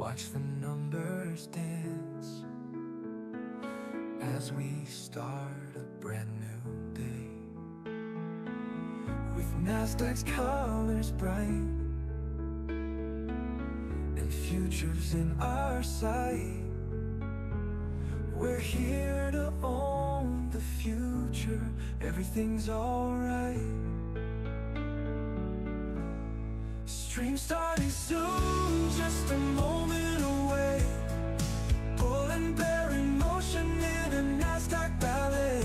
Watch the numbers dance as we start a brand new day. With Nasdaq's colors bright and futures in our sight, we're here to own the future. Everything's alright. Stream starting soon, just a moment away. Bull and bear in motion in a Nasdaq ballet.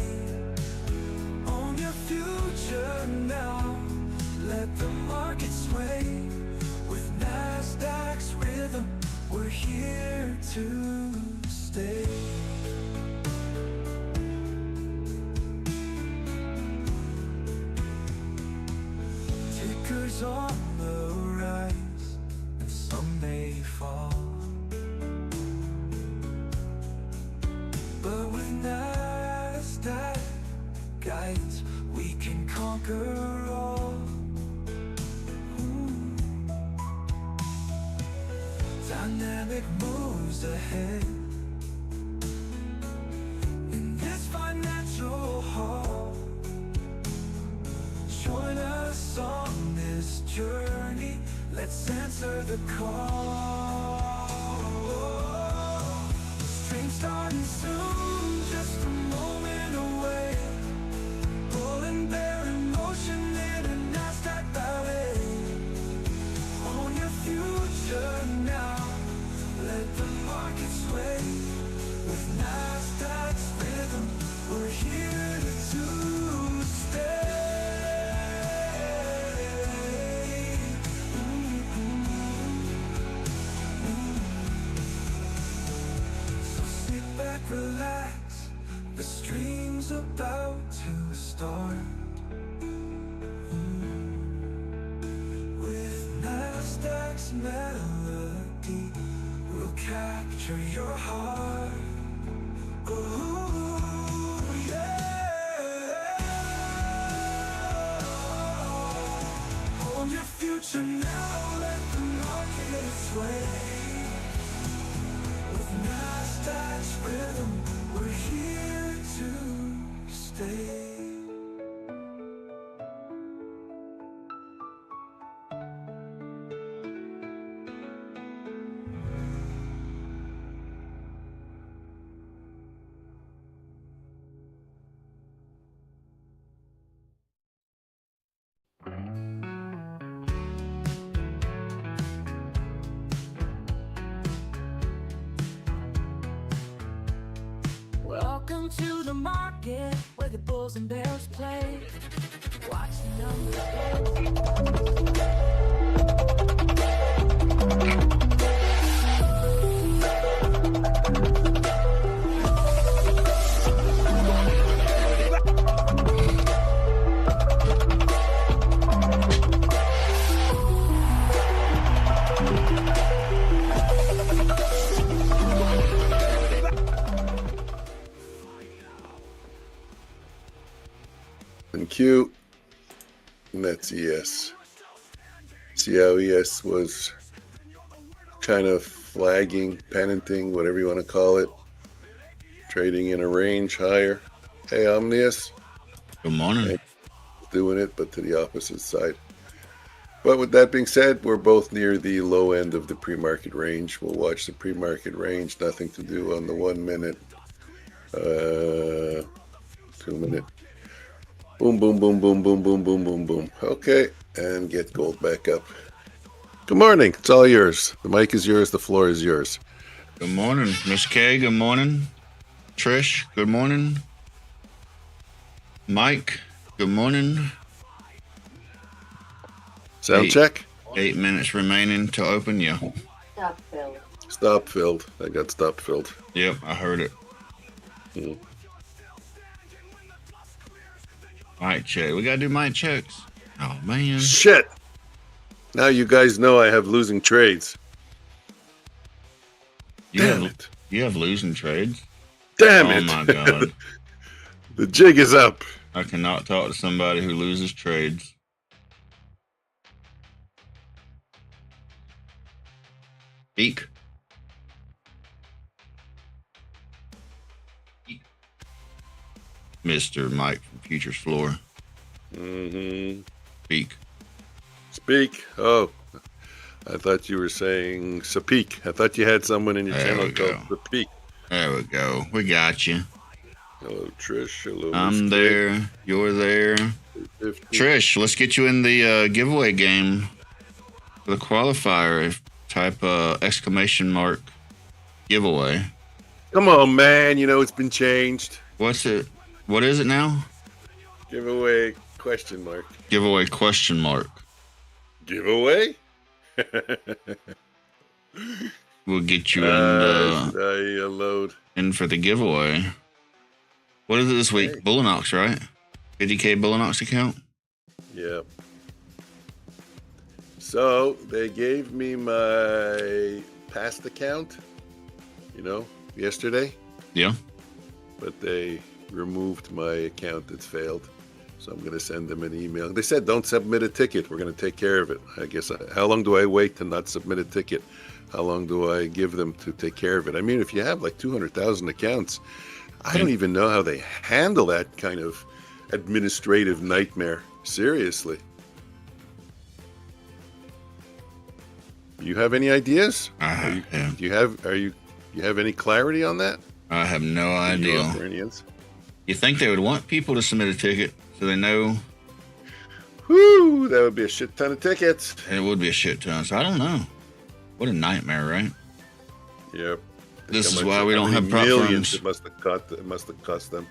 Own your future now, let the market sway. With Nasdaq's rhythm, we're here to stay. Tickers on the rise, and some may fall, but with Nasdaq guides, we can conquer all. Dynamic moves ahead in this financial hall. Join us on this journey, let's answer the call. Stream starting soon, just a moment away. Bull and bear in motion in a Nasdaq ballet. Own your future now, let the market sway. With Nasdaq's rhythm, we're here to stay. Relax, the stream's about to start. With Nasdaq's melody, we'll capture your heart. Ooh, yeah. Hold your future now, let the market sway. With Nasdaq's rhythm, we're here to stay. Welcome to the market where the bulls and bears play. Watch the numbers. And Q, and that's ES. See how ES was kind of flagging, pennanting, whatever you want to call it, trading in a range higher. Hey, Omnius. Good morning. Hey, doing it, but to the opposite side. But with that being said, we're both near the low end of the pre-market range. We'll watch the pre-market range. Nothing to do on the 1 minute, 2 minute. Boom, boom, boom, boom, boom, boom, boom, boom, boom. Okay, and get gold back up. Good morning. It's all yours. The mic is yours. The floor is yours. Good morning, Miss K. Good morning, Trish. Good morning, Mike. Good morning. Sound check. 8 minutes remaining to open. Yeah. Stop filled. Stop filled. I got stop filled. Yep, I heard it. Mic check. We gotta do mic checks. Oh man. Shit. Now you guys know I have losing trades. Damn it. You have losing trades. Damn it. Oh my god. The jig is up. I cannot talk to somebody who loses trades. Eek. Mr. Mike from Futures Floor. Mm-hmm. Speak. Oh, I thought you were saying Sapik. I thought you had someone in your There channel we called go. Sapik. There we go. We got you. Hello, Trish. Hello, I'm there. You're there. 50. Trish, let's get you in the giveaway game for the qualifier. Type exclamation mark giveaway. Come on, man. You know it's been changed. What's it? What is it now? Giveaway question mark. Giveaway question mark. Giveaway? We'll get you in Should I load? in for the giveaway. What is it this week? Hey. Bullinox, right? 50K Bullinox account? Yeah. So they gave me my past account, yesterday, Yeah. but they removed my account that's failed. So I'm going to send them an email. They said, don't submit a ticket. We're going to take care of it. I guess, how long do I wait to not submit a ticket? How long do I give them to take care of it? I mean, if you have like 200,000 accounts, I don't even know how they handle that kind of administrative nightmare. Seriously. You have any ideas? Yeah. Do you have any clarity on that? I have no idea. Ukrainians? You think they would want people to submit a ticket so they know? Whoo, that would be a shit ton of tickets. It would be a shit ton. So I don't know. What a nightmare, right? Yep. This is why we don't have prop firms. It must have cost them.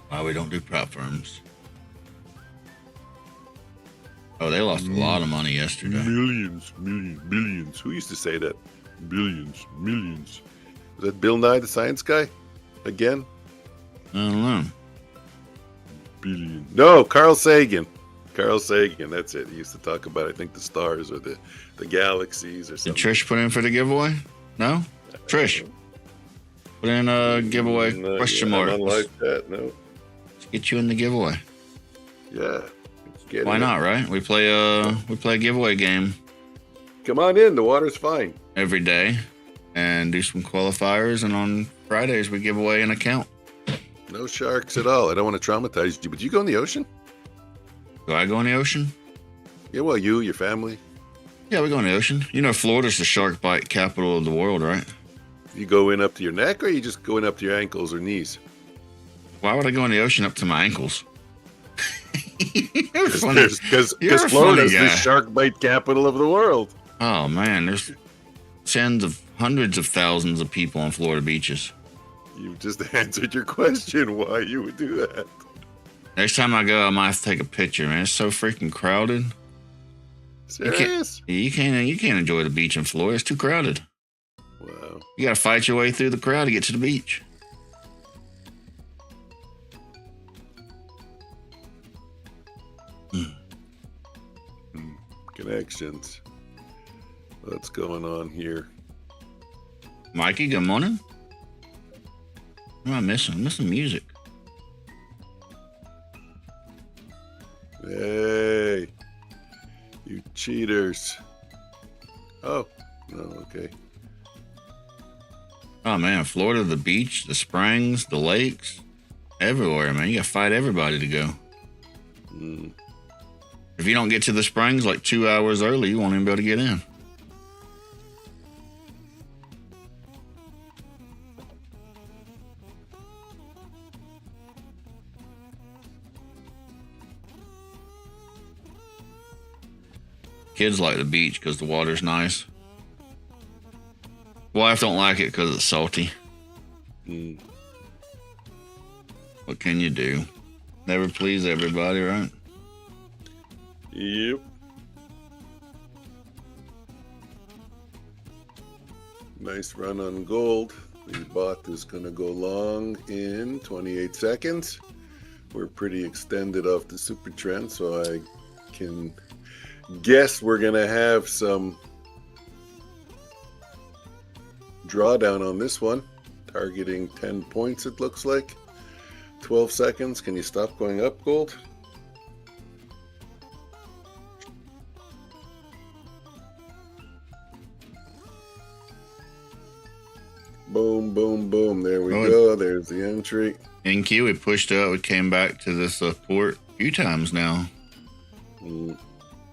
Why we don't do prop firms. Oh, they lost a lot of money yesterday. Millions, billions. Who used to say that? Billions, millions. Was that Bill Nye, the science guy? Again? I don't know. Billion. No, Carl Sagan. Carl Sagan, that's it. He used to talk about, I think, the stars or the galaxies or something. Did Trish put in for the giveaway? No? Trish, put in a giveaway question mark. Not like that, no. Let's get you in the giveaway. Yeah. Why not, right? We play a giveaway game Come on in. The water's fine. every day and do some qualifiers, and on Fridays we give away an account. No sharks at all. I don't want to traumatize you, but you go in the ocean? Do I go in the ocean? Yeah, well, you, your family. Yeah, we go in the ocean. You know, Florida's the shark bite capital of the world, right? You go in up to your neck, or you just go in up to your ankles or knees? Why would I go in the ocean up to my ankles? Because You're a Florida's funny the guy. shark bite capital of the world. Oh man, there's hundreds of thousands of people on Florida beaches. You just answered your question why you would do that. Next time I go, I might have to take a picture, man. It's so freaking crowded. Serious? You can't enjoy the beach in Florida. It's too crowded. Wow. You gotta fight your way through the crowd to get to the beach. Connections. What's going on here? Mikey, good morning. What am I missing? I'm missing music. Hey, you cheaters. Oh, no, okay. Oh man, Florida, the beach, the springs, the lakes, everywhere, man. You gotta fight everybody to go. If you don't get to the springs like 2 hours early, you won't even be able to get in. Kids like the beach because the water's nice. Wife don't like it because it's salty. What can you do? Never please everybody, right? Yep. Nice run on gold. The bot is going to go long in 28 seconds. We're pretty extended off the super trend, so I can guess we're going to have some drawdown on this one. Targeting 10 points, it looks like. 12 seconds. Can you stop going up, gold? Boom, boom, boom. There we go. There's the entry. NQ, we pushed up. We came back to this port a few times now.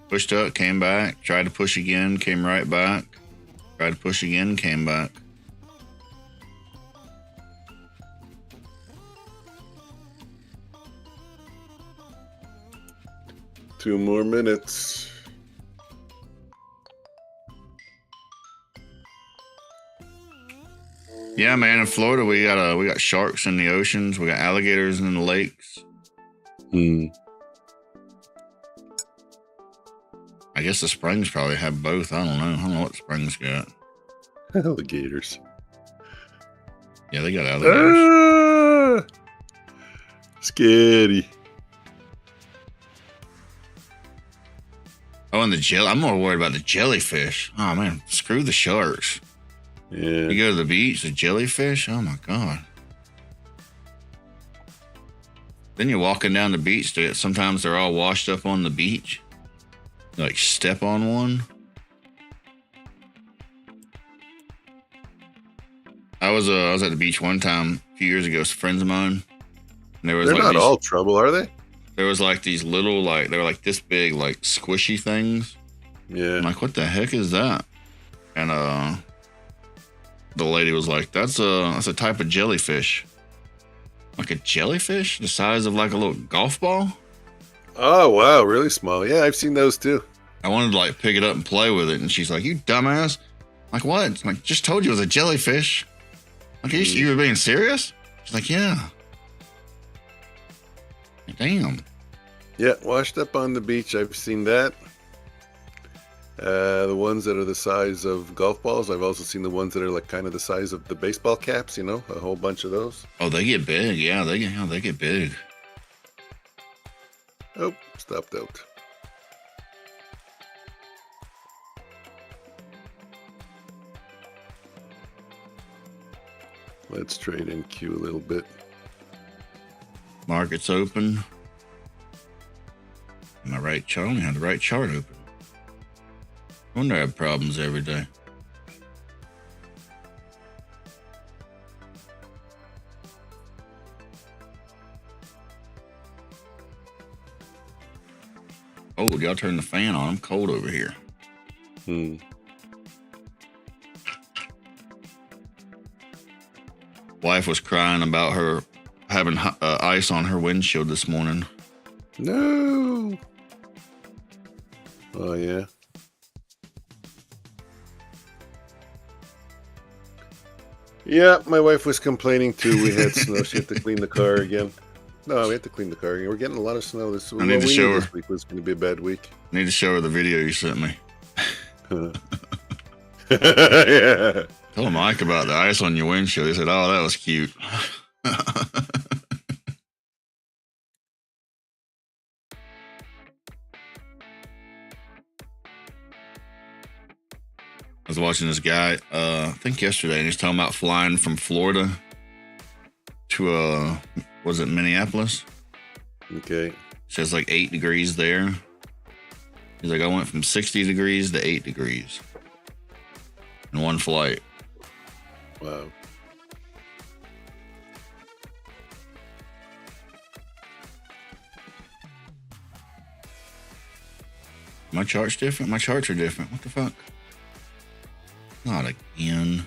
Pushed up, came back, tried to push again, came right back. Tried to push again, came back. Two more minutes. Yeah, man. In Florida, we got sharks in the oceans. We got alligators in the lakes. I guess the Springs probably have both. I don't know. I don't know what the Springs got. Alligators. Yeah, they got alligators. Scary. Oh, and the jelly. I'm more worried about the jellyfish. Oh, man. Screw the sharks. Yeah. You go to the beach, the jellyfish. Oh, my God. Then you're walking down the beach. Sometimes they're all washed up on the beach. Like, step on one. I was at the beach one time a few years ago. Some friends of mine. And there was They're not all trouble, are they? There was like these little, like, they were like this big, like squishy things. Yeah. I'm like, what the heck is that? And the lady was like, that's a type of jellyfish. Like a jellyfish? The size of like a little golf ball? Oh, wow. Really small. Yeah, I've seen those too. I wanted to like pick it up and play with it. And she's like, you dumbass. I'm like, what? I'm like, just told you it was a jellyfish. Like, you were being serious? She's like, yeah. Like, damn. Yeah, washed up on the beach. I've seen that. The ones that are the size of golf balls. I've also seen the ones that are like kind of the size of the baseball caps, you know, a whole bunch of those. Oh, they get big. Yeah, they get big. Oh, stopped out. Let's trade in Q a little bit. Market's open. My right chart. I only had the right chart open. I wonder I have problems every day. Oh, y'all turn the fan on. I'm cold over here. Wife was crying about her having ice on her windshield this morning. No. Oh, yeah. Yeah, my wife was complaining too. We had snow. She had to clean the car again. No, we had to clean the car again. We're getting a lot of snow this week. I need to show her. This week was going to be a bad week. I need to show her the video you sent me. Yeah. Told Mike about the ice on your windshield. He said, oh, that was cute. I was watching this guy, I think yesterday, and he's talking about flying from Florida to, was it Minneapolis? Okay. It says like 8 degrees there. He's like, I went from 60 degrees to 8 degrees in one flight. Wow. My chart's different? My charts are different. What the fuck? Not again.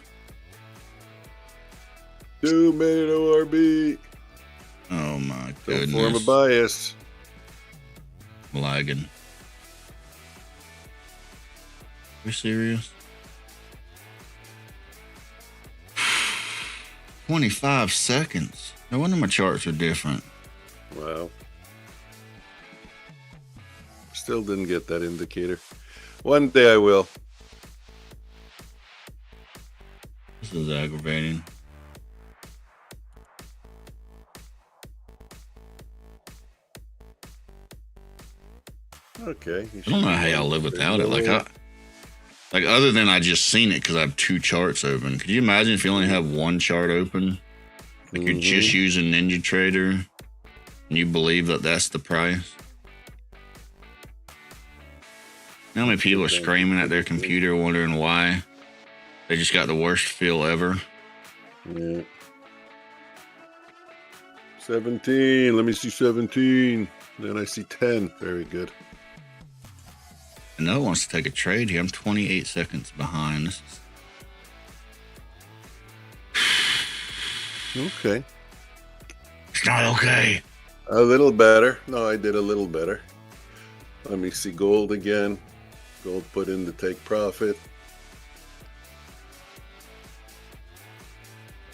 2-minute ORB. Oh my Don't goodness. form a bias. Lagging. Are you serious? 25 seconds. No wonder my charts are different. Wow. Still didn't get that indicator. One day I will. This is aggravating. Okay. I don't know how y'all live without it. Like other than I just seen it because I have 2 charts open. Could you imagine if you only have 1 chart open? Like you're just using NinjaTrader and you believe that that's the price? You know how many people are screaming at their computer wondering why they just got the worst feel ever? Yeah. 17. Let me see 17. Then I see 10. Very good. I know it wants to take a trade here. I'm 28 seconds behind. This is... Okay. It's not okay. A little better. No, I did a little better. Let me see gold again. Gold put in to take profit.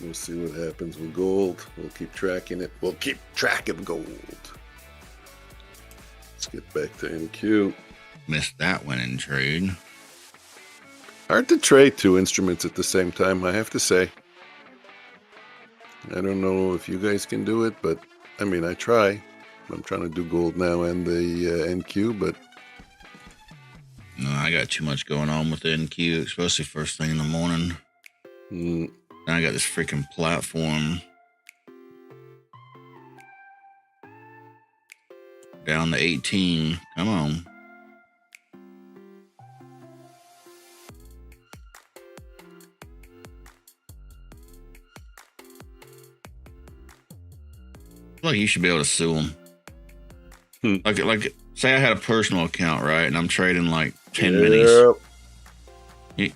We'll see what happens with gold. We'll keep tracking it. We'll keep tracking gold. Let's get back to NQ. Missed that winning trade. Hard to trade two instruments at the same time, I have to say. I don't know if you guys can do it, but I mean, I try. I'm trying to do gold now and the NQ, but no, I got too much going on with the NQ, especially first thing in the morning. And I got this freaking platform down to 18. Come on. Like you should be able to sue them. Like, say I had a personal account, right, and I'm trading like 10 minis.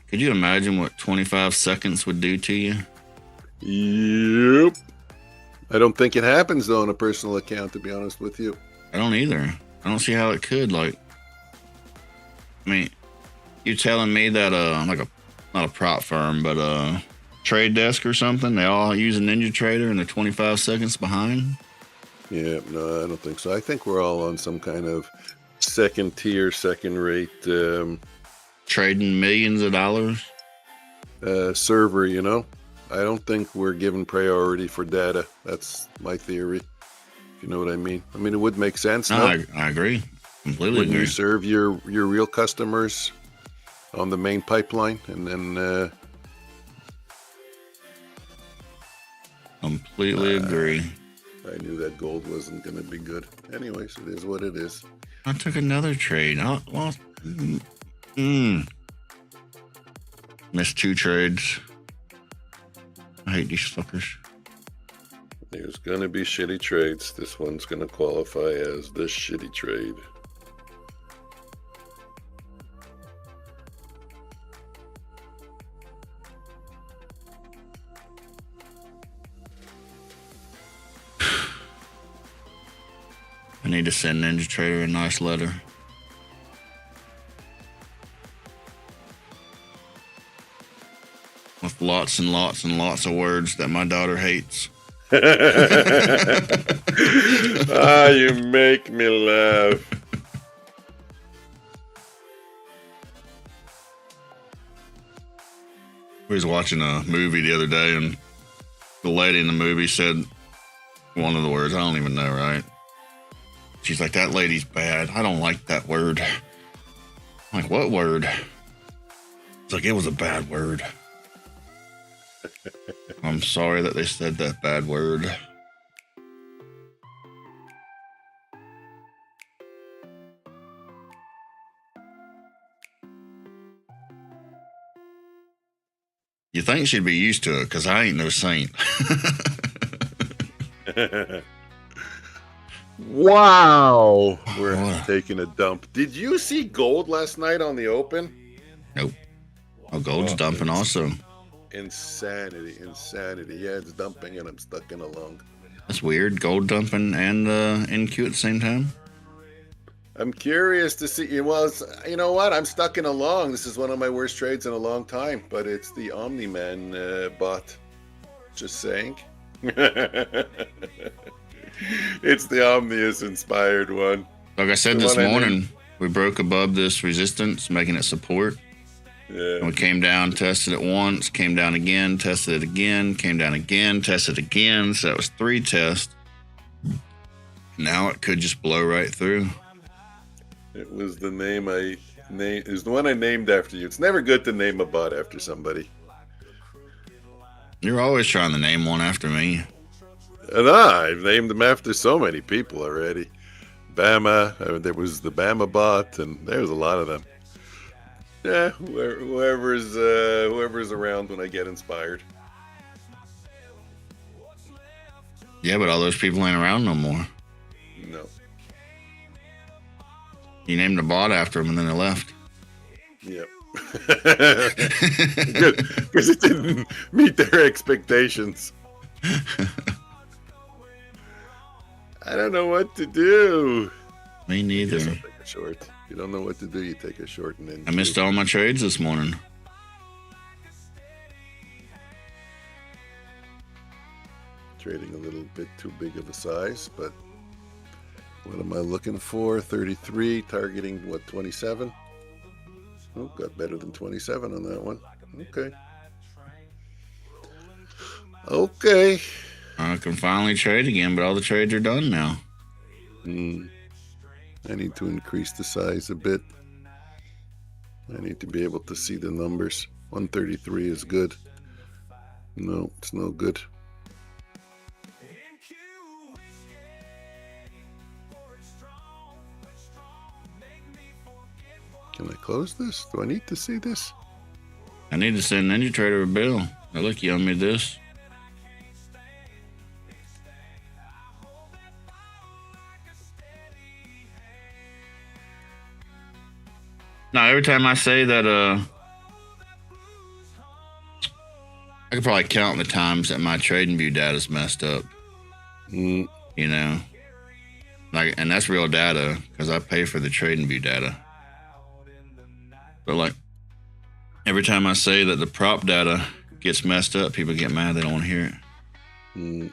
Could you imagine what 25 seconds would do to you? Yep. I don't think it happens though on a personal account, to be honest with you. I don't either. I don't see how it could. Like, I mean, you're telling me that like a not a prop firm, but trade desk or something, they all use a Ninja Trader and they're 25 seconds behind? Yeah, no, I don't think so. I think we're all on some kind of second tier, second rate trading millions of dollars server, you know. I don't think we're given priority for data. That's my theory, if you know what I mean. I mean, it would make sense. No, I agree. Completely Wouldn't agree. you serve your real customers on the main pipeline and then completely agree. I knew that gold wasn't going to be good. Anyways, it is what it is. I took another trade. Missed 2 trades. I hate these fuckers. There's going to be shitty trades. This one's going to qualify as the shitty trade. I need to send Ninja Trader a nice letter. With lots and lots and lots of words that my daughter hates. Ah, you make me laugh. We was watching a movie the other day and the lady in the movie said one of the words, I don't even know, right? She's like, that lady's bad. I don't like that word. I'm like, what word? It's like, it was a bad word. I'm sorry that they said that bad word. You think she'd be used to it, because I ain't no saint. Wow. We're taking a dump. Did you see gold last night on the open? Nope. Oh, gold's dumping also. Insanity. Yeah, it's dumping and I'm stuck in a long. That's weird. Gold dumping and NQ at the same time. I'm curious to see. Well, you know what? I'm stuck in a long. This is one of my worst trades in a long time, but it's the Omni-Man bot. Just saying. It's the Omnius inspired one. Like I said this morning, we broke above this resistance, making it support. Yeah. And we came down, tested it once, came down again, tested it again, came down again, tested again. So that was 3 tests. Now it could just blow right through. It was the name it was the one I named after you. It's never good to name a bot after somebody. You're always trying to name one after me. And I've named them after so many people already. Bama, there was the Bama bot, and there's a lot of them. Yeah, whoever's around when I get inspired. Yeah, but all those people ain't around no more. No. You named a bot after them and then they left. Yep. Good, because it didn't meet their expectations. I don't know what to do. Me neither. I'll take a short. You don't know what to do, you take a short and then. I missed all my trades this morning. Trading a little bit too big of a size, but what am I looking for? 33, targeting what, 27? Oh, got better than 27 on that one. Okay. Okay. I can finally trade again, but all the trades are done now. I need to increase the size a bit. I need to be able to see the numbers. 133 is good. No, it's no good. Can I close this? Do I need to see this? I need to send NinjaTrader a bill. Now look, you owe me this. Now, every time I say that, I could probably count the times that my trading view data is messed up. You know, like, and that's real data because I pay for the trading view data. But like, every time I say that the prop data gets messed up, people get mad. They don't want to hear it.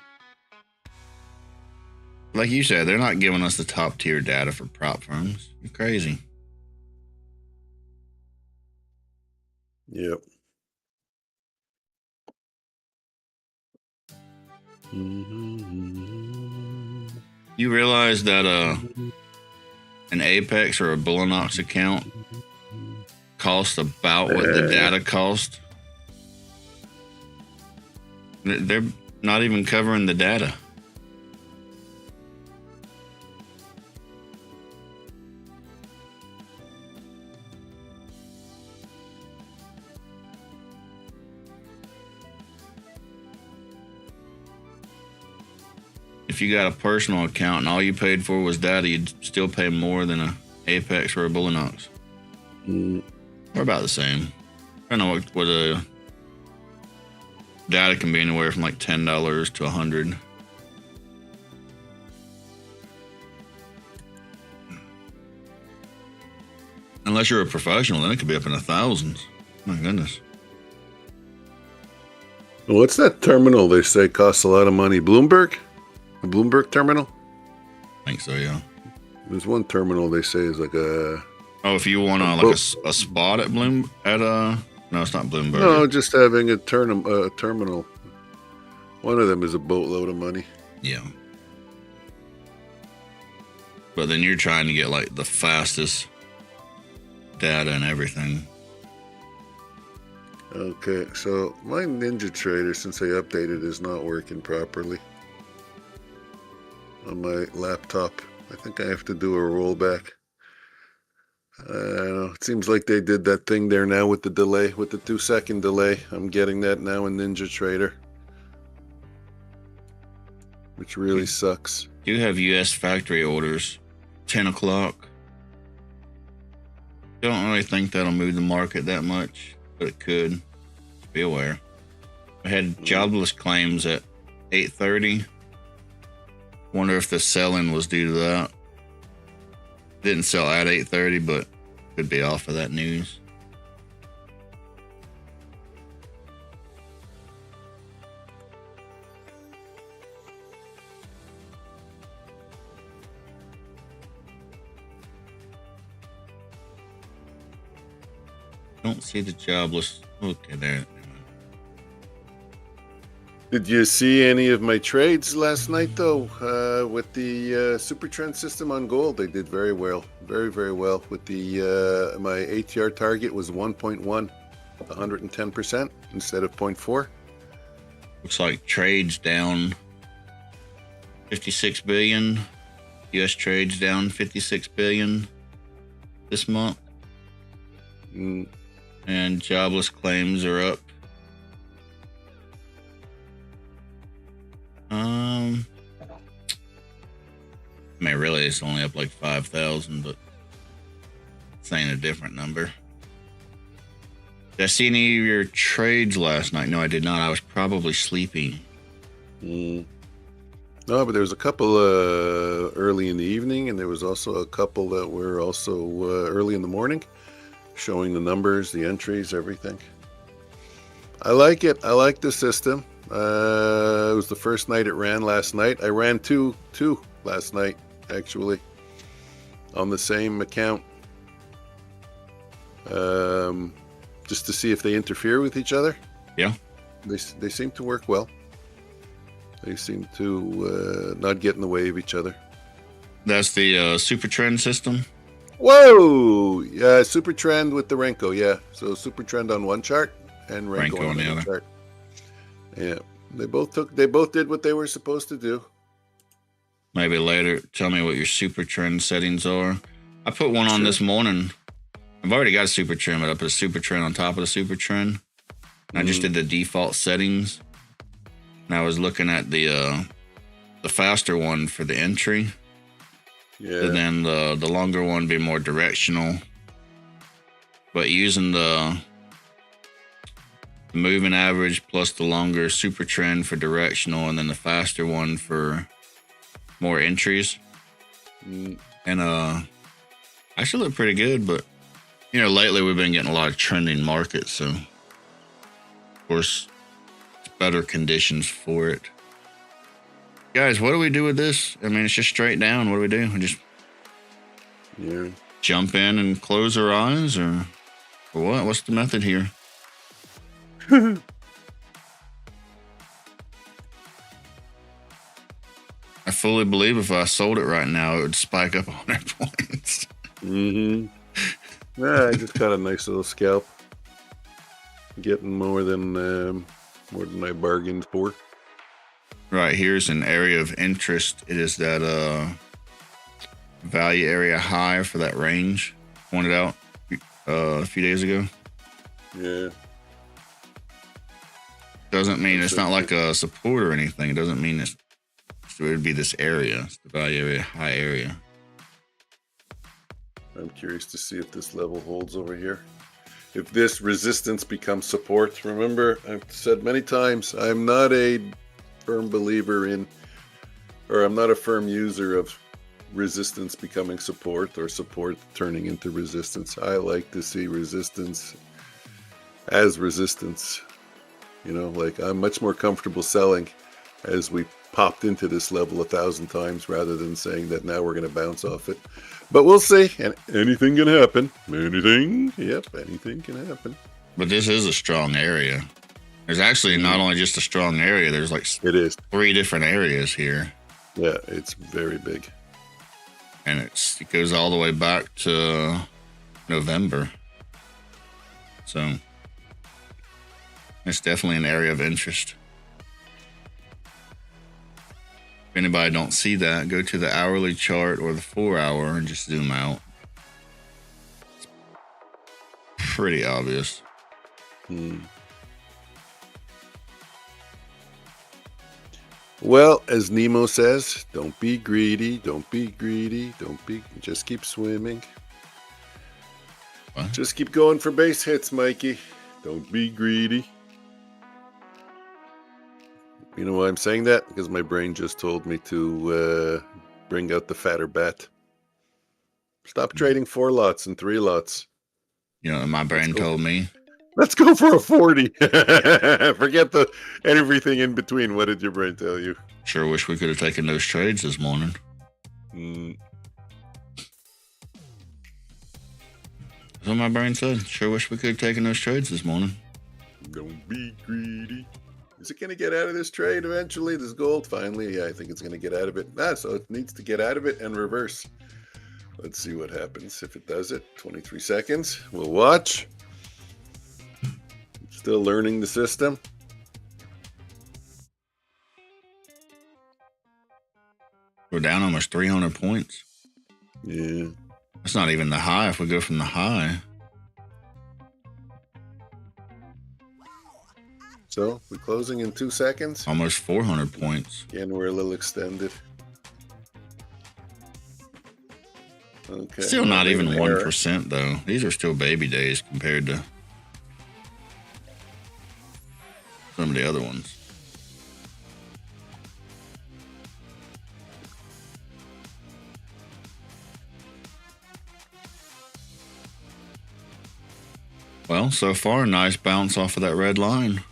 Like you said, they're not giving us the top tier data for prop firms. You're crazy. Yep. You realize that an Apex or a Bullinox account costs about what the data cost? They're not even covering the data. If you got a personal account and all you paid for was data, you'd still pay more than a Apex or a Bullinox. Or about the same. I don't know what a data can be anywhere from like $10 to $100. Unless you're a professional, then it could be up in the thousands. My goodness. What's that terminal they say costs a lot of money? Bloomberg? The Bloomberg terminal? I think so, yeah. There's one terminal they say is like a... Oh, if you want a spot at no, it's not Bloomberg. No, just having a terminal. One of them is a boatload of money. Yeah. But then you're trying to get like the fastest data and everything. Okay, so my NinjaTrader, since I updated, is not working properly on my laptop. I think I have to do a rollback. It seems like they did that thing there now with the delay, with the 2-second delay. I'm getting that now in NinjaTrader, which really sucks. You have U.S. factory orders, 10 o'clock. Don't really think that'll move the market that much, but it could. Be aware. I had jobless claims at 8:30. Wonder if the selling was due to that. Didn't sell at 8:30, but could be off of that news. Don't see the jobless. Okay, there. Did you see any of my trades last night, though? With the super trend system on gold, they did very well, very well. With the my ATR target was 1.1, 110% instead of 0.4. Looks like trades down 56 billion. U.S. trades down 56 billion this month. And jobless claims are up. it's only up like 5,000, but saying a different number. Did I see any of your trades last night? No, I did not. I was probably sleeping. No, but there was a couple early in the evening, and there was also a couple that were also early in the morning, showing the numbers, the entries, everything. I like it. I like the system. It was the first night it ran last night. I ran two last night, actually, on the same account. Just to see if they interfere with each other. Yeah. They seem to work well. They seem to not get in the way of each other. That's the super trend system. Whoa! Yeah, super trend with the Renko. Yeah, so super trend on one chart and Renko on the other chart. Yeah, they both did what they were supposed to do. Maybe later, tell me what your super trend settings are. I put one on this morning. I've already got a super trend, but I put a super trend on top of the super trend. And I just did the default settings. And I was looking at the faster one for the entry. Yeah. And then the longer one be more directional. But using the moving average plus the longer super trend for directional, and then the faster one for more entries. And actually look pretty good, but you know, lately we've been getting a lot of trending markets, so of course it's better conditions for it. Guys, what do we do with this? I mean, it's just straight down. What do? We just jump in and close our eyes, or what? What's the method here? I fully believe if I sold it right now, it would spike up 100 points. Yeah, I just got a nice little scalp. Getting more than I bargained for. Right, here's an area of interest. It is that value area high for that range pointed out a few days ago. Yeah. Doesn't mean it's not like a support or anything. It doesn't mean it would be this area. It's the value area, high area. I'm curious to see if this level holds over here. If this resistance becomes support. Remember, I've said many times, I'm not a firm believer in, or I'm not a firm user of resistance becoming support or support turning into resistance. I like to see resistance as resistance. You know, like I'm much more comfortable selling as we popped into this level 1,000 times rather than saying that now we're going to bounce off it. But we'll see. And anything can happen. Anything. Yep, anything can happen. But this is a strong area. There's actually not only just a strong area, there's like 3 different areas here. Yeah, it's very big. And it goes all the way back to November. So it's definitely an area of interest. If anybody don't see that, go to the hourly chart or the 4-hour and just zoom out. It's pretty obvious. Well, as Nemo says, don't be greedy, don't be greedy, just keep swimming. What? Just keep going for base hits, Mikey. Don't be greedy. You know why I'm saying that? Because my brain just told me to bring out the fatter bet. Stop trading 4 lots and 3 lots. You know, my brain told me. Let's go for a 40. Forget everything in between. What did your brain tell you? Sure wish we could have taken those trades this morning. That's what my brain said. Sure wish we could have taken those trades this morning. Don't be greedy. Is it going to get out of this trade eventually? This gold finally? Yeah, I think it's going to get out of it. So it needs to get out of it and reverse. Let's see what happens if it does it. 23 seconds. We'll watch. Still learning the system. We're down almost 300 points. Yeah. That's not even the high if we go from the high. So we're closing in 2 seconds. Almost 400 points. Again, we're a little extended. Okay. Still not Maybe even an error. 1% though. These are still baby days compared to some of the other ones. Well, so far, nice bounce off of that red line.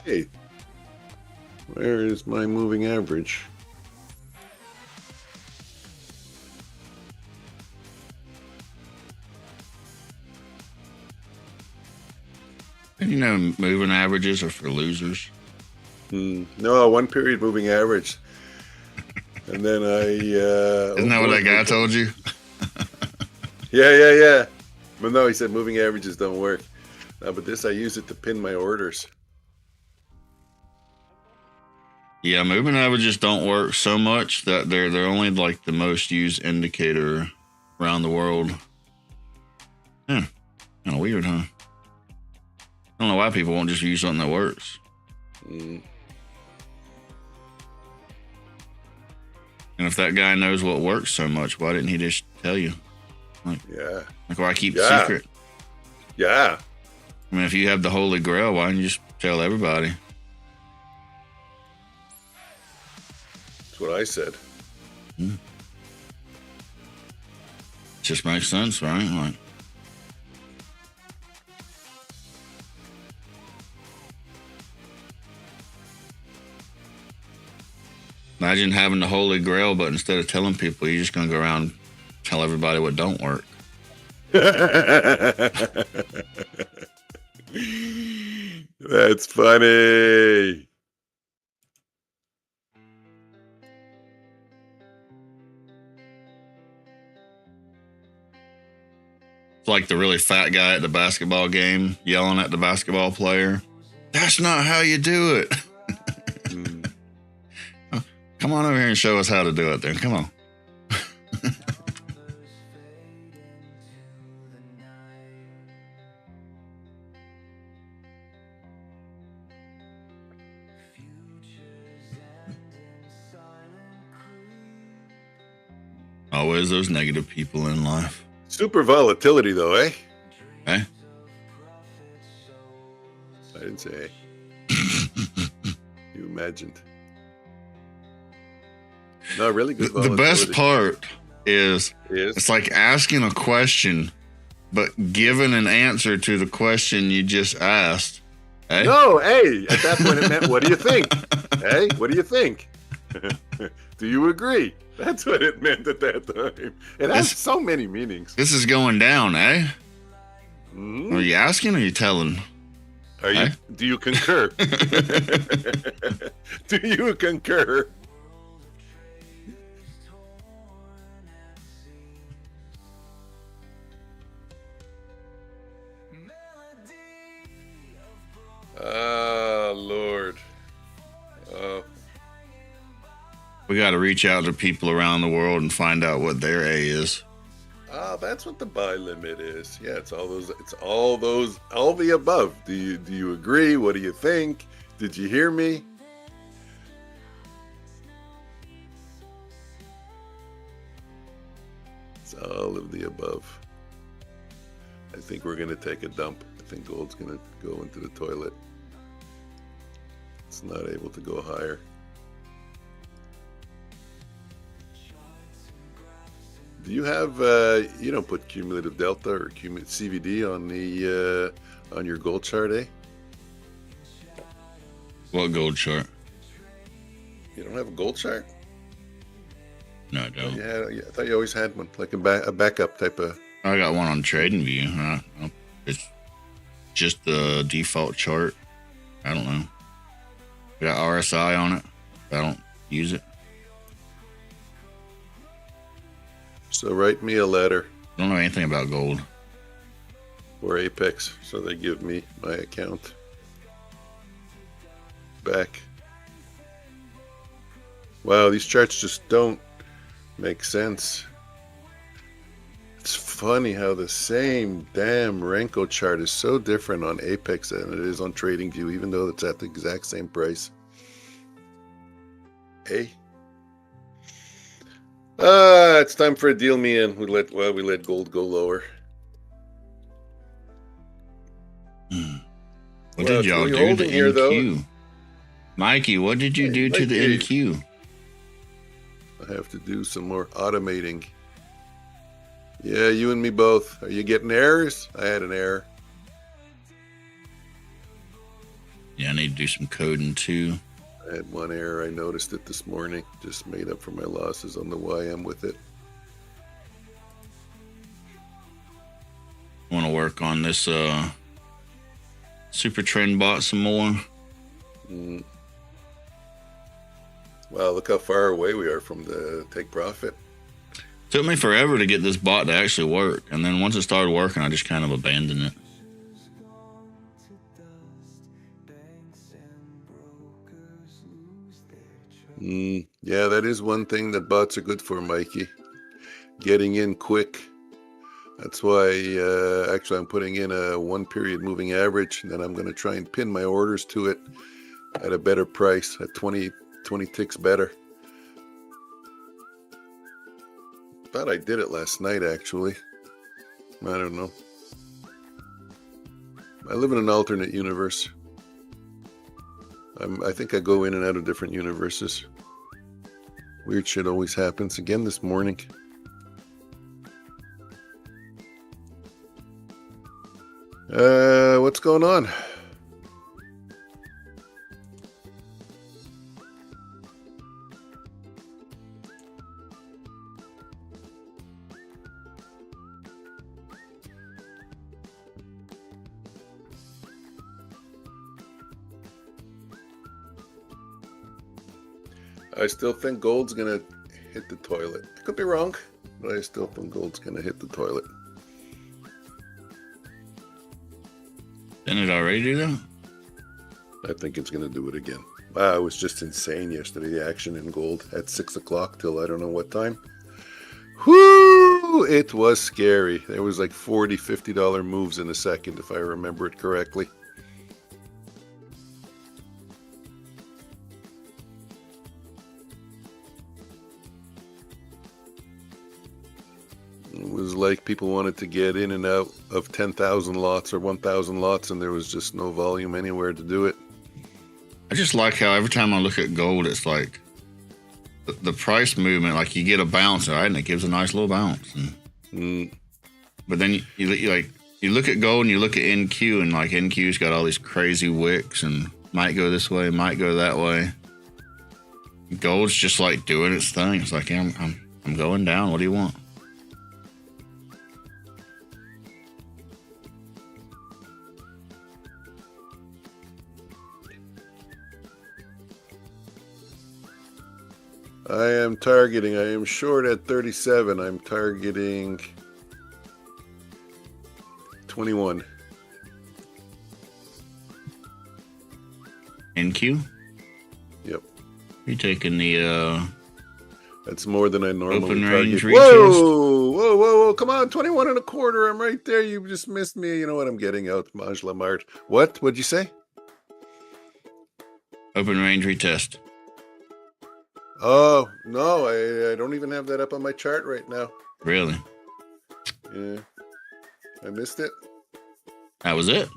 Hey, where is my moving average? And you know, moving averages are for losers. No, 1 period moving average. And then Isn't that what that guy told you? Yeah. But no, he said moving averages don't work. But this, I use it to pin my orders. Yeah, moving averages don't work so much that they're only like the most used indicator around the world. Yeah, kind of weird, huh? I don't know why people won't just use something that works. Mm. And if that guy knows what works so much, why didn't he just tell you? Like why keep the secret? Yeah. I mean, if you have the Holy Grail, why don't you just tell everybody? That's what I said. Just makes sense, right? Like, imagine having the Holy Grail, but instead of telling people, you're just going to go around and tell everybody what don't work. That's funny. It's like the really fat guy at the basketball game yelling at the basketball player. That's not how you do it. Come on over here and show us how to do it then. Come on. Always those negative people in life. Super volatility, though, eh? Eh? I didn't say. You imagined. No, really good The volatility. best part is it's like asking a question, but giving an answer to the question you just asked. Eh? No, hey, at that point it meant, what do you think? Hey, what do you think? Do you agree? That's what it meant at that time. It has so many meanings. This is going down, eh? Mm-hmm. Are you asking or are you telling? Are you? Do you concur? Do you concur? Ah, Lord. Oh. We got to reach out to people around the world and find out what their A is. Ah, that's what the buy limit is. Yeah, it's all those. It's all those. All the above. Do you agree? What do you think? Did you hear me? It's all of the above. I think we're gonna take a dump. I think gold's gonna go into the toilet. It's not able to go higher. Do you have, you don't put cumulative delta or cumulative CVD on the on your gold chart, eh? What gold chart? You don't have a gold chart? No, I don't. Yeah, I thought you always had one, like a backup type of. I got one on TradingView. It's just the default chart. I don't know. I got RSI on it. I don't use it. So write me a letter. I don't know anything about gold. or Apex, so they give me my account back. Wow, these charts just don't make sense. It's funny how the same damn Renko chart is so different on Apex than it is on TradingView, even though it's at the exact same price. Hey. It's time for a deal me in. We let gold go lower. What did y'all do to here, NQ? though? Mikey, what did you do to the NQ? I have to do some more automating. Yeah, you and me both. Are you getting errors? I had an error. Yeah, I need to do some coding too. I had one error. I noticed it this morning. Just made up for my losses on the YM with it. I want to work on this super trend bot some more. Wow, look how far away we are from the take profit. Took me forever to get this bot to actually work, and then once it started working, I just kind of abandoned it. Yeah, that is one thing that bots are good for, Mikey. Getting in quick. That's why actually I'm putting in a 1 period moving average, and then I'm going to try and pin my orders to it at a better price, at 20 ticks better. Thought I did it last night, actually. I don't know. I live in an alternate universe. I think I go in and out of different universes. Weird shit always happens. Again this morning. What's going on? I still think gold's gonna hit the toilet. I could be wrong, but I still think gold's gonna hit the toilet. Didn't it already do that? I think it's gonna do it again. Wow, it was just insane yesterday, the action in gold at 6 o'clock till I don't know what time. Whoo! It was scary. There was like $40, $50 moves in a second, if I remember it correctly. It was like people wanted to get in and out of 10,000 lots or 1,000 lots, and there was just no volume anywhere to do it. I just like how every time I look at gold, it's like the price movement, like you get a bounce, right? And it gives a nice little bounce. But then you look at gold and you look at NQ, and like NQ's got all these crazy wicks and might go this way, might go that way. Gold's just like doing its thing. It's like, yeah, I'm going down. What do you want? I am short at 37. I'm targeting 21. NQ? Yep. You taking the That's more than I normally open target. range retest? Whoa. Come on, 21 and a quarter. I'm right there. You just missed me. You know what I'm getting out, Maj Lamart. What'd you say? Open range retest. Oh, no, I don't even have that up on my chart right now. Really? Yeah. I missed it. That was it?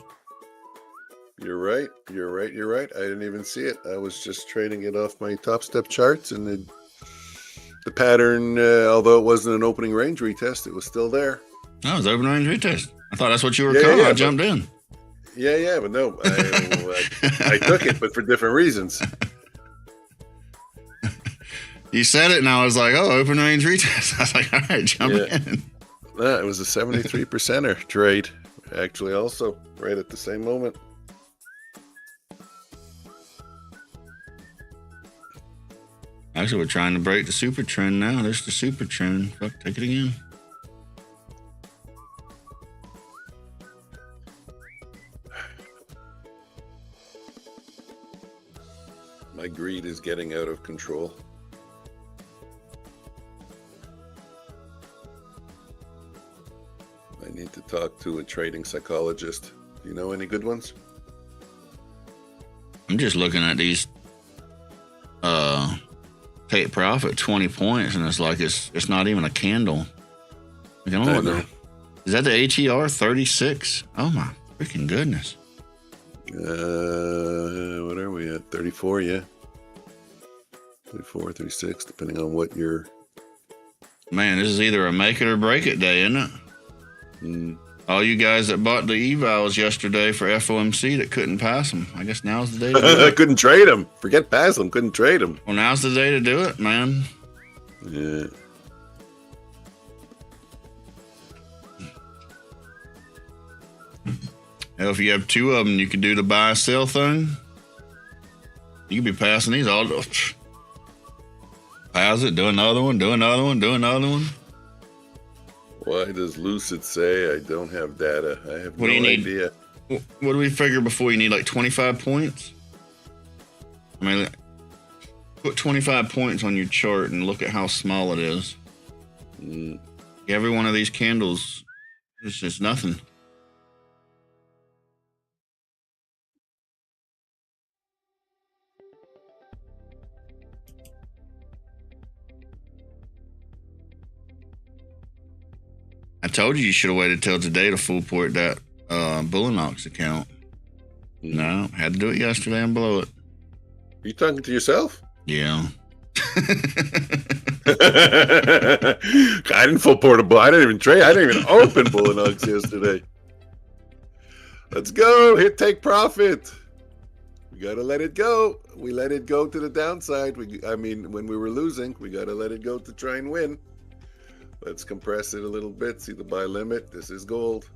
You're right. I didn't even see it. I was just trading it off my top step charts, and the pattern, although it wasn't an opening range retest, it was still there. No, it was open range retest. I thought that's what you were calling. I jumped in. Yeah, but no, I took it, but for different reasons. You said it, and I was like, oh, open range retest. I was like, all right, jump in. It was a 73%er trade, actually, also, right at the same moment. Actually, we're trying to break the super trend now. There's the super trend. Fuck, take it again. My greed is getting out of control. I need to talk to a trading psychologist. Do you know any good ones? I'm just looking at these take profit 20 points, and it's like it's not even a candle. I don't know what the, is that the HER 36? Oh my freaking goodness. What are we at? 34, yeah. 34, 36, depending on what you're... Man, this is either a make it or break it day, isn't it? Mm. All you guys that bought the evals yesterday for FOMC that couldn't pass them, I guess now's the day to do I it. couldn't trade them. Forget pass them. Couldn't trade them. Well, now's the day to do it, man. Yeah. Hell, if you have two of them, you could do the buy sell thing. You could be passing these all. Pass it, do another one, do another one, do another one. Why does Lucid say I don't have data? I have What do no you need? idea. What do we figure before? You need like 25 points? I mean, put 25 points on your chart and look at how small it is. Mm. Every one of these candles is just nothing. I told you should have waited till today to full port that Bullinox account. Mm. No, had to do it yesterday and blow it. Are you talking to yourself? Yeah. I didn't full portable. I didn't even trade. I didn't even open Bullinox yesterday. Let's go. Hit take profit. We got to let it go. We let it go to the downside. I mean, when we were losing, we got to let it go to try and win. Let's compress it a little bit. See the buy limit. This is gold.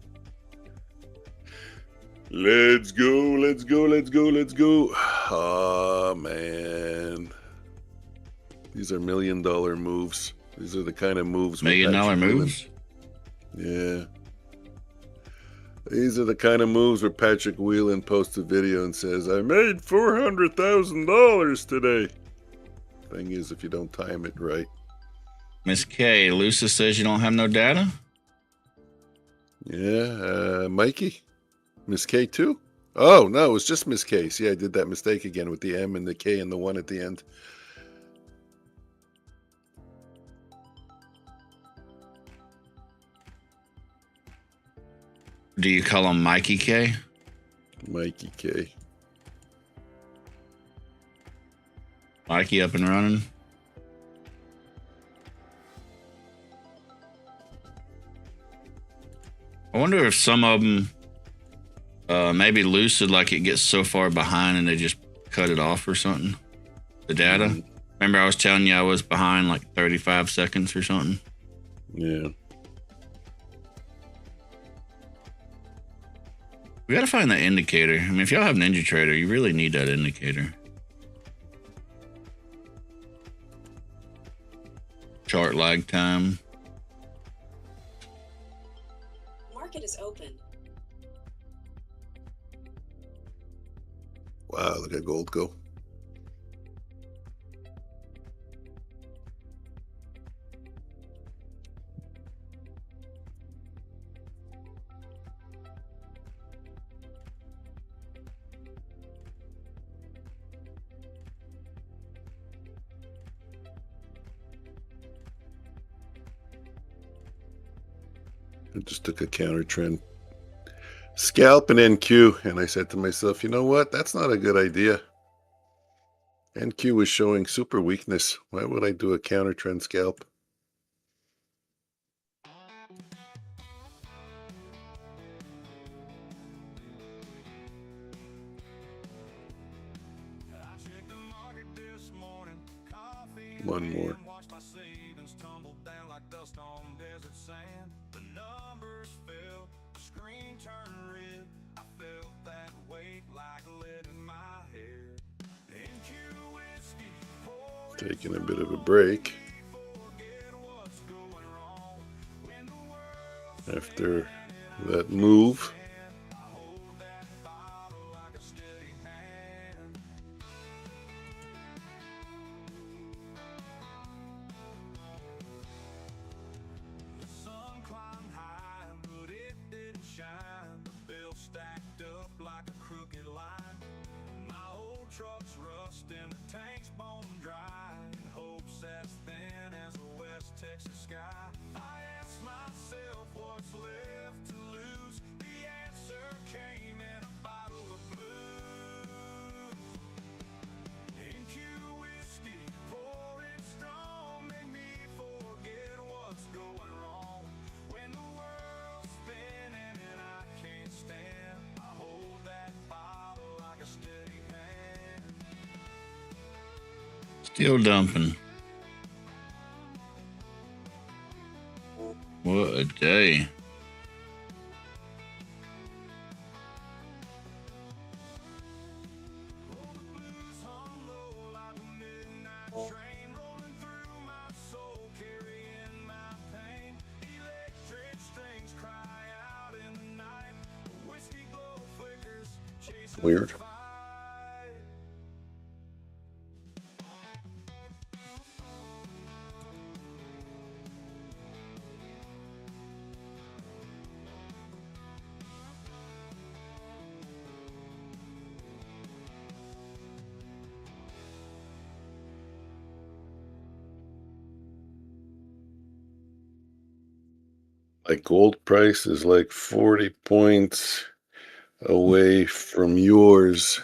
Let's go. Let's go. Let's go. Let's go. Oh, man. These are $1 million moves. These are the kind of moves. $1 million moves? Yeah. These are the kind of moves where Patrick Whelan posts a video and says, I made $400,000 today. Thing is, if you don't time it right. Miss K, Lucia says you don't have no data? Yeah, Mikey? Miss K too? Oh, no, it was just Miss K. See, I did that mistake again with the M and the K and the 1 at the end. Do you call him Mikey K? Mikey K. Mikey up and running? I wonder if some of them, maybe Lucid, like it gets so far behind and they just cut it off or something. The data. Mm. Remember I was telling you I was behind like 35 seconds or something? Yeah. We got to find that indicator. I mean, if y'all have NinjaTrader, you really need that indicator. Chart lag time. Market is open. Wow, look at gold go. I just took a counter trend. Scalp and NQ. And I said to myself, you know what? That's not a good idea. NQ was showing super weakness. Why would I do a counter trend scalp? One more. Taking a bit of a break after that move. Still dumping. What a day. Weird. Like gold price is like 40 points away from yours.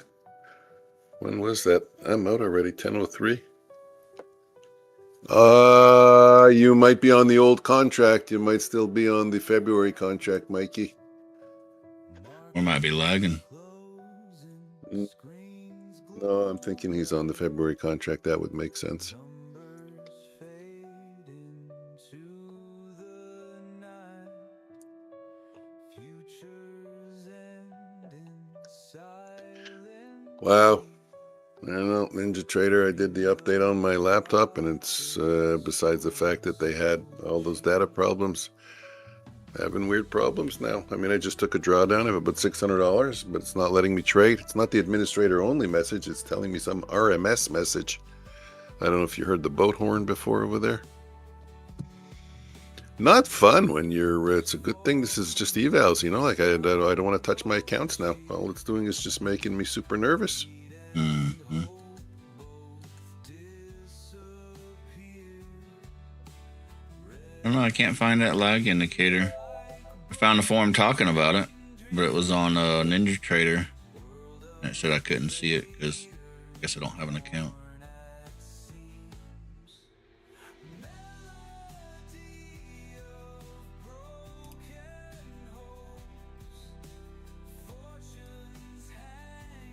When was that? I'm out already, 10:03. You might be on the old contract. You might still be on the February contract, Mikey. We might be lagging. No, I'm thinking he's on the February contract. That would make sense. Wow. I don't know, Ninja Trader, I did the update on my laptop, and it's, besides the fact that they had all those data problems, having weird problems now. I mean, I just took a drawdown of about $600, but it's not letting me trade. It's not the administrator only message. It's telling me some RMS message. I don't know if you heard the boat horn before over there. Not fun when you're, it's a good thing this is just evals, you know, like I don't want to touch my accounts now. All it's doing is just making me super nervous. Mm-hmm. I don't know, I can't find that lag indicator. I found a forum talking about it, but it was on Ninja Trader. And it said I couldn't see it because I guess I don't have an account.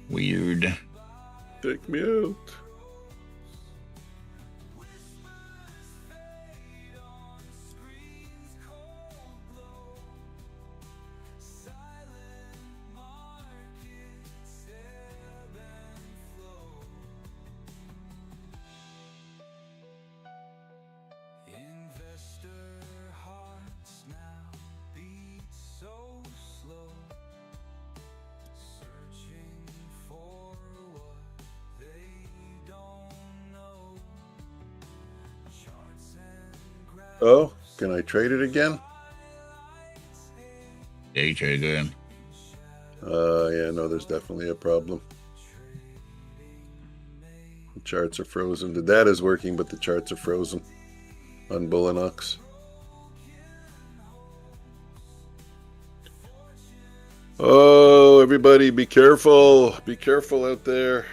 Weird. Take me out. Oh, can I trade it again? Yeah, you trade good. Yeah, no, there's definitely a problem. The charts are frozen. The data's working, but the charts are frozen on Bullinox. Oh, everybody, be careful. Be careful out there.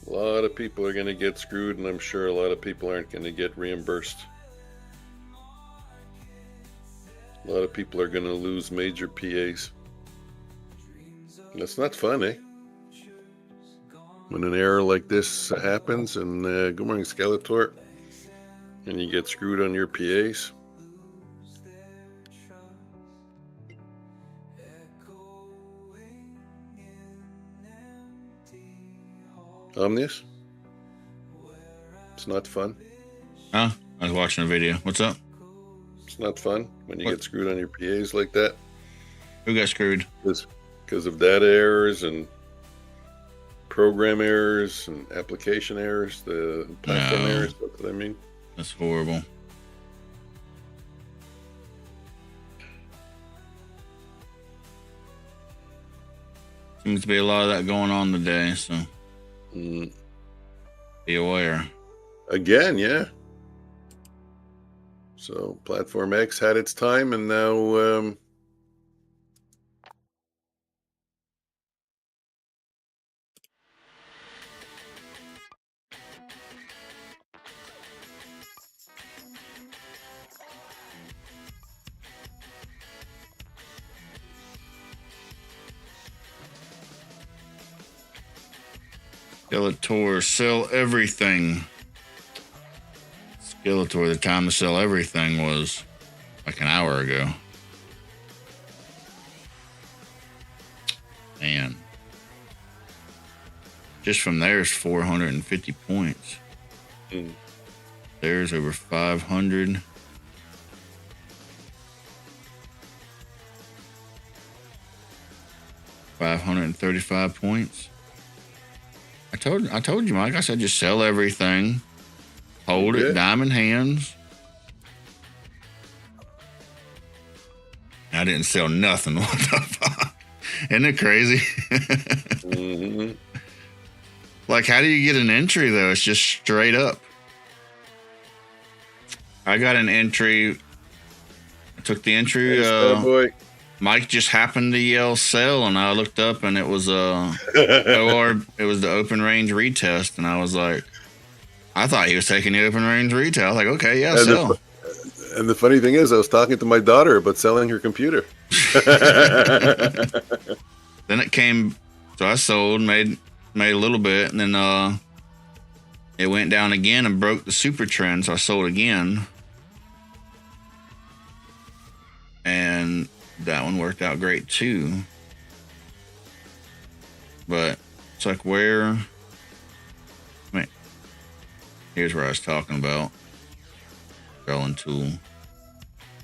A lot of people are going to get screwed, and I'm sure a lot of people aren't going to get reimbursed. A lot of people are going to lose major PAs. That's not fun, eh? When an error like this happens, and good morning, Skeletor, and you get screwed on your PAs. Omnius? It's not fun. Huh? I was watching a video. What's up? It's not fun when you get screwed on your PAs like that. Who got screwed? Because of data errors and program errors and application errors, the platform errors, that's what I mean. That's horrible. Seems to be a lot of that going on today, so. Be aware. Again, yeah. So Platform X had its time, and now Skeletor, sell everything. Skeletor, the time to sell everything was like an hour ago. Man. Just from there is 450 points. There's over 500. $535 points. I told you, Mike. I said just sell everything, hold it, diamond hands. I didn't sell nothing. What the fuck? Isn't it crazy? mm-hmm. Like, how do you get an entry though? It's just straight up. I got an entry. I took the entry. Boy. Mike just happened to yell sell, and I looked up, and it was or it was the open range retest, and I was like, I thought he was taking the open range retest. I was like, okay, yeah, sell. And the funny thing is, I was talking to my daughter about selling her computer. Then it came, so I sold, made a little bit, and then it went down again and broke the super trend, so I sold again, and that one worked out great too. But it's like here's where I was talking about selling tool.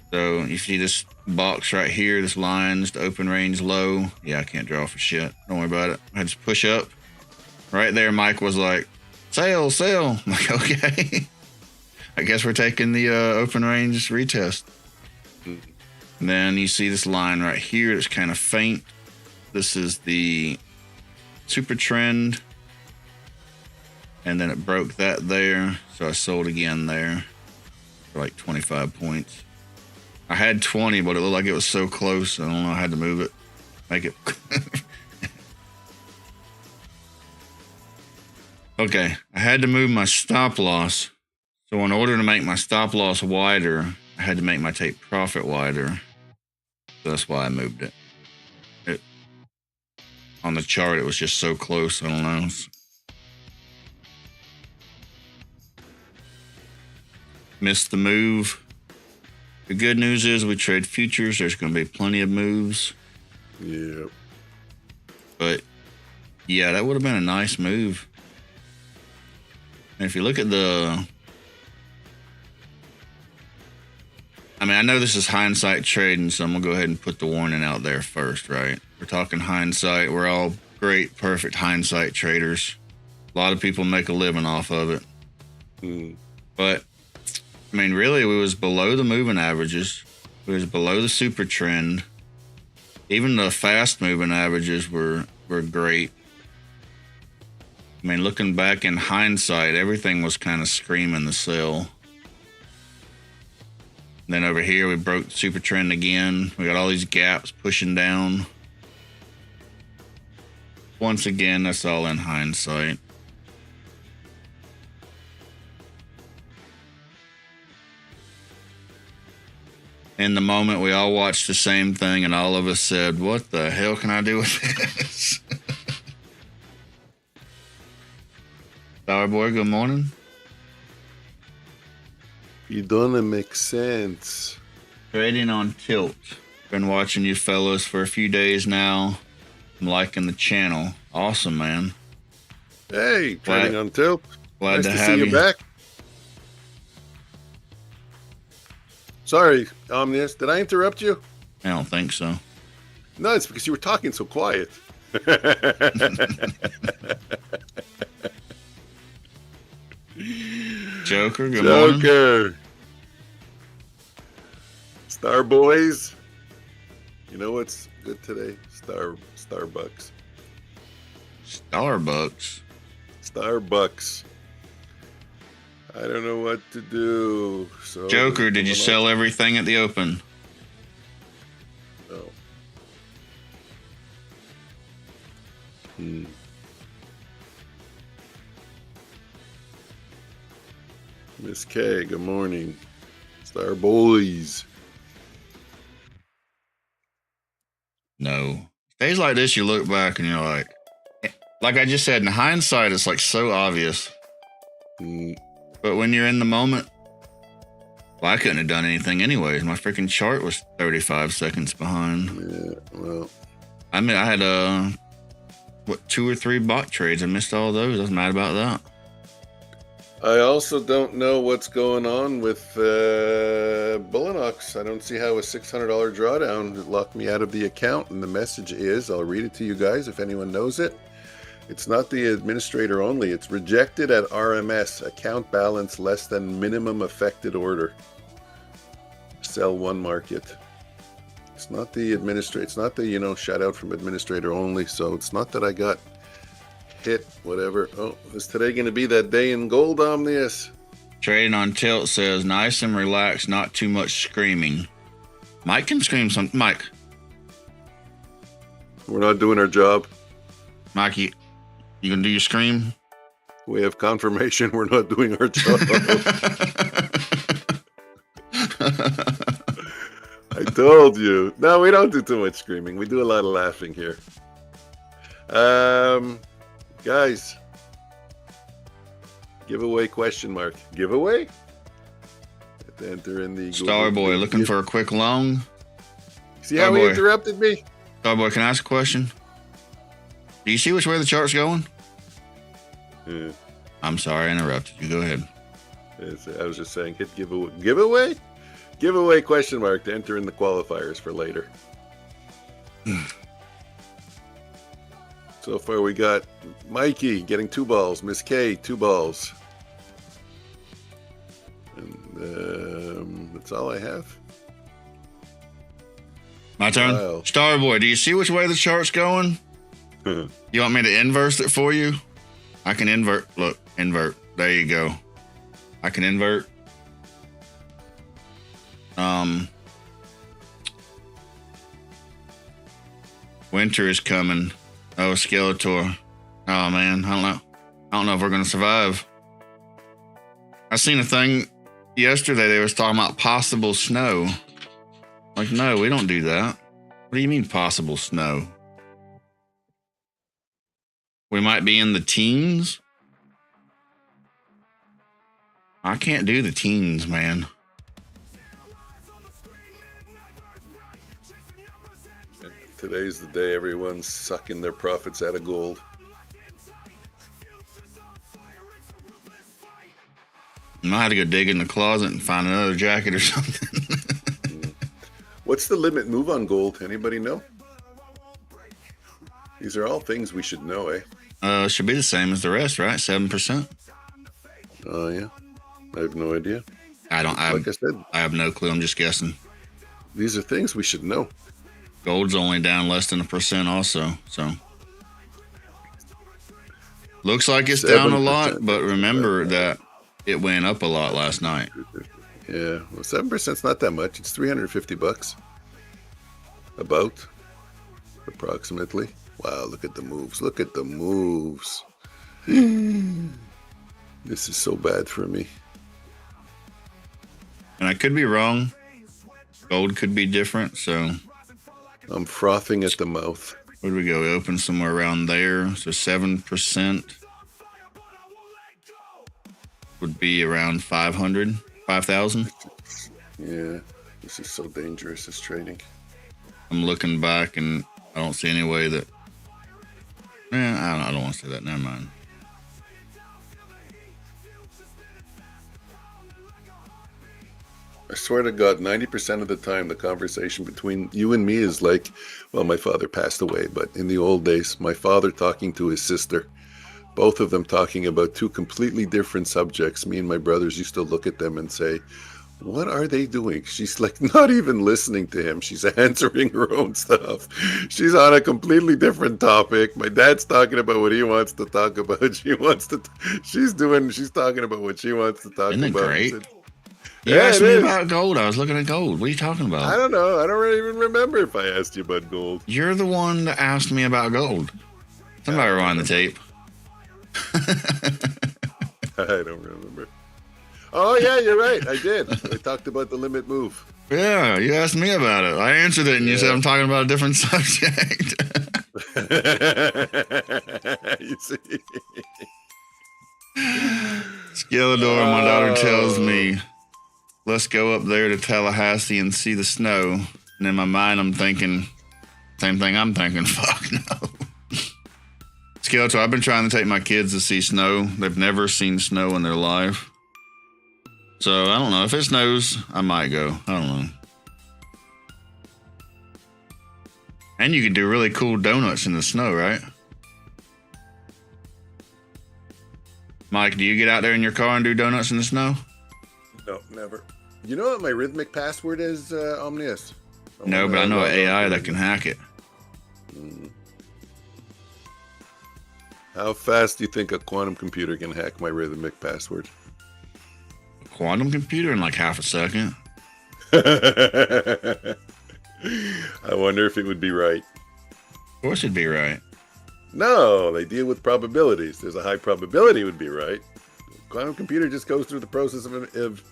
So you see this box right here, this line, this open range low. Yeah, I can't draw for shit. Don't worry about it. I had to push up. Right there, Mike was like, sell. I'm like, okay. I guess we're taking the open range retest. And then you see this line right here that's kind of faint. This is the super trend. And then it broke that there. So I sold again there for like 25 points. I had 20, but it looked like it was so close. I don't know. I had to move it. Make it. Okay. I had to move my stop loss. So in order to make my stop loss wider, I had to make my take profit wider. So that's why I moved it. On the chart, it was just so close. I don't know. Missed the move. The good news is we trade futures. There's going to be plenty of moves. Yeah. But yeah, that would have been a nice move. And if you look at I know this is hindsight trading, so I'm going to go ahead and put the warning out there first, right? We're talking hindsight. We're all great, perfect hindsight traders. A lot of people make a living off of it. But, I mean, really, we was below the moving averages. We was below the super trend. Even the fast moving averages were great. I mean, looking back in hindsight, everything was kind of screaming the sell. Then over here, we broke the super trend again. We got all these gaps pushing down. Once again, that's all in hindsight. In the moment, we all watched the same thing, and all of us said, what the hell can I do with this? Boy, good morning. You don't make sense. Trading on tilt. Been watching you fellas for a few days now. I'm liking the channel. Awesome, man. Hey, trading on tilt. Glad nice to to have see you back. Sorry, Omnius. Did I interrupt you? I don't think so. No, it's because you were talking so quiet. Joker, good morning. Joker. Star Boys. You know what's good today? Starbucks. Starbucks. Starbucks. I don't know what to do. So Joker, did you sell everything at the open? No. Miss K, good morning. Star Boys. No. Days like this, you look back and you're like I just said, in hindsight, it's like so obvious. But when you're in the moment, well, I couldn't have done anything anyways. My freaking chart was 35 seconds behind. Yeah, well. I mean, I had, 2 or 3 bot trades. I missed all those. I was mad about that. I also don't know what's going on with Bullinox. I don't see how a $600 drawdown locked me out of the account. And the message is, I'll read it to you guys if anyone knows it. It's not the administrator only. It's rejected at RMS. Account balance less than minimum affected order. Sell one market. It's not the administrator. It's not the, shout out from administrator only. So it's not that I got hit, whatever. Oh, is today going to be that day in gold, Omnius? Trading on Tilt says, nice and relaxed, not too much screaming. Mike can scream something. Mike. We're not doing our job. Mike, you going to do your scream? We have confirmation we're not doing our job. I told you. No, we don't do too much screaming. We do a lot of laughing here. Guys, giveaway question mark. Giveaway? To enter in the Starboy looking for a quick long. See how he interrupted me? Starboy, can I ask a question? Do you see which way the chart's going? Yeah. I'm sorry I interrupted you. Go ahead. I was just saying, hit giveaway. Giveaway? Giveaway question mark to enter in the qualifiers for later. So far we got Mikey getting 2 balls, Miss K 2 balls, and that's all I have. My turn. Wow. Starboy, do you see which way the chart's going? You want me to inverse it for you? I can invert. Look, invert. There you go. I can invert. Winter is coming. Oh, Skeletor. Oh, man. I don't know if we're going to survive. I seen a thing yesterday. They was talking about possible snow. Like, no, we don't do that. What do you mean possible snow? We might be in the teens? I can't do the teens, man. Today's the day everyone's sucking their profits out of gold. I might have to go dig in the closet and find another jacket or something. What's the limit move on gold? Anybody know? These are all things we should know, eh? Should be the same as the rest, right? 7%. Oh, yeah. I have no idea. Like I said, I have no clue. I'm just guessing. These are things we should know. Gold's only down less than 1% also, so. Looks like it's down a lot, but remember that it went up a lot last night. Yeah, well, 7%'s not that much. It's $350. About. Approximately. Wow, look at the moves. Look at the moves. This is so bad for me. And I could be wrong. Gold could be different, so. I'm frothing at the mouth. Where do we go? We open somewhere around there. So 7% would be around 5,000. Yeah, this is so dangerous, this trading. I'm looking back and I don't see any way that. I don't want to say that. Never mind. I swear to God, 90% of the time, the conversation between you and me is like, well, my father passed away, but in the old days, my father talking to his sister, both of them talking about 2 completely different subjects. Me and my brothers used to look at them and say, What are they doing? She's like not even listening to him. She's answering her own stuff. She's on a completely different topic. My dad's talking about what he wants to talk about. She's talking about what she wants to talk Isn't it about. great? Said, You yeah, asked it me is. about gold. I was looking at gold. What are you talking about? I don't know. I don't really even remember if I asked you about gold. You're the one that asked me about gold. Somebody rewind the tape. I don't remember. Oh, yeah, you're right. I did. I talked about the limit move. Yeah, you asked me about it. I answered it, and you said I'm talking about a different subject. You see? Scalador, my daughter tells me, let's go up there to Tallahassee and see the snow. And in my mind, I'm thinking, same thing I'm thinking, fuck no. Skeletor, I've been trying to take my kids to see snow. They've never seen snow in their life. So I don't know. If it snows, I might go. I don't know. And you can do really cool donuts in the snow, right? Mike, do you get out there in your car and do donuts in the snow? No, never. You know what my rhythmic password is, Omnius? No, but I know an AI that can hack it. How fast do you think a quantum computer can hack my rhythmic password? A quantum computer in like half a second? I wonder if it would be right. Of course it'd be right. No, they deal with probabilities. There's a high probability it would be right. Quantum computer just goes through the process of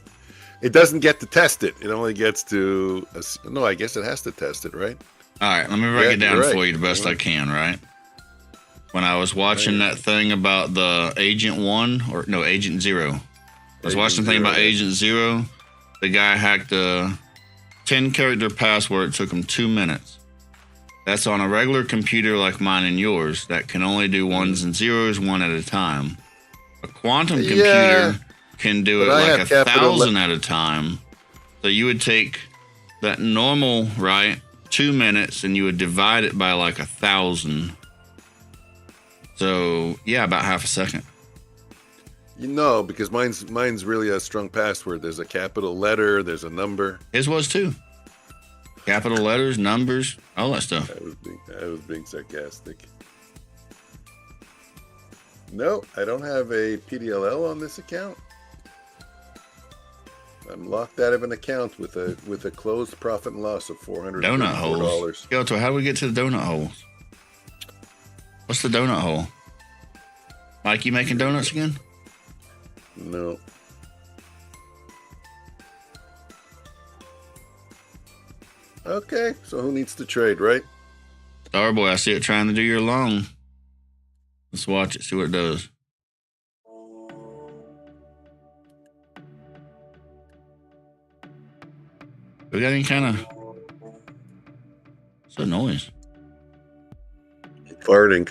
it doesn't get to test it. It only gets to no, I guess it has to test it, right? All right, let me break it down right. for you the best I can, right? When I was watching that thing about the Agent 0. I was watching the thing about Agent 0. The guy hacked a 10-character password. It took him 2 minutes. That's on a regular computer like mine and yours that can only do ones and zeros one at a time. A quantum computer can do it like 1,000 at a time. So you would take that normal, right, 2 minutes, and you would divide it by like 1,000. So yeah, about half a second. You know, because mine's really a strong password. There's a capital letter, there's a number. His was too. Capital letters, numbers, all that stuff. I was being sarcastic. No, I don't have a PDLL on this account. I'm locked out of an account with a closed profit and loss of $400. Donut holes. Skeletor, how do we get to the donut holes? What's the donut hole? Mike, you making donuts again? No. Okay, so who needs to trade, right? Starboy, I see it trying to do your long. Let's watch it, see what it does. We got any kind of... What's that noise? Farting.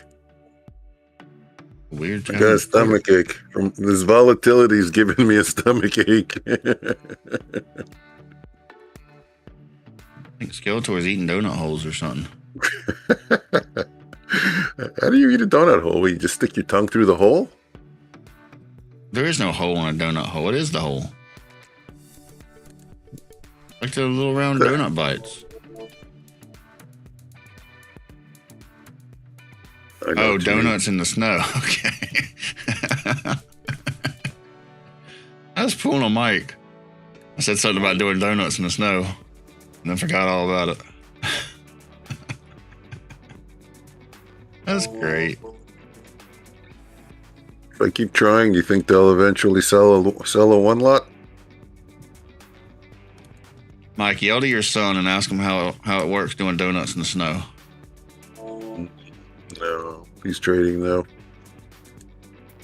Weird. I got a stomach ache. From this volatility is giving me a stomach ache. I think Skeletor's eating donut holes or something. How do you eat a donut hole? You just stick your tongue through the hole? There is no hole in a donut hole. It is the hole. Like the little round donut bites. Oh, donuts in the snow. Okay. I was pulling a mic. I said something about doing donuts in the snow, and then forgot all about it. That's great. If I keep trying, do you think they'll eventually sell a one lot? Mike, yell to your son and ask him how it works doing donuts in the snow. No, he's trading though.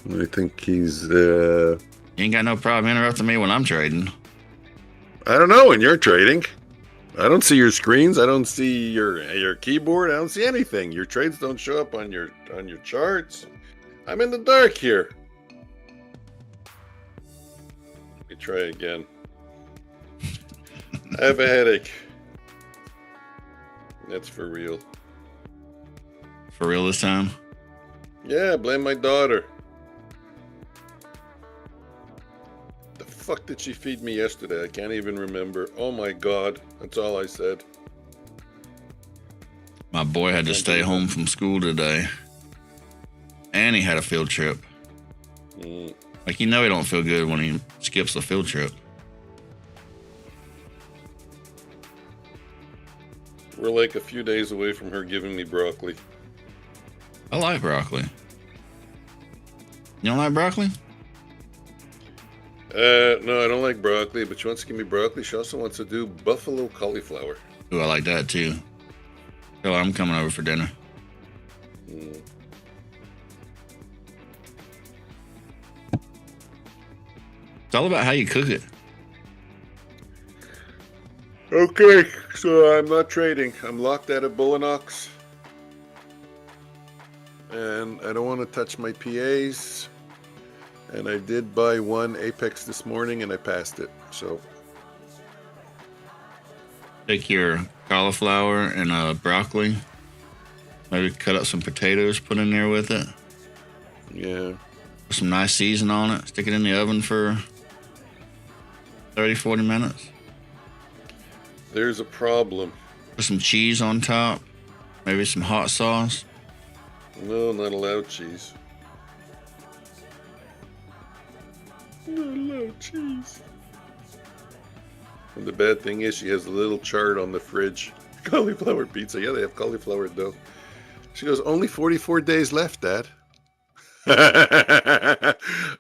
I think he's. You ain't got no problem interrupting me when I'm trading. I don't know when you're trading. I don't see your screens. I don't see your keyboard. I don't see anything. Your trades don't show up on your charts. I'm in the dark here. Let me try again. I have a headache. That's for real. For real this time? Yeah, blame my daughter. The fuck did she feed me yesterday? I can't even remember. Oh my God. That's all I said. My boy had to stay home from school today. And he had a field trip. Like, you know he don't feel good when he skips a field trip. We're like a few days away from her giving me broccoli. I like broccoli. You don't like broccoli? No, I don't like broccoli, but she wants to give me broccoli. She also wants to do buffalo cauliflower. Ooh, I like that too. So I'm coming over for dinner. It's all about how you cook it. Okay, so I'm not trading. I'm locked out of Bullinox. And I don't want to touch my PAs. And I did buy one Apex this morning and I passed it. So Take your cauliflower and broccoli. Maybe cut up some potatoes, put in there with it. yeah. Put some nice season on it. Stick it in the oven for 30, 40 minutes. There's a problem. Put some cheese on top. Maybe some hot sauce. No, not allowed cheese. Not allowed cheese. And the bad thing is she has a little chart on the fridge. Cauliflower pizza. Yeah, they have cauliflower dough. She goes, only 44 days left, Dad.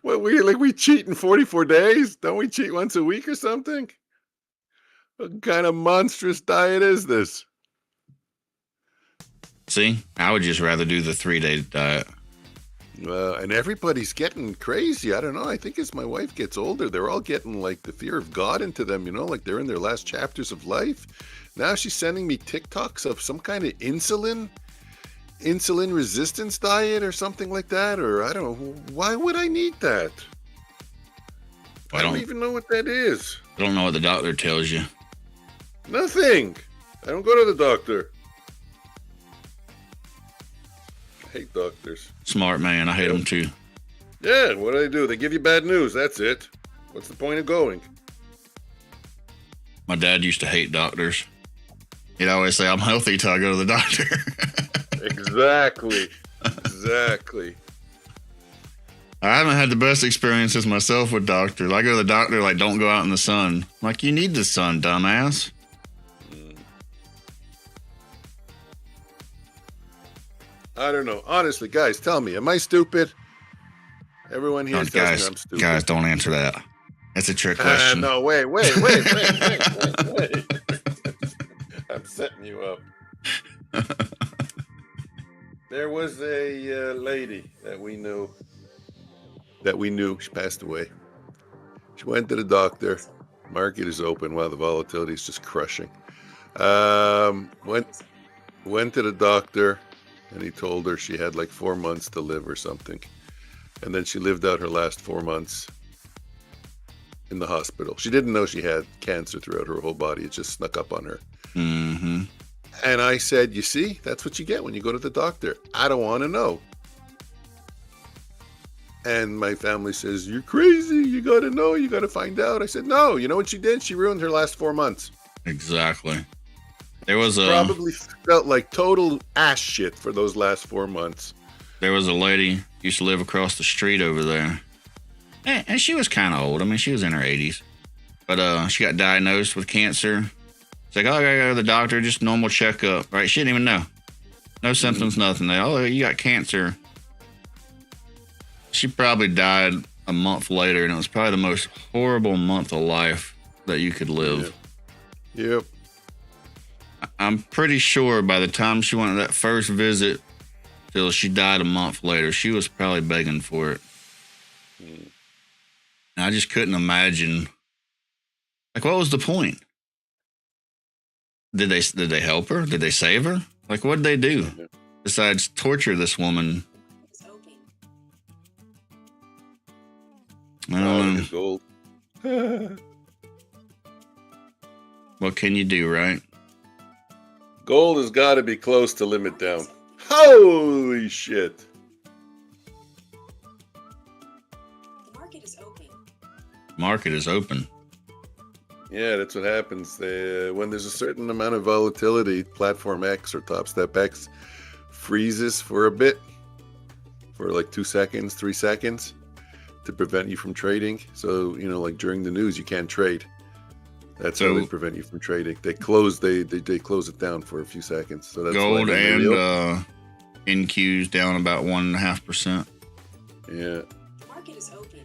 What, we cheat in 44 days? Don't we cheat once a week or something? What kind of monstrous diet is this? See, I would just rather do the 3-day diet. And everybody's getting crazy. I don't know. I think as my wife gets older, they're all getting like the fear of God into them, you know, like they're in their last chapters of life. Now she's sending me TikToks of some kind of insulin resistance diet or something like that. Or I don't know. Why would I need that? I don't even know what that is. I don't know what the doctor tells you. Nothing. I don't go to the doctor. I hate doctors. Smart man. I hate them too. Yeah, what do? They give you bad news. That's it. What's the point of going? My dad used to hate doctors. He'd always say, I'm healthy till I go to the doctor. Exactly. Exactly. I haven't had the best experiences myself with doctors. I go to the doctor, like, don't go out in the sun. I'm like, you need the sun, dumbass. I don't know. Honestly, guys, tell me, am I stupid? Everyone here tells me I'm stupid. Guys, don't answer that. It's a trick question. No, wait. I'm setting you up. There was a lady that we knew. She passed away. She went to the doctor. Market is open while the volatility is just crushing. Went to the doctor, and he told her she had like 4 months to live or something. And then she lived out her last 4 months in the hospital. She didn't know she had cancer throughout her whole body. It just snuck up on her. Mm-hmm. And I said, you see, that's what you get when you go to the doctor. I don't want to know. And my family says, you're crazy. You got to know. You got to find out. I said, no. You know what she did? She ruined her last 4 months. Exactly. There was probably felt like total ass shit for those last 4 months. There was a lady used to live across the street over there. And she was kind of old. I mean, she was in her 80s. But she got diagnosed with cancer. It's like, oh, I gotta go to the doctor, just normal checkup. Right? She didn't even know. No symptoms, nothing. Oh, you got cancer. She probably died a month later, and it was probably the most horrible month of life that you could live. Yep. I'm pretty sure by the time she went to that first visit till she died a month later, she was probably begging for it. And I just couldn't imagine. Like, what was the point? Did they help her? Did they save her? Like, what did they do besides torture this woman? I don't know. Gold. What can you do, right? Gold has got to be close to limit down. Holy shit. The market is open. market is open. Yeah, that's what happens. When there's a certain amount of volatility, platform X or Top Step X freezes for a bit, for like 2 seconds, 3 seconds, to prevent you from trading. So, like during the news, you can't trade. That's how they prevent you from trading. They close it down for a few seconds. So that's gold and NQ's down about 1.5%. Yeah. Market is open.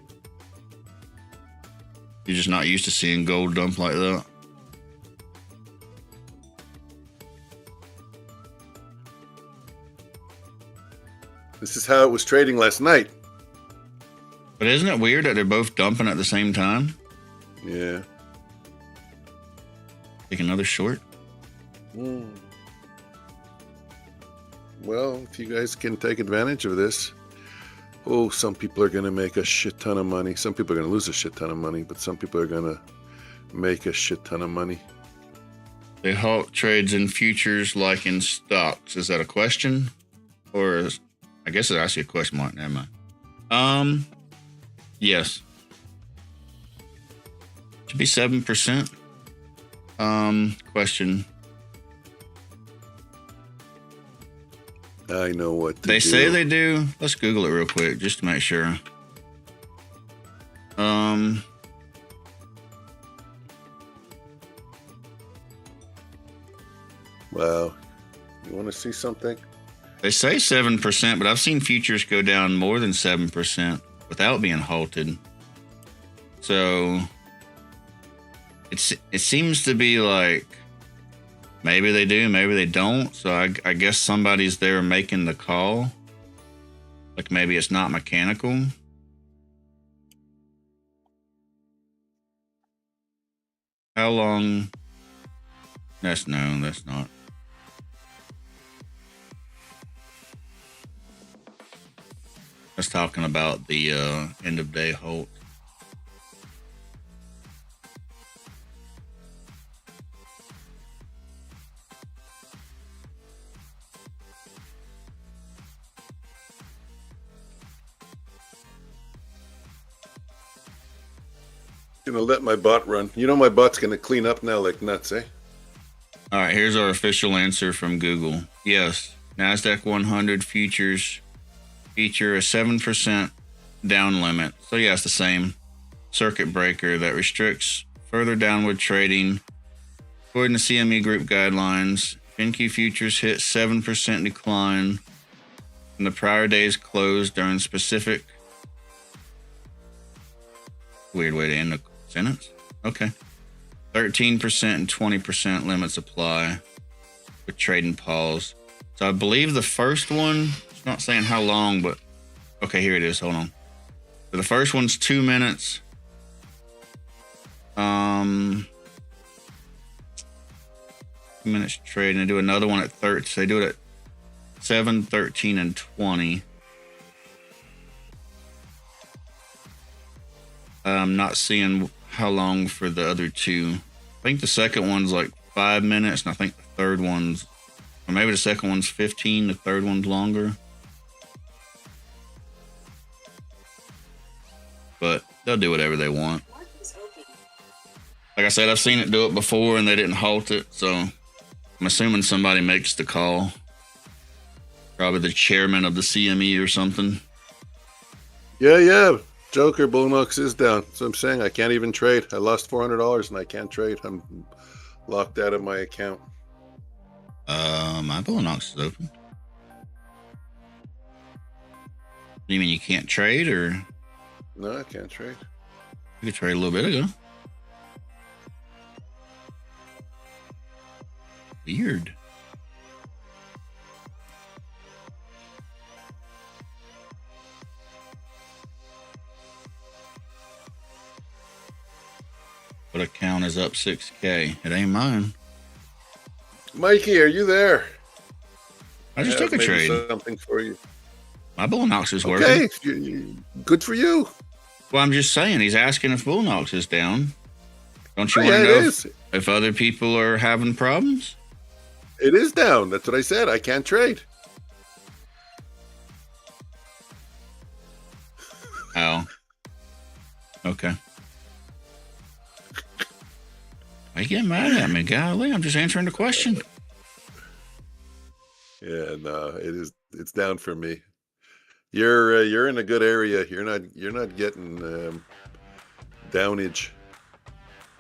You're just not used to seeing gold dump like that. This is how it was trading last night. But isn't it weird that they're both dumping at the same time? Yeah. Take another short? Well, if you guys can take advantage of this, some people are going to make a shit ton of money. Some people are going to lose a shit ton of money, but some people are going to make a shit ton of money. They halt trades in futures like in stocks. Is that a question? Or I guess it's actually a question mark. Never mind. Yes. Should be 7%. Question. I know what they say they do. Let's Google it real quick just to make sure. Wow. You want to see something? They say 7%, but I've seen futures go down more than 7% without being halted. So it seems to be like maybe they do, maybe they don't. So I guess somebody's there making the call. Like maybe it's not mechanical. How long? That's not. That's talking about the end of day halt. Gonna let my bot run. My bot's gonna clean up now like nuts, eh? All right, here's our official answer from Google. Yes, Nasdaq 100 futures feature a 7% down limit. So yeah, it's the same circuit breaker that restricts further downward trading. According to CME Group guidelines, NQ futures hit 7% decline from the prior day's close during specific. Weird way to end a sentence. Okay. 13% and 20% limits apply with trading pause. So I believe the first one, it's not saying how long, but okay, here it is. Hold on. So the first one's 2 minutes. 2 minutes trade, and they do another one at 30. So they do it at 7, 13, and 20. I'm not seeing how long for the other two. I think the second one's like 5 minutes, and I think the third one's, or maybe the second one's 15, the third one's longer. But they'll do whatever they want. Like I said, I've seen it do it before, and they didn't halt it, so I'm assuming somebody makes the call. Probably the chairman of the CME or something. Yeah. Joker Bullnox is down. So I'm saying I can't even trade. I lost $400 and I can't trade. I'm locked out of my account. My Bullnox is open. You mean you can't trade, or? No, I can't trade. You could trade a little bit ago. Weird. But account is up 6K. It ain't mine. Mikey, are you there? I just took a trade. Something for you. My Bullnox is working. Okay, good for you. Well, I'm just saying, he's asking if Bullnox is down. Don't you want to know if other people are having problems? It is down. That's what I said. I can't trade. Oh. Okay. you getting mad at me, golly? I'm just answering the question. Yeah, no, it's down for me. You're in a good area. You're not getting downage.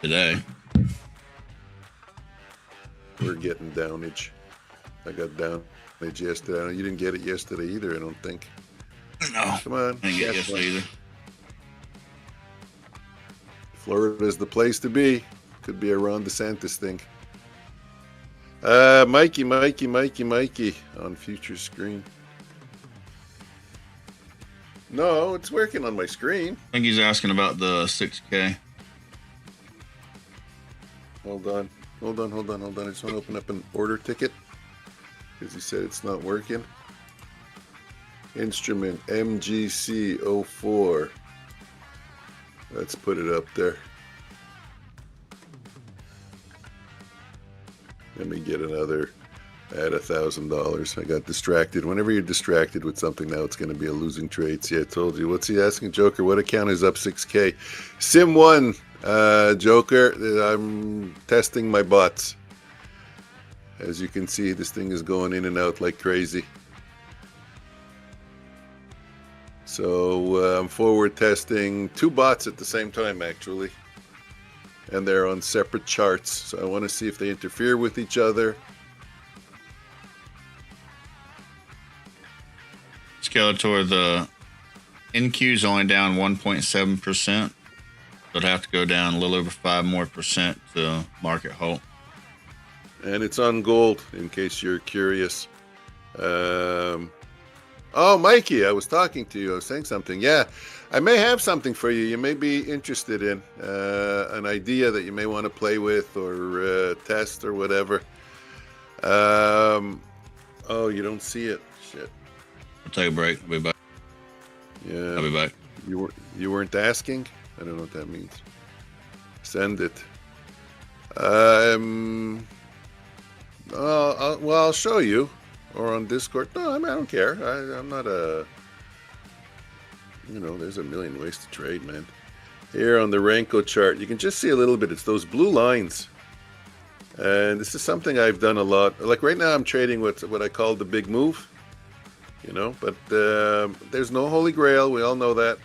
Today. We're getting downage. I got downage yesterday. You didn't get it yesterday either, I don't think. No. Come on. I didn't get it yesterday either. Florida's the place to be. Could be a Ron DeSantis thing. Mikey on future screen. No, it's working on my screen. I think he's asking about the 6K. Hold on. I just want to open up an order ticket because he said it's not working. Instrument MGC04. Let's put it up there. Let me get another at $1,000. I got distracted. Whenever you're distracted with something, now it's going to be a losing trade. See, I told you. What's he asking, Joker? What account is up 6K? Sim 1, Joker. I'm testing my bots. As you can see, this thing is going in and out like crazy. So I'm forward testing 2 bots at the same time, actually. And they're on separate charts. So I want to see if they interfere with each other. Skeletor, the NQ is only down 1.7%. So it'd have to go down a little over 5% more to market halt. And it's on gold, in case you're curious. Oh, Mikey, I was talking to you. I was saying something. Yeah, I may have something for you. You may be interested in an idea that you may want to play with or test or whatever. Oh, you don't see it. Shit. I'll take a break. I'll be back. Yeah. I'll be back. You weren't asking? I don't know what that means. Send it. Well, I'll show you. Or on Discord. No, I don't care. I'm not a... there's a million ways to trade, man. Here on the Renko chart, you can just see a little bit. It's those blue lines. And this is something I've done a lot. Like right now, I'm trading what I call the big move. But there's no holy grail. We all know that.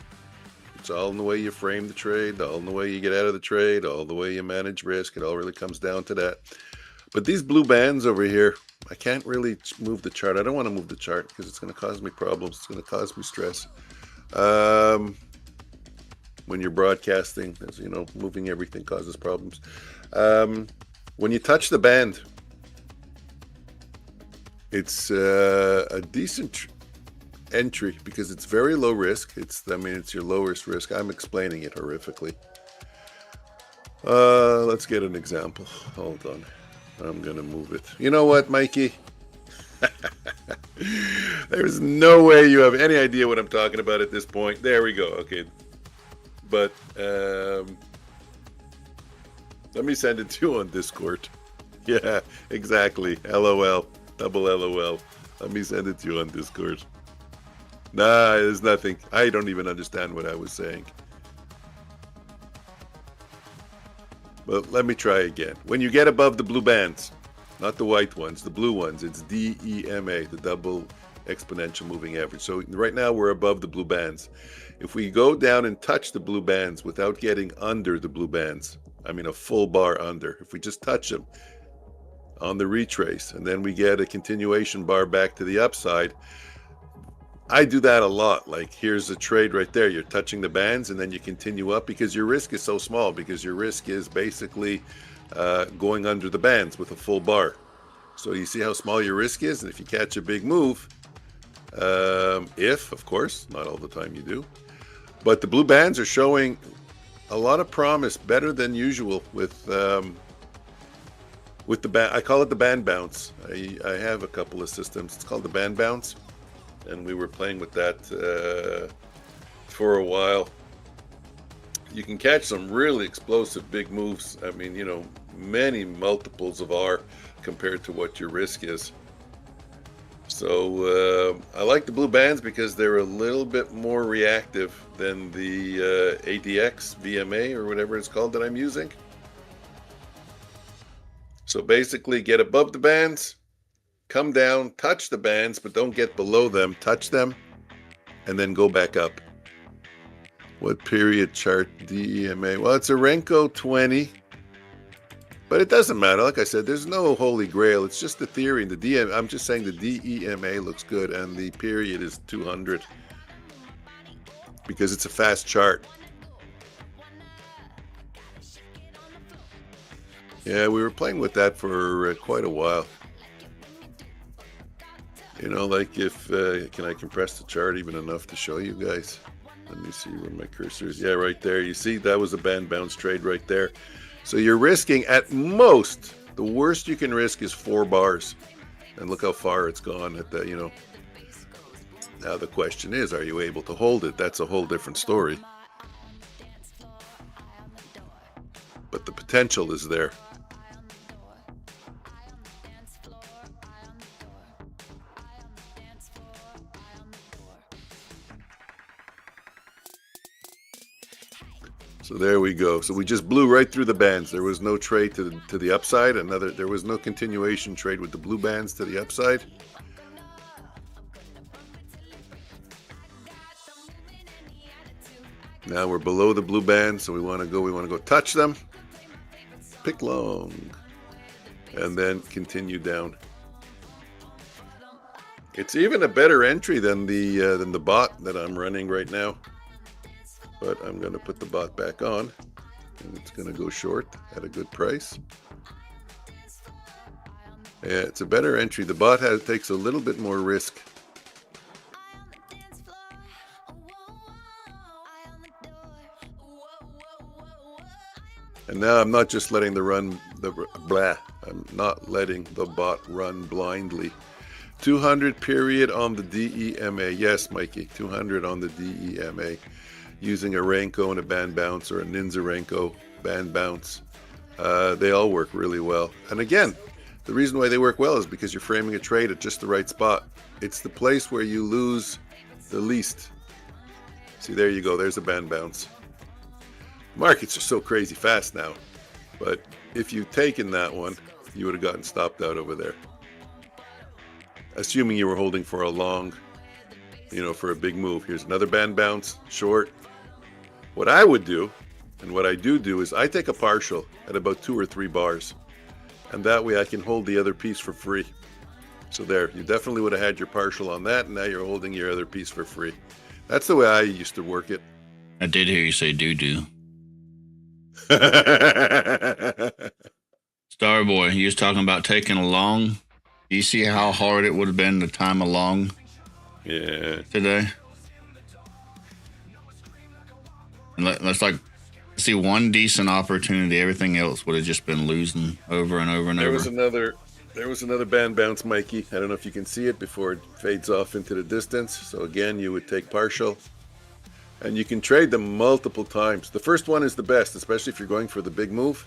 It's all in the way you frame the trade, all in the way you get out of the trade, all the way you manage risk. It all really comes down to that. But these blue bands over here, I can't really move the chart. I don't want to move the chart because it's going to cause me problems. It's going to cause me stress. When you're broadcasting, as you know, moving everything causes problems. When you touch the band, it's a decent entry because it's very low risk. It's your lowest risk. I'm explaining it horrifically. Let's get an example. Hold on. I'm going to move it. You know what, Mikey? There's no way you have any idea what I'm talking about at this point. There we go. Okay. But let me send it to you on Discord. Yeah, exactly. LOL. Double LOL. Let me send it to you on Discord. Nah, there's nothing. I don't even understand what I was saying. But let me try again. When you get above the blue bands, not the white ones, the blue ones, it's DEMA, the double exponential moving average. So right now we're above the blue bands. If we go down and touch the blue bands without getting under the blue bands, I mean a full bar under, if we just touch them on the retrace and then we get a continuation bar back to the upside, I do that a lot. Like here's a trade right there. You're touching the bands and then you continue up because your risk is so small, because your risk is basically going under the bands with a full bar. So you see how small your risk is, and if you catch a big move, of course, not all the time you do, but the blue bands are showing a lot of promise, better than usual with the band. I call it the band bounce. I have a couple of systems. It's called the band bounce. And we were playing with that for a while. You can catch some really explosive big moves. I mean, many multiples of R compared to what your risk is. So I like the blue bands because they're a little bit more reactive than the ADX, VMA, or whatever it's called that I'm using. So basically get above the bands, come down, touch the bands, but don't get below them, touch them, and then go back up. What period chart DEMA? Well, it's a Renko 20, but it doesn't matter. Like I said, there's no holy grail. It's just the theory. And the I'm just saying the DEMA looks good, and the period is 200 because it's a fast chart. Yeah, we were playing with that for quite a while. You know, like if, can I compress the chart even enough to show you guys? Let me see where my cursor is. Yeah, right there. You see, that was a band bounce trade right there. So you're risking at most, the worst you can risk is 4 bars. And look how far it's gone at that, you know. Now the question is, are you able to hold it? That's a whole different story. But the potential is there. So there we go. So we just blew right through the bands. There was no trade to the upside. There was no continuation trade with the blue bands to the upside. Now we're below the blue band, so we want to go touch them, pick long, and then continue down. It's even a better entry than the bot that I'm running right now. But I'm going to put the bot back on, and it's going to go short at a good price. Yeah, it's a better entry. The bot takes a little bit more risk. And now I'm not just letting I'm not letting the bot run blindly. 200 period on the DEMA. Yes, Mikey, 200 on the DEMA. Using a Renko and a band bounce, or a Ninja Renko band bounce. They all work really well. And again, the reason why they work well is because you're framing a trade at just the right spot. It's the place where you lose the least. See, there you go. There's a band bounce. Markets are so crazy fast now. But if you'd taken that one, you would have gotten stopped out over there. Assuming you were holding for a long, you know, for a big move. Here's another band bounce, short. What I would do, and what I do is I take a partial at about 2 or 3 bars. And that way I can hold the other piece for free. So there, you definitely would have had your partial on that, and now you're holding your other piece for free. That's the way I used to work it. I did hear you say do. Starboy, you was talking about taking a long. Do you see how hard it would have been to time a long? Yeah. Today. And let's see one decent opportunity. Everything else would have just been losing over and over and over. There was another band bounce, Mikey. I don't know if you can see it before it fades off into the distance. So again, you would take partial. And you can trade them multiple times. The first one is the best, especially if you're going for the big move.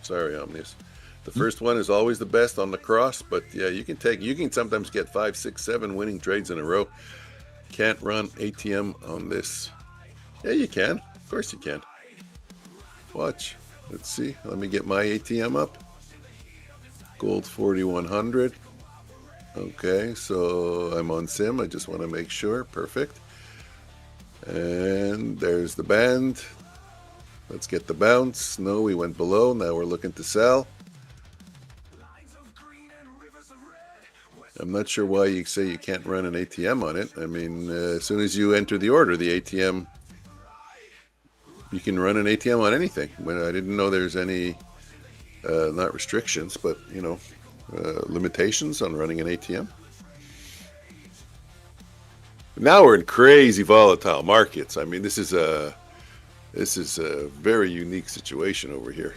Sorry, Omnius. The first one is always the best on the cross, but yeah, you can sometimes get 5, 6, 7 winning trades in a row. Can't run ATM on this. Yeah, you can. Of course you can. Watch. Let's see. Let me get my ATM up. Gold 4100. Okay, so I'm on sim. I just want to make sure. Perfect. And there's the band. Let's get the bounce. No, we went below. Now we're looking to sell. I'm not sure why you say you can't run an ATM on it. I mean, as soon as you enter the order, the ATM, you can run an ATM on anything. When I didn't know there's any, not restrictions, but, you know, limitations on running an ATM. Now we're in crazy volatile markets. I mean, this is a very unique situation over here.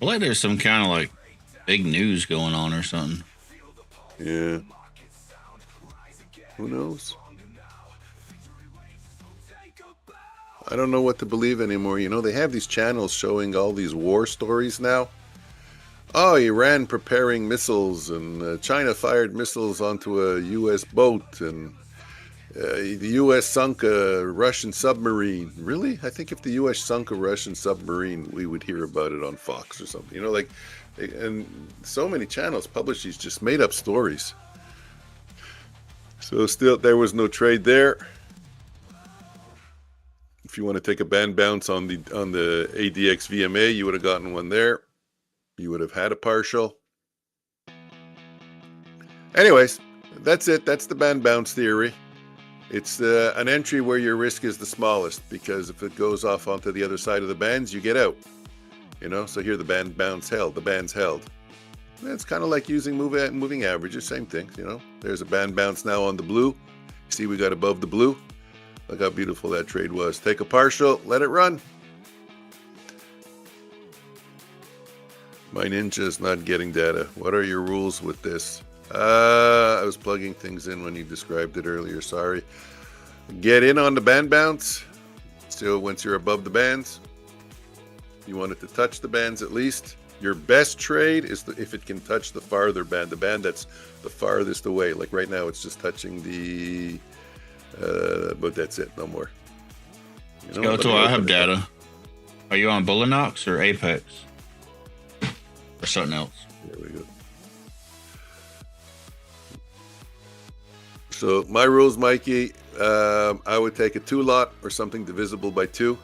Well, like there's some kind of like big news going on or something. Yeah. Who knows? I don't know what to believe anymore. You know, they have these channels showing all these war stories now. Oh, Iran preparing missiles, and China fired missiles onto a U.S. boat, and the U.S. sunk a Russian submarine. Really? I think if the U.S. sunk a Russian submarine, we would hear about it on Fox or something. You know, like And so many channels publish these just made up stories. So still, there was no trade there. If you want to take a band bounce on the ADX VMA, you would have gotten one there. You would have had a partial. Anyways, that's it. That's the band bounce theory. It's an entry where your risk is the smallest, because if it goes off onto the other side of the bands, you get out. You know, so here the band bounce held, the band's held. It's kind of like using moving averages, same thing. You know, there's a band bounce now on the blue. See, we got above the blue. Look how beautiful that trade was. Take a partial, let it run. My ninja is not getting data. What are your rules with this? I was plugging things in when you described it earlier. Sorry. Get in on the band bounce. So once you're above the bands, you want it to touch the bands at least. Your best trade is if it can touch the farther band, the band that's the farthest away. Like right now, it's just touching the, but that's it, no more. You know, Skeletal, I have data. Are you on Bullinox or Apex? Or something else? There we go. So my rules, Mikey, I would take a 2-lot or something divisible by 2,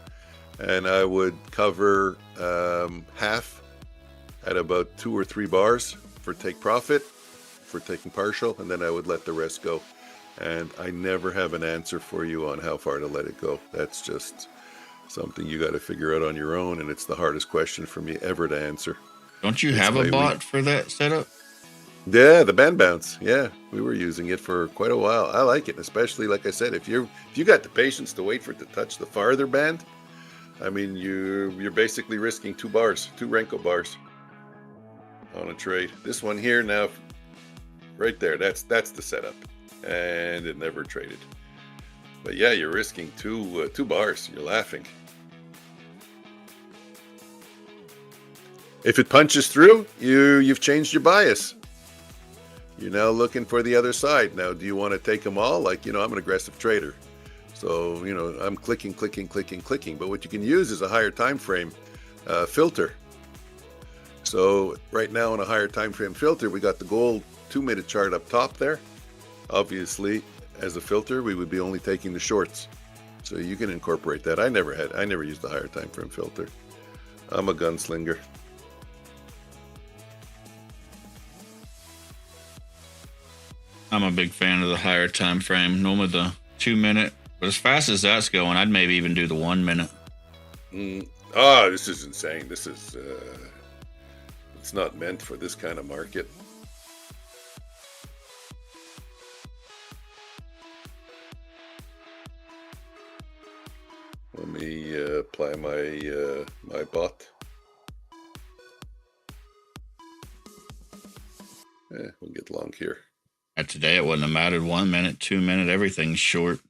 and I would cover half at about 2 or 3 bars for take profit, for taking partial, and then I would let the rest go. And I never have an answer for you on how far to let it go. That's just something you got to figure out on your own, and it's the hardest question for me ever to answer. Don't you have a bot for that setup? Yeah, the band bounce. Yeah, we were using it for quite a while. I like it, especially like I said, if you got the patience to wait for it to touch the farther band, I mean, you're basically risking 2 bars, 2 Renko bars on a trade. This one here now, right there, that's the setup, and it never traded. But yeah, you're risking 2 bars. You're laughing. If it punches through, you've changed your bias. You're now looking for the other side. Now, do you want to take them all? Like, you know, I'm an aggressive trader. So, you know, I'm clicking. But what you can use is a higher time frame filter. So right now on a higher time frame filter, we got the gold 2-minute chart up top there. Obviously, as a filter, we would be only taking the shorts. So you can incorporate that. I never used the higher time frame filter. I'm a gunslinger. I'm a big fan of the higher time frame. Normally the 2-minute, but as fast as that's going, I'd maybe even do the 1 minute. This is insane. This is it's not meant for this kind of market. Let me apply my bot. We'll get long here. And today it wouldn't have mattered. 1 minute, 2 minute, everything's short.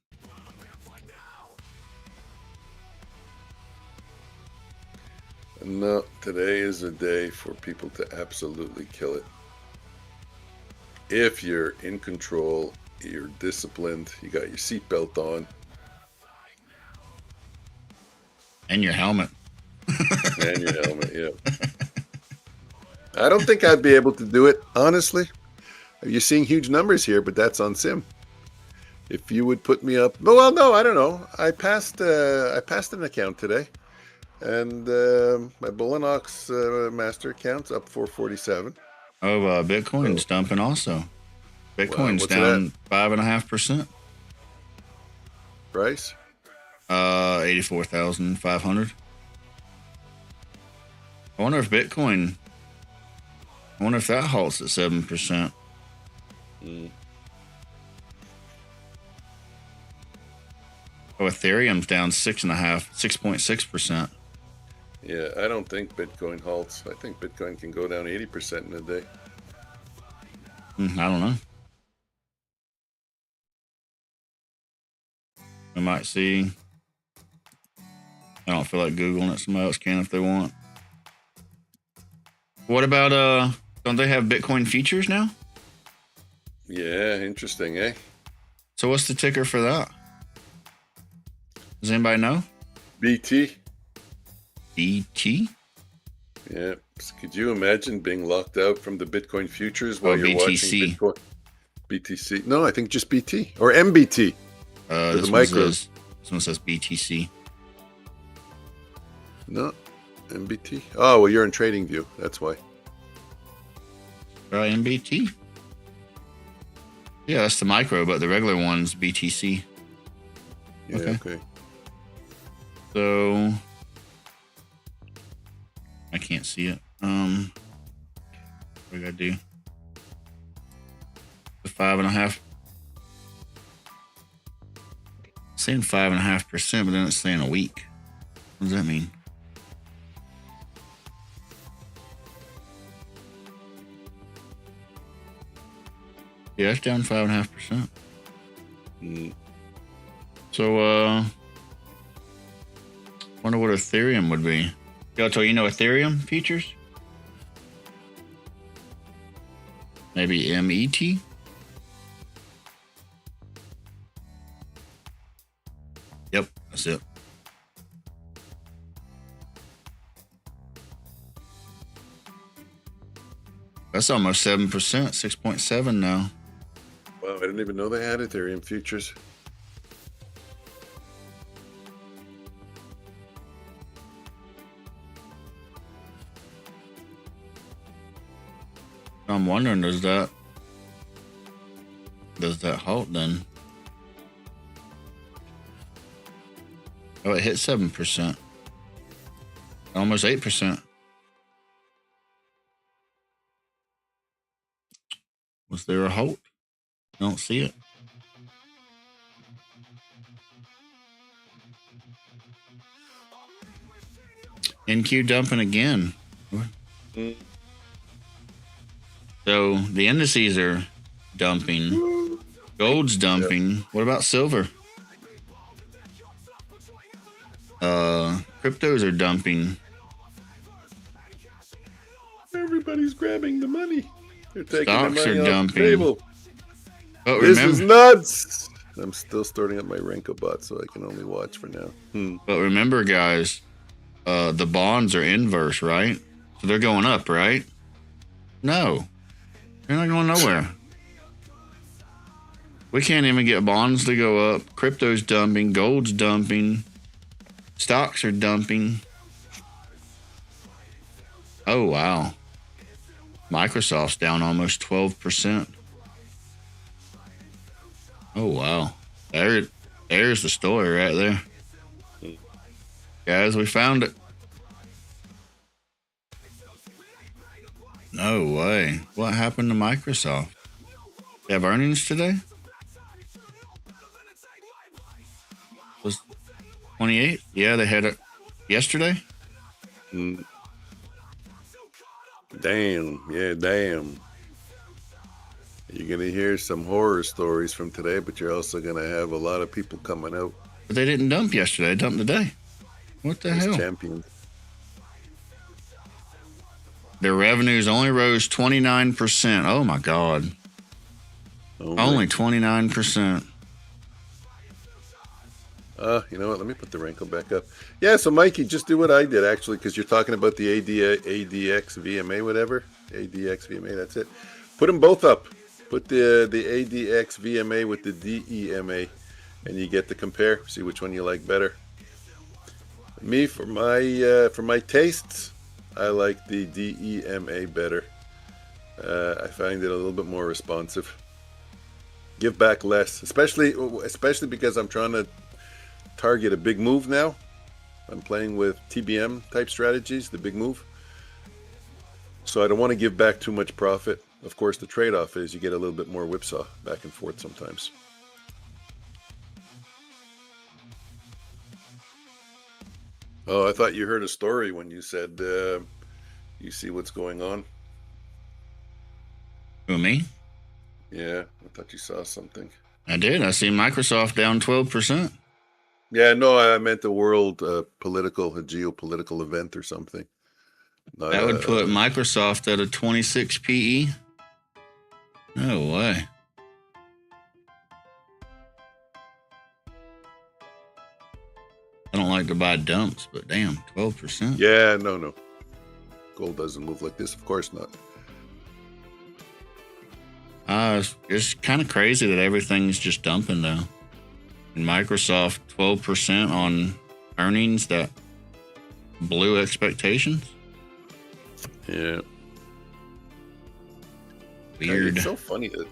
No, today is a day for people to absolutely kill it. If you're in control, you're disciplined, you got your seatbelt on. And your helmet. And your helmet, yeah. I don't think I'd be able to do it, honestly. You're seeing huge numbers here, but that's on sim. If you would put me up, well, no, I don't know. I passed an account today, and my Bullinox master account's up 447. Oh, Bitcoin's dumping also. Bitcoin's down 5.5%. Price? 84,500. I wonder if that halts at 7%. Oh, Ethereum's down 6.6%. Yeah, I don't think Bitcoin halts. I think Bitcoin can go down 80% in a day. I don't know. We might see. I don't feel like Googling it. Somebody else can if they want. What about, don't they have Bitcoin futures now? Yeah, interesting, eh? So what's the ticker for that? Does anybody know? BT. BT? Yeah. Could you imagine being locked out from the Bitcoin futures while Oh, you're watching BTC. Bitcoin? BTC? No, I think just BT or MBT. Or the micros. This one says BTC. No, MBT. Oh, well, you're in TradingView. That's why. MBT. Yeah, that's the micro, but the regular one's BTC. Yeah. Okay. So I can't see it. What do I gotta do? The 5.5. It's saying 5.5%, but then it's saying a week. What does that mean? Yeah, it's down 5.5%. So, wonder what Ethereum would be. Goto, you know Ethereum features? Maybe MET? Yep, that's it. That's almost 7%, 6.7 now. Wow, I didn't even know they had Ethereum futures. I'm wondering, does that halt then? Oh, it hit 7%. Almost 8%. Was there a halt? I don't see it. NQ dumping again. So the indices are dumping. Gold's dumping. What about silver? Cryptos are dumping. Everybody's grabbing the money. They're taking Stocks the money are off dumping. the table. But This remember, is nuts. I'm still starting up my Renko bot, so I can only watch for now. But remember, guys, the bonds are inverse, right? So they're going up, right? No, they're not going nowhere. We can't even get bonds to go up. Crypto's dumping. Gold's dumping. Stocks are dumping. Oh, wow. Microsoft's down almost 12%. Oh, wow. There's the story right there. Guys, we found it. No way. What happened to Microsoft? They have earnings today? Was 28? Yeah, they had it yesterday. Damn. Yeah, damn. You're going to hear some horror stories from today, but you're also going to have a lot of people coming out But they didn't dump yesterday. They dumped today. What the as hell? champions. Their revenues only rose 29%. Oh, my God. Only 29%. You know what? Let me put the Renko back up. Yeah, so Mikey, just do what I did, actually, because you're talking about the ADX VMA, whatever. ADX VMA, that's it. Put them both up. Put the ADX VMA with the DEMA, and you get to compare. See which one you like better. Me, for my tastes, I like the DEMA better. I find it a little bit more responsive. Give back less, especially because I'm trying to target a big move now. I'm playing with TBM type strategies, the big move. So I don't want to give back too much profit. Of course, the trade-off is you get a little bit more whipsaw back and forth sometimes. Oh, I thought you heard a story when you said you see what's going on. Who, me? Yeah, I thought you saw something. I did. I see Microsoft down 12%. Yeah, no, I meant the world a geopolitical event or something. Not, That would put Microsoft at a 26 PE. No way. I don't like to buy dumps, but damn, 12%. Yeah, no. Gold doesn't move like this. Of course not. It's kind of crazy that everything's just dumping though. And Microsoft 12% on earnings that blew expectations. Yeah. Weird. It's so funny that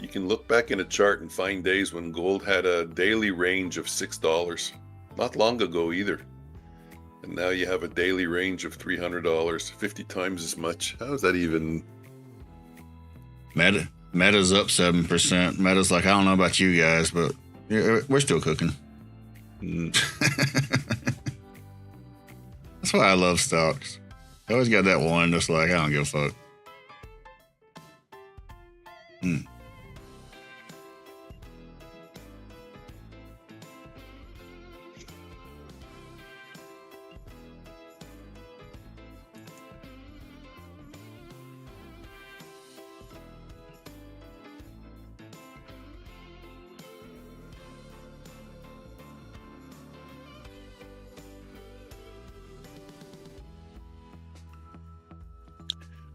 you can look back in a chart and find days when gold had a daily range of $6. Not long ago either. And now you have a daily range of $300, 50 times as much. How is that even? Meta's up 7%. Meta's like, I don't know about you guys, but we're still cooking. That's why I love stocks. I always got that one that's like, I don't give a fuck.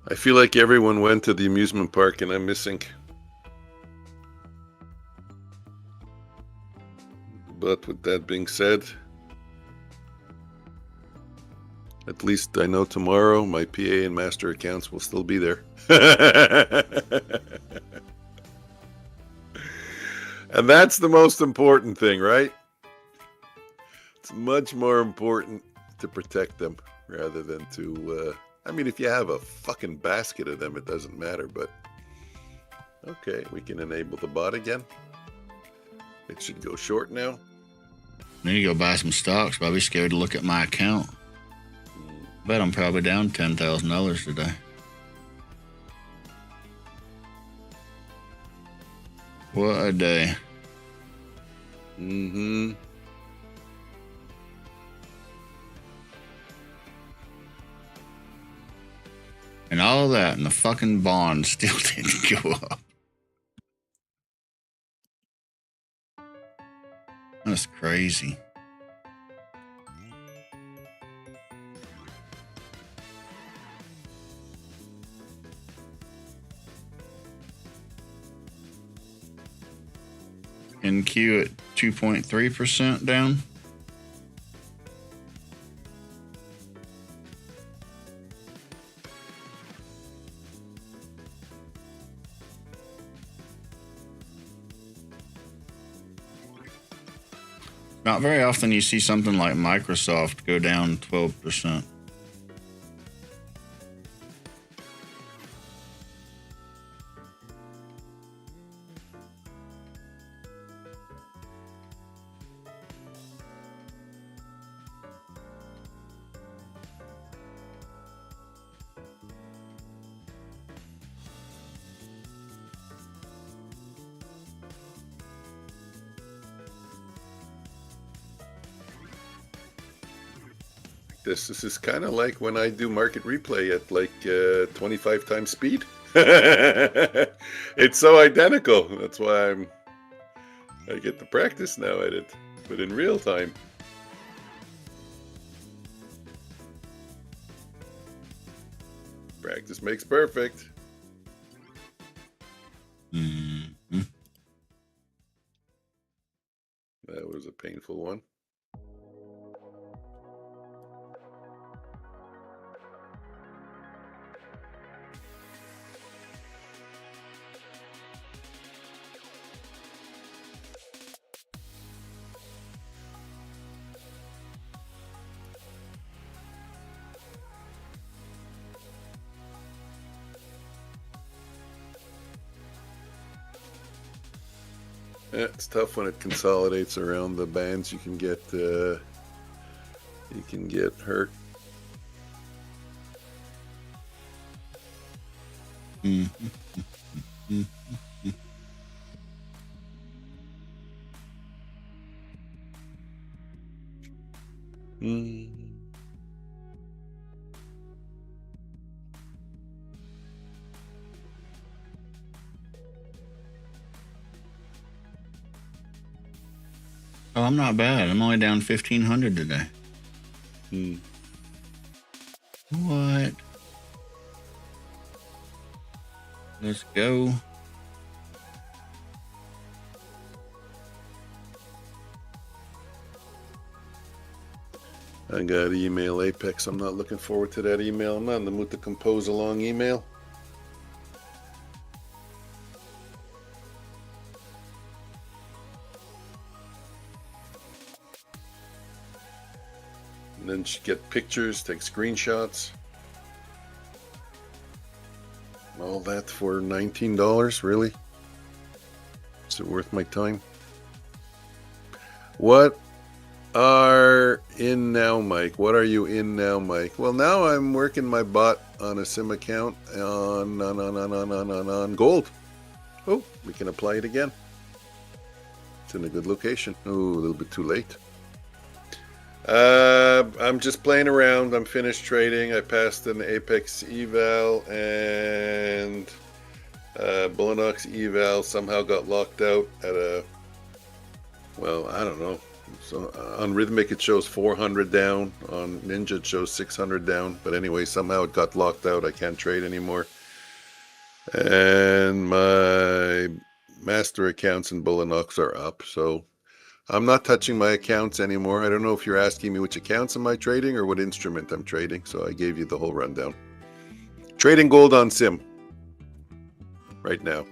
I feel like everyone went to the amusement park and I'm missing. But with that being said, at least I know tomorrow my PA and master accounts will still be there. And that's the most important thing, right? It's much more important to protect them rather than to... I mean, if you have a fucking basket of them, it doesn't matter, but... Okay, we can enable the bot again. It should go short now. I need to go buy some stocks, but I'll be scared to look at my account. I bet I'm probably down $10,000 today. What a day. Mm-hmm. And all of that, and the fucking bond still didn't go up. That's crazy. NQ at 2.3% down. Not very often you see something like Microsoft go down 12%. This is kind of like when I do market replay at like 25 times speed. It's so identical. That's why I get to practice now at it, but in real time. Practice makes perfect. Mm-hmm. That was a painful one. Yeah, it's tough when it consolidates around the bands. You can get hurt. Mm-hmm. Oh, I'm not bad. I'm only down 1,500 today. What? Let's go. I got email Apex. I'm not looking forward to that email. I'm not in the mood to compose a long email. And then get pictures, take screenshots. All that for $19, really? Is it worth my time? What are in now, Mike? What are you in now, Mike? Well, now I'm working my bot on a sim account on gold. Oh, we can apply it again. It's in a good location. Oh, a little bit too late. I'm just playing around. I'm finished trading. I passed an Apex eval and Bullinox eval somehow got locked out at a, well, I don't know. So on Rhythmic it shows 400 down. On Ninja it shows 600 down. But anyway, somehow it got locked out. I can't trade anymore. And my master accounts in Bullinox are up. So I'm not touching my accounts anymore. I don't know if you're asking me which accounts am I trading or what instrument I'm trading. So I gave you the whole rundown. Trading gold on sim right now.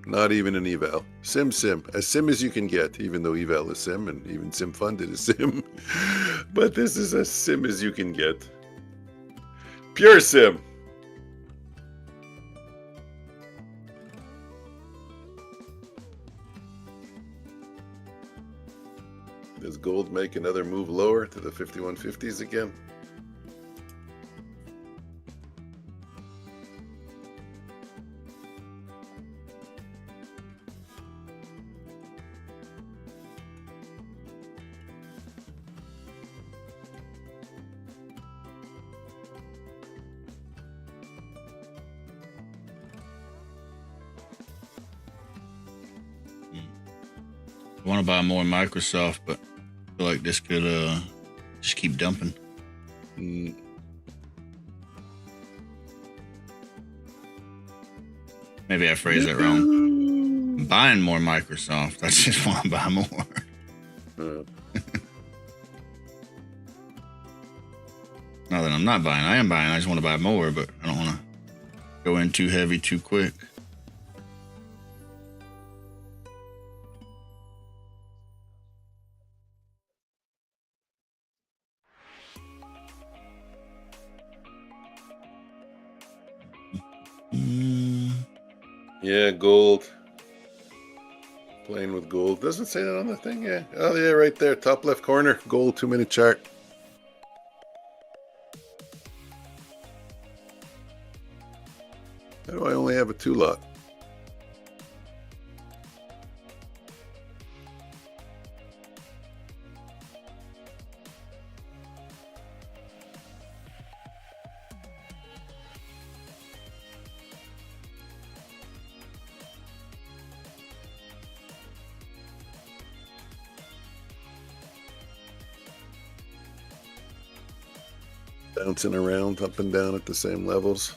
Not even an eval. Sim. As sim as you can get, even though eval is sim and even sim funded is sim. But this is as sim as you can get. Pure sim. Does gold make another move lower to the 5150s again? I want to buy more Microsoft, but I feel like this could just keep dumping. Maybe I phrased that wrong. I'm buying more Microsoft. I just want to buy more. Not that I'm not buying. I am buying. I just want to buy more, but I don't want to go in too heavy too quick. Yeah, gold. Playing with gold. Doesn't say that on the thing, yeah. Oh, yeah, right there. Top left corner. Gold 2-minute chart. How do I only have a 2 lot? Bouncing around up and down at the same levels.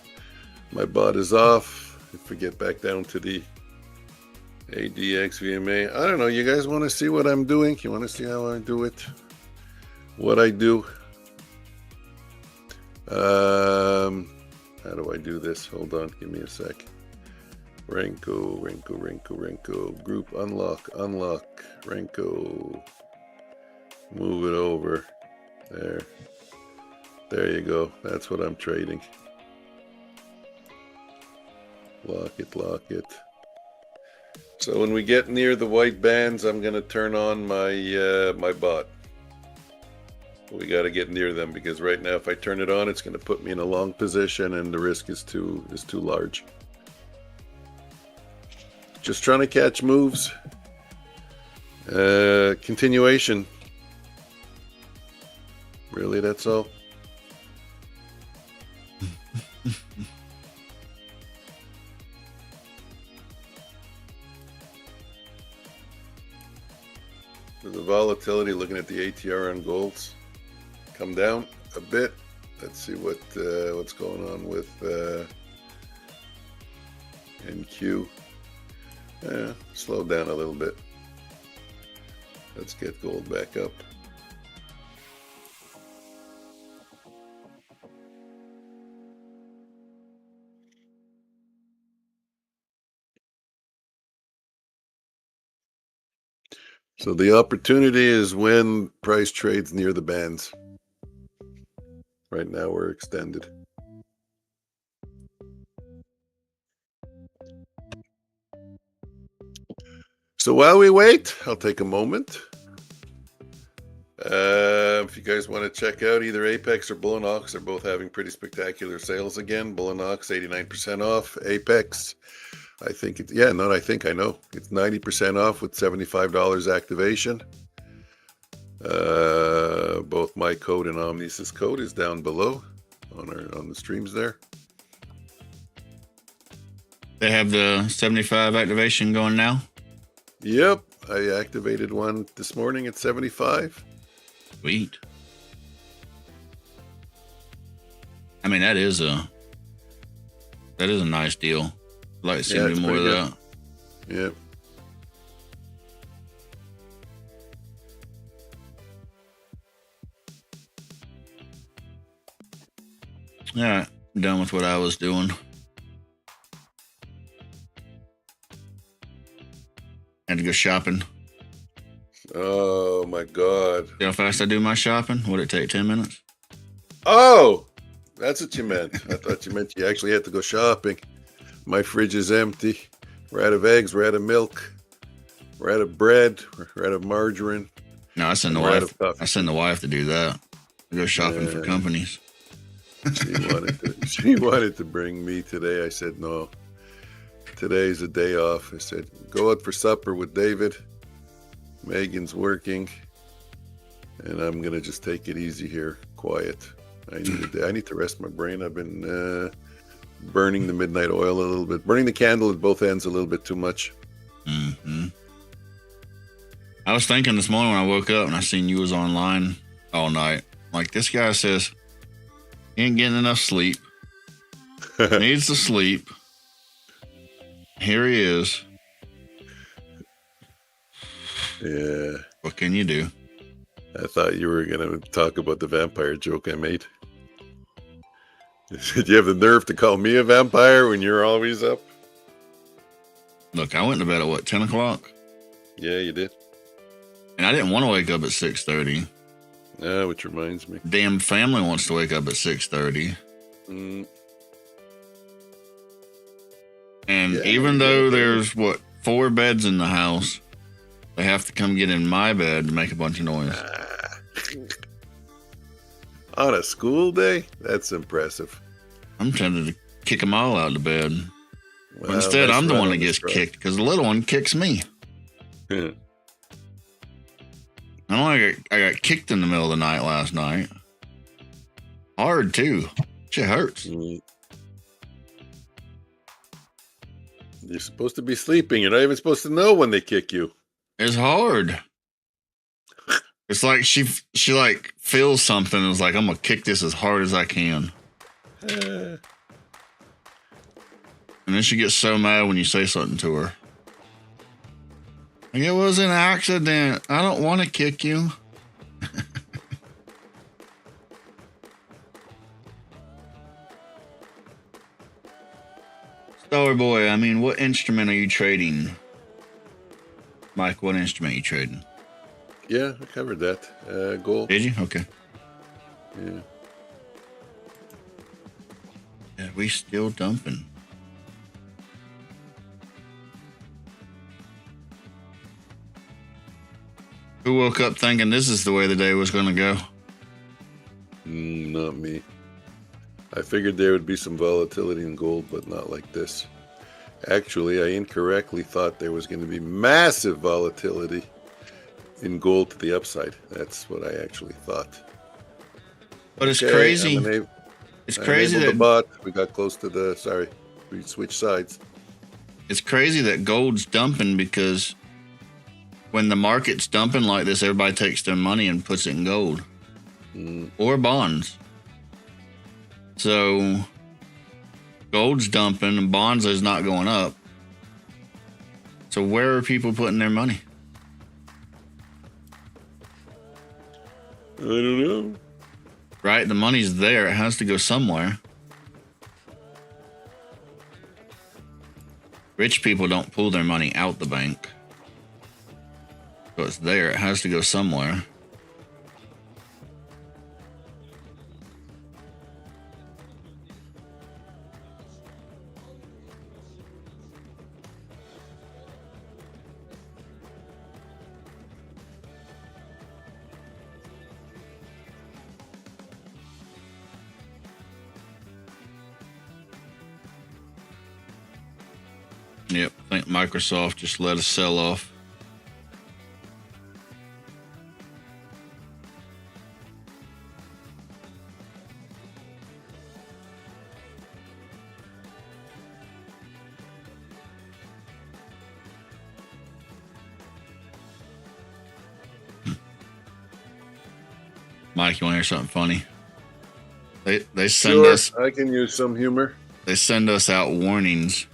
My bot is off. If we get back down to the ADX VMA, I don't know. You guys want to see what I'm doing? You want to see how I do it? What I do? How do I do this? Hold on. Give me a sec. Renko. Group unlock. Renko. Move it over. There you go. That's what I'm trading. Lock it. So when we get near the white bands, I'm going to turn on my my bot. We got to get near them because right now if I turn it on, it's going to put me in a long position and the risk is too large. Just trying to catch moves. Continuation. Really, that's all? The volatility, looking at the ATR on golds, come down. a bit. Let's see what's going on with NQ. Slow down a little bit. Let's get gold back up. So the opportunity is when price trades near the bands. Right now we're extended. So while we wait, I'll take a moment. If you guys want to check out either Apex or Bull and Ox, they're both having pretty spectacular sales again. Bull and Ox 89% off. Apex, I think it's, yeah, not I think, I know. It's 90% off with $75 activation. Both my code and Omnius's code is down below on the streams there. They have the 75 activation going now? Yep, I activated one this morning at 75. Sweet. I mean, that is a nice deal. I'd like to see me more of that. Yep. All right, I'm done with what I was doing. Had to go shopping. Oh my God. See how fast I do my shopping? Would it take 10 minutes? Oh, that's what you meant. I thought you meant you actually had to go shopping. My fridge is empty. We're out of eggs. We're out of milk. We're out of bread. We're out of margarine. No, I send the wife. I send the wife to do that. I go shopping for companies. She wanted to bring me today. I said no. Today's a day off. I said go out for supper with David. Megan's working, and I'm gonna just take it easy here, quiet. I need to rest my brain. I've been burning the midnight oil a little bit, burning the candle at both ends a little bit too much. Mm-hmm. I was thinking this morning when I woke up and I seen you was online all night. Like, this guy says he ain't getting enough sleep. Needs to sleep. Here he is. Yeah. What can you do? I thought you were going to talk about the vampire joke I made. Did you have the nerve to call me a vampire when you're always up? Look, I went to bed at 10 o'clock? Yeah, you did. And I didn't want to wake up at 6:30. Which reminds me. Damn family wants to wake up at 6:30. And even though there's 4 beds in the house, they have to come get in my bed to make a bunch of noise. On a school day? That's impressive. I'm tempted to kick them all out of bed. Well, but instead, I'm the one that gets kicked because the little one kicks me. I got kicked in the middle of the night last night. Hard, too. Shit hurts. You're supposed to be sleeping. You're not even supposed to know when they kick you. It's hard. It's like she like feels something and is like, I'm gonna kick this as hard as I can. And then she gets so mad when you say something to her. Like, it was an accident. I don't want to kick you. Star Boy, I mean, what instrument are you trading? Mike, what instrument are you trading? Yeah, I covered that. Gold. Did you? Okay. Yeah. Yeah, we still dumping. Who woke up thinking this is the way the day was going to go? Not me. I figured there would be some volatility in gold, but not like this. Actually, I incorrectly thought there was going to be massive volatility in gold to the upside. That's what I actually thought. But it's crazy. It's crazy that we got close to the. Sorry, we switched sides. It's crazy that gold's dumping because when the market's dumping like this, everybody takes their money and puts it in gold. or bonds. So gold's dumping and bonds is not going up. So where are people putting their money? I don't know. Right? The money's there. It has to go somewhere. Rich people don't pull their money out the bank. So it's there. It has to go somewhere. Yep, I think Microsoft just let us sell off. Mike, you want to hear something funny? They send us. I can use some humor. They send us out warnings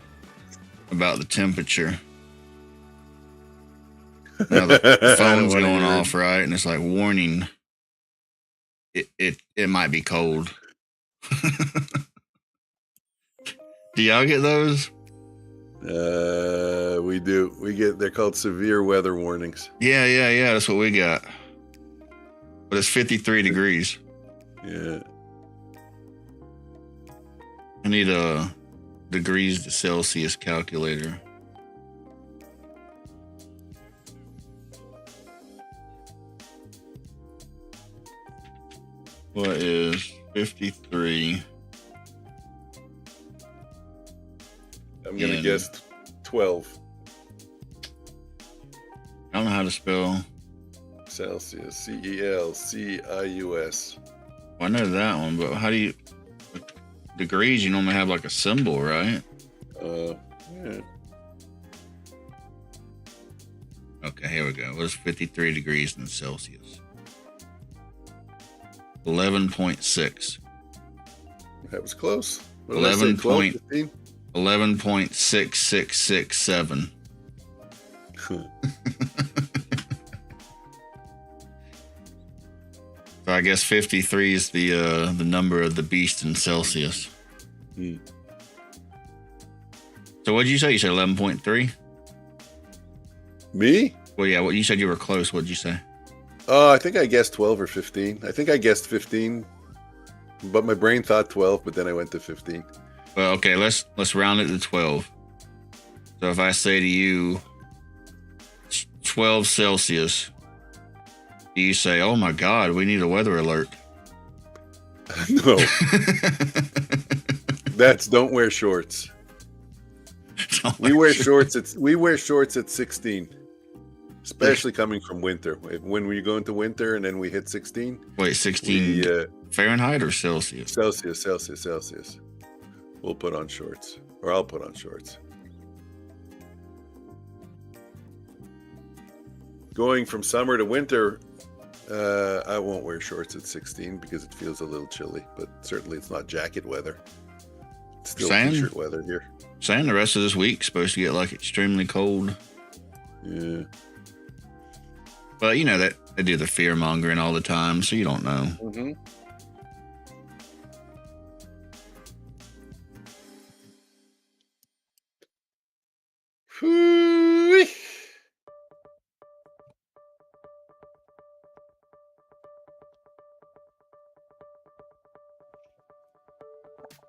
about the temperature. Now the phone's going off, right? And it's like, warning, it might be cold. Do y'all get those? We do. They're called severe weather warnings. Yeah. That's what we got. But it's 53 degrees. Yeah. I need a degrees to Celsius calculator. What is 53? I'm going to guess 12. I don't know how to spell Celsius. Celsius. Well, I know that one, but how do you... Degrees, you normally have like a symbol, right? Yeah. Okay, here we go. What is 53 degrees in Celsius? 11.6. That was close. 11.6667. So I guess 53 is the number of the beast in Celsius. So what did you say? You said 11.3? Me? Well, yeah. What you said you were close. What did you say? Oh, I think I guessed 12 or 15. I think I guessed 15, but my brain thought 12, but then I went to 15. Well, okay. Let's round it to 12. So if I say to you 12 Celsius, do you say, "Oh my God, we need a weather alert"? No. That's don't wear shorts. We wear shorts at 16. Especially coming from winter. When we go into winter and then we hit 16. Wait, 16 Fahrenheit or Celsius? Celsius. We'll put on shorts. Or I'll put on shorts. Going from summer to winter, I won't wear shorts at 16 because it feels a little chilly. But certainly it's not jacket weather. It's still t-shirt weather here. Saying the rest of this week's supposed to get like extremely cold. Yeah. But you know that they do the fear mongering all the time, so you don't know. Mm-hmm.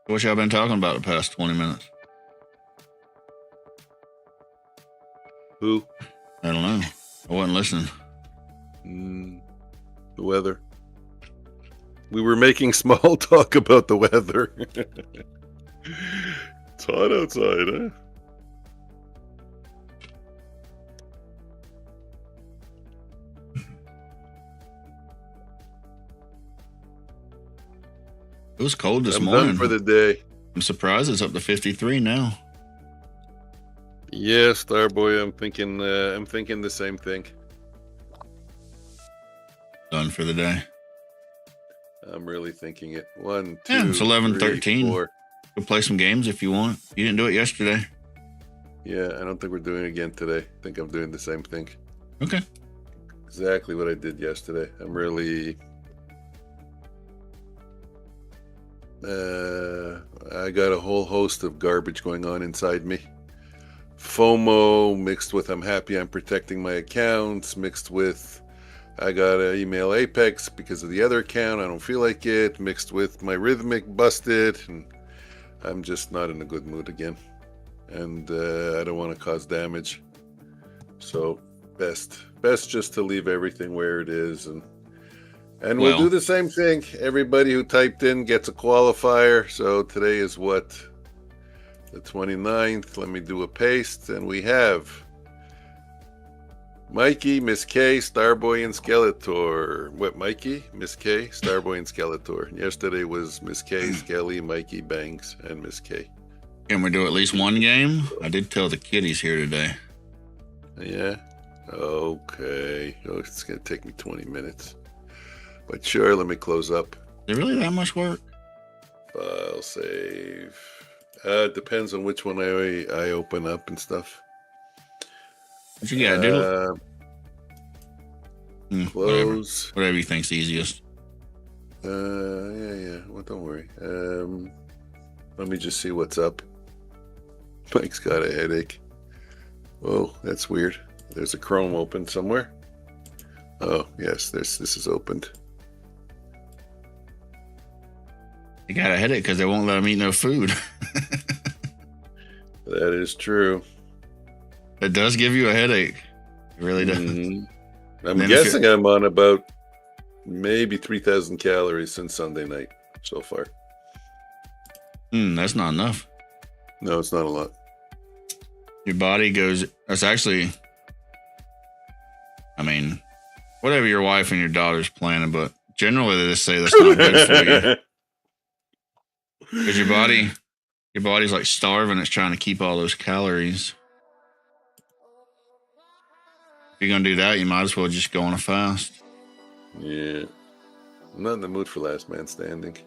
What y'all been talking about the past 20 minutes? Who? I don't know. I wasn't listening. The weather. We were making small talk about the weather. It's hot outside, huh? It was cold this I'm morning. done for the day. I'm surprised it's up to 53 now. Yeah, Starboy, I'm thinking the same thing. Done for the day. I'm really thinking it. 1, 2, Yeah, it's 11:13. 3, 4. Go play some games if you want. You didn't do it yesterday. Yeah, I don't think we're doing it again today. I think I'm doing the same thing. Okay. Exactly what I did yesterday. I'm really... I got a whole host of garbage going on inside me. FOMO mixed with I'm happy I'm protecting my accounts, mixed with I gotta email Apex because of the other account, I don't feel like it, mixed with my rhythmic busted, and I'm just not in a good mood again. And I don't want to cause damage. So best just to leave everything where it is, and we'll do the same thing. Everybody who typed in gets a qualifier. So today is what? The 29th. Let me do a paste, and we have Mikey, Miss K, Starboy, and Skeletor. What, Mikey, Miss K, Starboy, and Skeletor. Yesterday was Miss K, Skelly, Mikey, Banks, and Miss K. Can we do at least one game? I did tell the kiddies here today. Yeah? Okay. Oh, it's going to take me 20 minutes. But sure, let me close up. Is it really that much work? File save. It depends on which one I open up and stuff. What you gotta do? Close. Whatever you think's easiest. Yeah. Well, don't worry. Let me just see what's up. Mike's got a headache. Whoa, that's weird. There's a Chrome open somewhere. Oh, yes, this is opened. You got a headache because they won't let them eat no food. That is true. It does give you a headache. It really does. Mm-hmm. I'm guessing I'm on about maybe 3,000 calories since Sunday night so far. That's not enough. No, it's not a lot. Your body goes, that's actually, I mean, whatever your wife and your daughter's planning, but generally they just say that's not good for you. Because your body's like starving. It's trying to keep all those calories. If you're going to do that, you might as well just go on a fast. Yeah. I'm not in the mood for last man standing.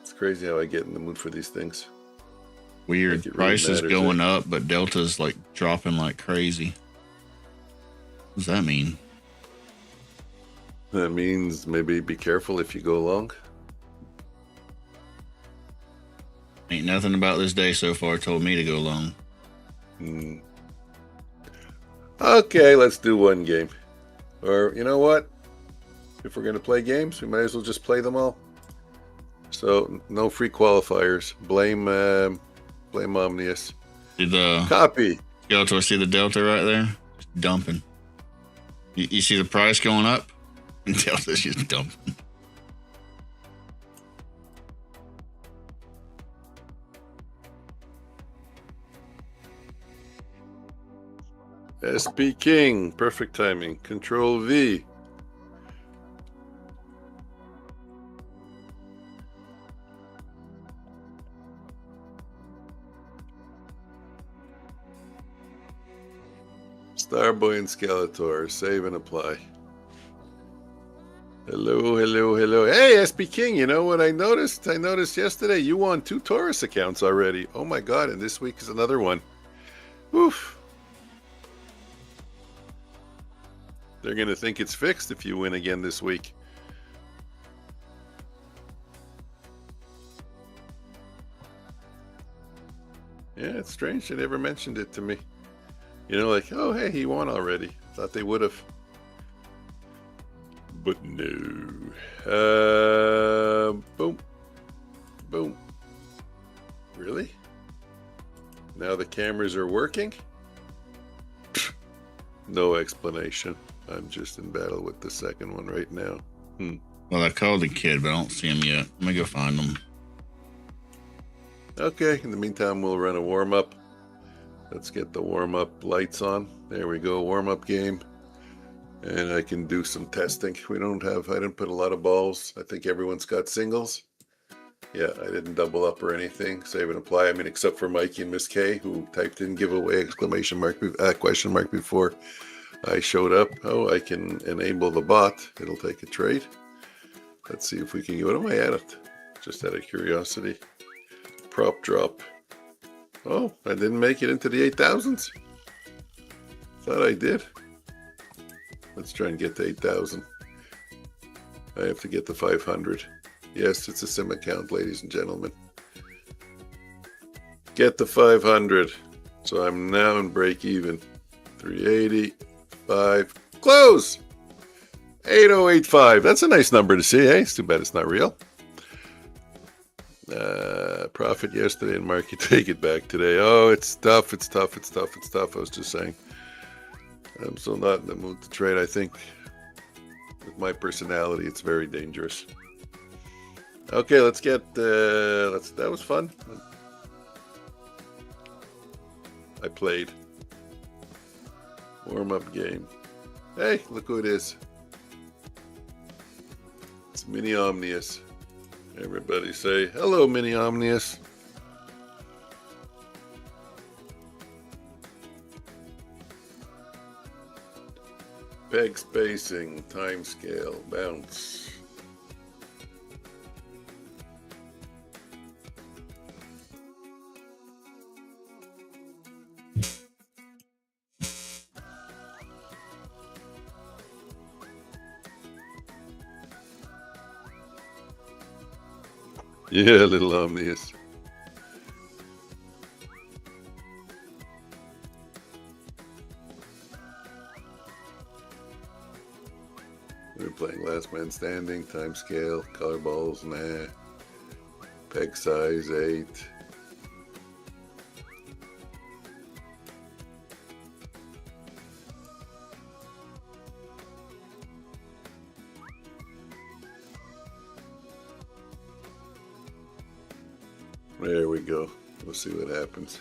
It's crazy how I get in the mood for these things. Weird. Like Prices really going up, but Delta's like dropping like crazy. What does that mean? That means maybe be careful if you go long. Ain't nothing about this day so far told me to go long. Okay, let's do one game. Or, you know what? If we're going to play games, we might as well just play them all. So, no free qualifiers. Blame Omnius. Copy. Skeletor, see the Delta right there? Just dumping. You see the price going up? Delta's just dumping. SP King, perfect timing. Control V. Starboy and Skeletor, save and apply. Hello. Hey, SP King, you know what I noticed? I noticed yesterday you won 2 Taurus accounts already. Oh my God, and this week is another one. Oof. They're going to think it's fixed if you win again this week. Yeah, it's strange they never mentioned it to me. You know, like, oh, hey, he won already. Thought they would have. But no. Boom. Really? Now the cameras are working? No explanation. I'm just in battle with the second one right now. Well, I called the kid, but I don't see him yet. Let me go find him. Okay, in the meantime, we'll run a warm-up. Let's get the warm-up lights on. There we go, warm-up game. And I can do some testing. I didn't put a lot of balls. I think everyone's got singles. Yeah, I didn't double up or anything. Save and apply. I mean, except for Mikey and Miss K, who typed in giveaway question mark before I showed up. Oh, I can enable the bot. It'll take a trade. Let's see if we can. What am I at? Just out of curiosity. Prop drop. Oh, I didn't make it into the 8,000s. Thought I did. Let's try and get to 8,000. I have to get to 500. Yes, it's a sim account, ladies and gentlemen. Get to 500. So I'm now in break even. 385. Close! 8085. That's a nice number to see, eh? It's too bad it's not real. Profit yesterday in market. Take it back today. Oh, it's tough. It's tough. It's tough. It's tough. I was just saying. I'm still not in the mood to trade. I think with my personality, it's very dangerous. Okay, let's get. That was fun. I played. Warm-up game. Hey, look who it is. It's Mini Omnius. Everybody say, hello, Mini Omnius. Peg spacing, time scale, bounce. Yeah, little Omnius. We're playing last man standing, time scale, color balls, nah. Peg size 8. There we go. We'll see what happens.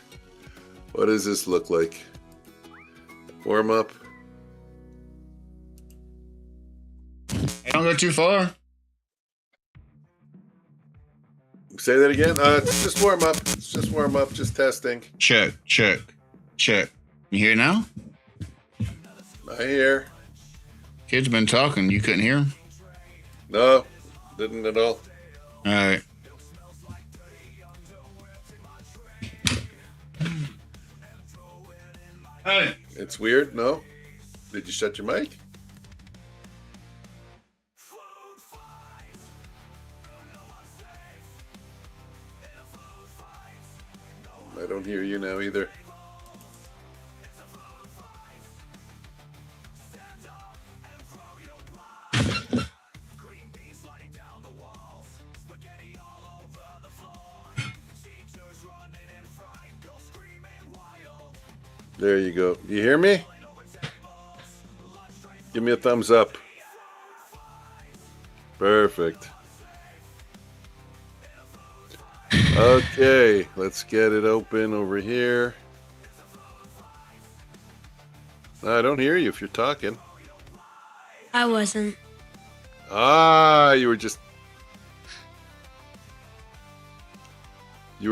What does this look like? Warm up. Don't go too far. Say that again. It's just warm up. It's just warm up. Just testing. Check. You hear now? I hear. Kid's been talking. You couldn't hear him? No, didn't at all. All right. Hey. It's weird. No. Did you shut your mic? I don't hear you now either. There you go. You hear me? Give me a thumbs up. Perfect. Okay, let's get it open over here. I don't hear you if you're talking. I wasn't. Ah, you were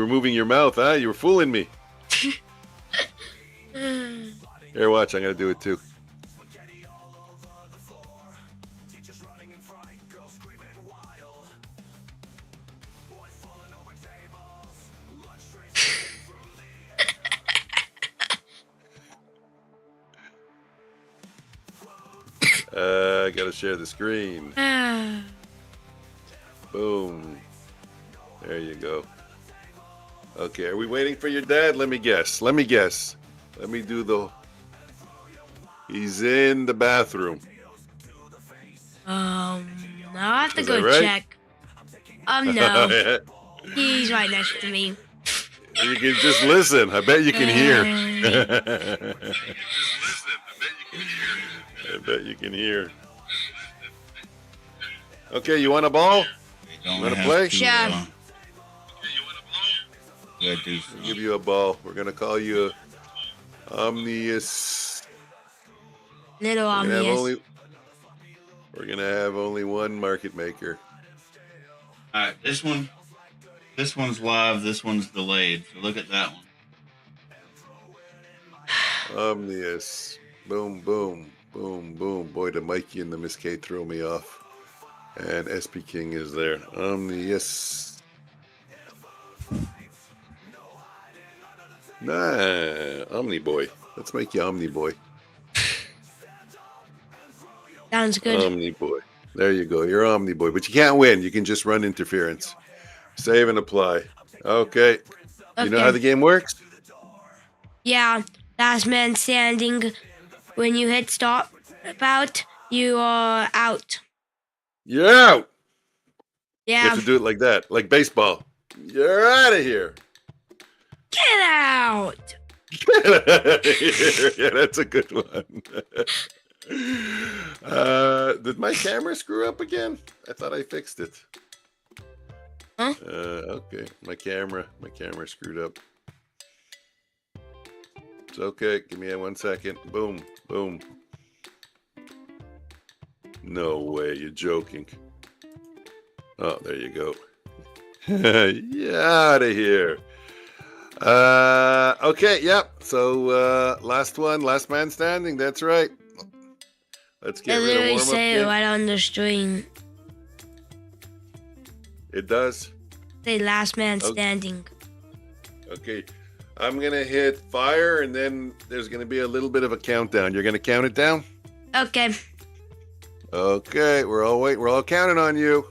moving your mouth, huh? You were fooling me. Here, watch. I'm going to do it too. I got to share the screen. Boom. There you go. Okay, are we waiting for your dad? Let me guess. Let me do the... He's in the bathroom. Now I have to Is go that right? check. No. He's right next to me. You can just listen. I bet you can hear. I bet you can hear. Okay, you want a ball? You want to play? Yeah. I'll I'll give you a ball. We're going to call you Omnius. Little Omnius. We're going to have only one market maker. All right, this one's live. This one's delayed. So look at that one. Omnius. Boom, boom, boom, boom. Boy, the Mikey and the Miss K throw me off. And SP King is there. Omnius. Nah, Omni Boy. Let's make you Omni Boy. Sounds good. Omni Boy. There you go. You're Omni Boy. But you can't win. You can just run interference. Save and apply. Okay. You know how the game works? Yeah. Last man standing. When you hit stop out, you are out. You're out. Yeah. You have to do it like that. Like baseball. You're out of here. Get out. Get out of here. Yeah, that's a good one. Did my camera screw up again? I thought I fixed it. Huh? Okay. My camera screwed up. It's okay. Give me 1 second. Boom. Boom. No way. You're joking. Oh, there you go. Yeah, out of here. Okay, yep. So last one, last man standing. That's right. Let's get rid of literally warm-up say it game. right on the stream. It does. Say last man standing. Okay. I'm gonna hit fire, and then there's gonna be a little bit of a countdown. You're gonna count it down? Okay. Okay, we're all counting on you.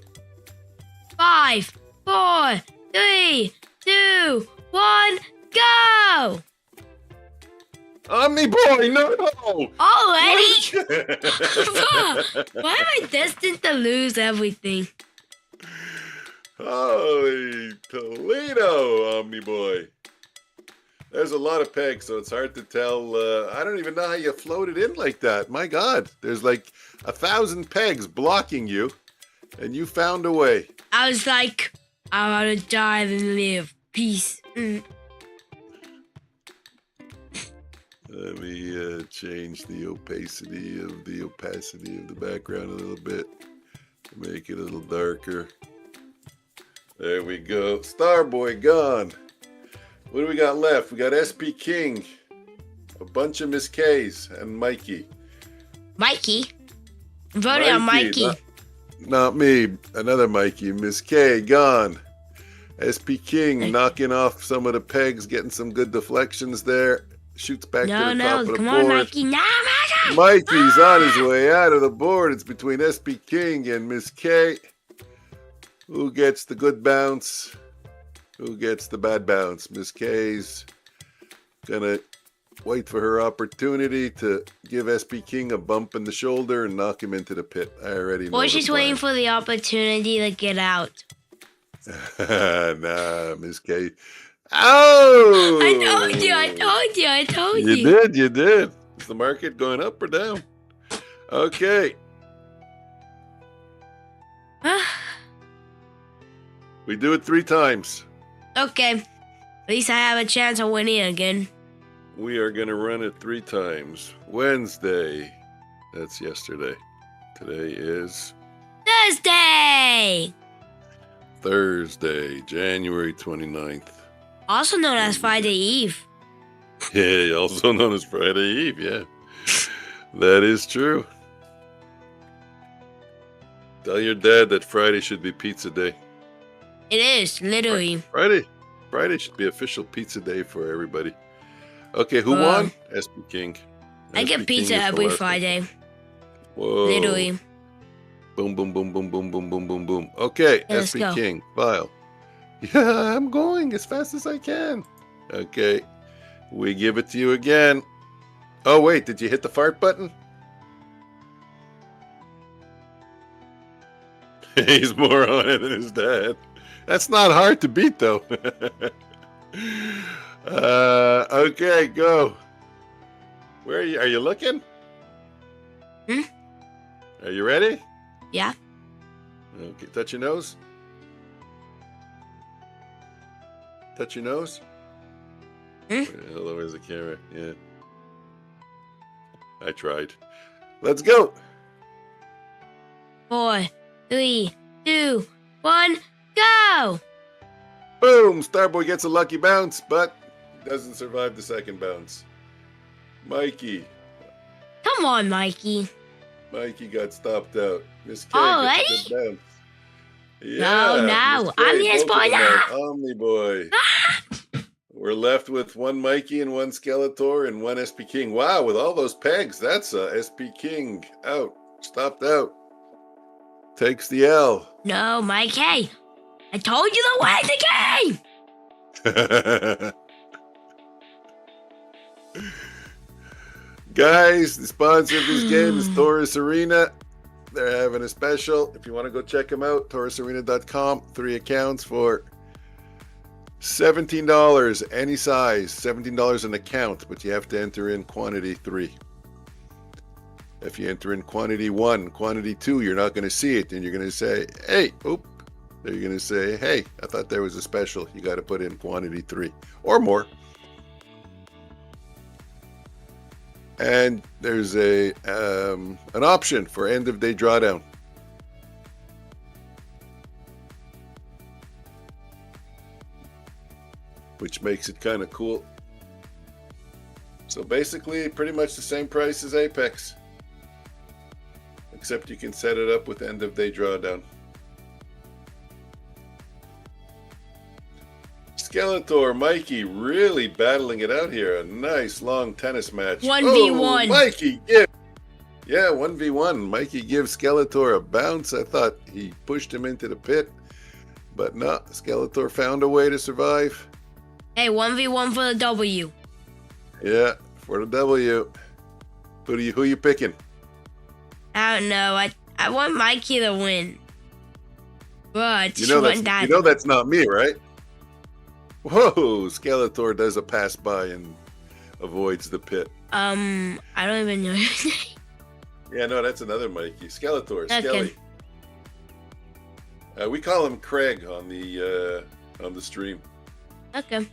5, 4, 3, 2, 1, go! Omni Boy, no! Already? Why am I destined to lose everything? Holy Toledo, Omni Boy. There's a lot of pegs, so it's hard to tell. I don't even know how you floated in like that. My God, there's like 1,000 pegs blocking you, and you found a way. I was like, I want to die and live. Peace. Let me change the opacity of the background a little bit. Make it a little darker. There we go. Starboy gone. What do we got left? We got SP King, a bunch of Miss K's, and Mikey. Mikey? I'm voting on Mikey. Not me. Another Mikey. Miss K gone. SP King knocking off some of the pegs, getting some good deflections there. Shoots back to the top of the come board. on, Mikey. No, Mikey. Mikey's on his way out of the board. It's between SP King and Miss K. Who gets the good bounce? Who gets the bad bounce? Miss K's gonna wait for her opportunity to give SP King a bump in the shoulder and knock him into the pit. I already know. Or she's waiting for the opportunity to get out. Nah, Miss K. Oh! I told you. You did. Is the market going up or down? Okay. We do it 3 times. Okay. At least I have a chance of winning again. We are going to run it 3 times. Wednesday. That's yesterday. Today is Thursday, January 29th. Also known as Friday Eve. Yeah, also known as Friday Eve, yeah. That is true. Tell your dad that Friday should be pizza day. It is, literally. Friday should be official pizza day for everybody. Okay, who won? SP King. I get pizza every Friday. Whoa. Literally. Boom, boom, boom, boom, boom, boom, boom, boom, boom. Okay, Yeah, let's SP go. King, file. Yeah, I'm going as fast as I can. Okay, we give it to you again. Oh, wait, did you hit the fart button? He's more on it than his dad. That's not hard to beat, though. Okay, go. Where are you? Are you looking? Are you ready? Yeah. Okay, touch your nose. Touch your nose. Hello, where's the camera? Yeah. I tried. Let's go. 4, 3, 2, 1, go! Boom! Starboy gets a lucky bounce, but doesn't survive the second bounce. Mikey. Come on, Mikey. Mikey got stopped out. Miss K Already? gets a good bounce. No. Miss K, Omnius both of boy, them no. are Omni boy. We're left with one Mikey and one Skeletor and one SP King. Wow, with all those pegs, that's a SP King out. Stopped out. Takes the L. No, Mikey. I told you to win the game. Guys, the sponsor of this game is Taurus Arena. They're having a special. If you want to go check them out, taurusarena.com. 3 accounts for $17, any size. $17 an account, but you have to enter in quantity 3. If you enter in quantity 1, quantity 2, you're not going to see it. And you're going to say, hey, oop. They're going to say, hey, I thought there was a special. You got to put in quantity 3 or more. And there's an option for end of day drawdown. Which makes it kind of cool. So basically pretty much the same price as Apex. Except you can set it up with end of day drawdown. Skeletor, Mikey, really battling it out here. A nice long tennis match. 1v1. Oh, Mikey, yeah, 1v1. Mikey gives Skeletor a bounce. I thought he pushed him into the pit, but no. Skeletor found a way to survive. Hey, 1v1 for the W. Yeah, for the W. Who you picking? I don't know. I want Mikey to win. But You know that's not me, right? Whoa, Skeletor does a pass by and avoids the pit. I don't even know his name. Yeah, no, that's another Mikey. Skeletor, Okay. Skelly. We call him Craig on the stream. Okay.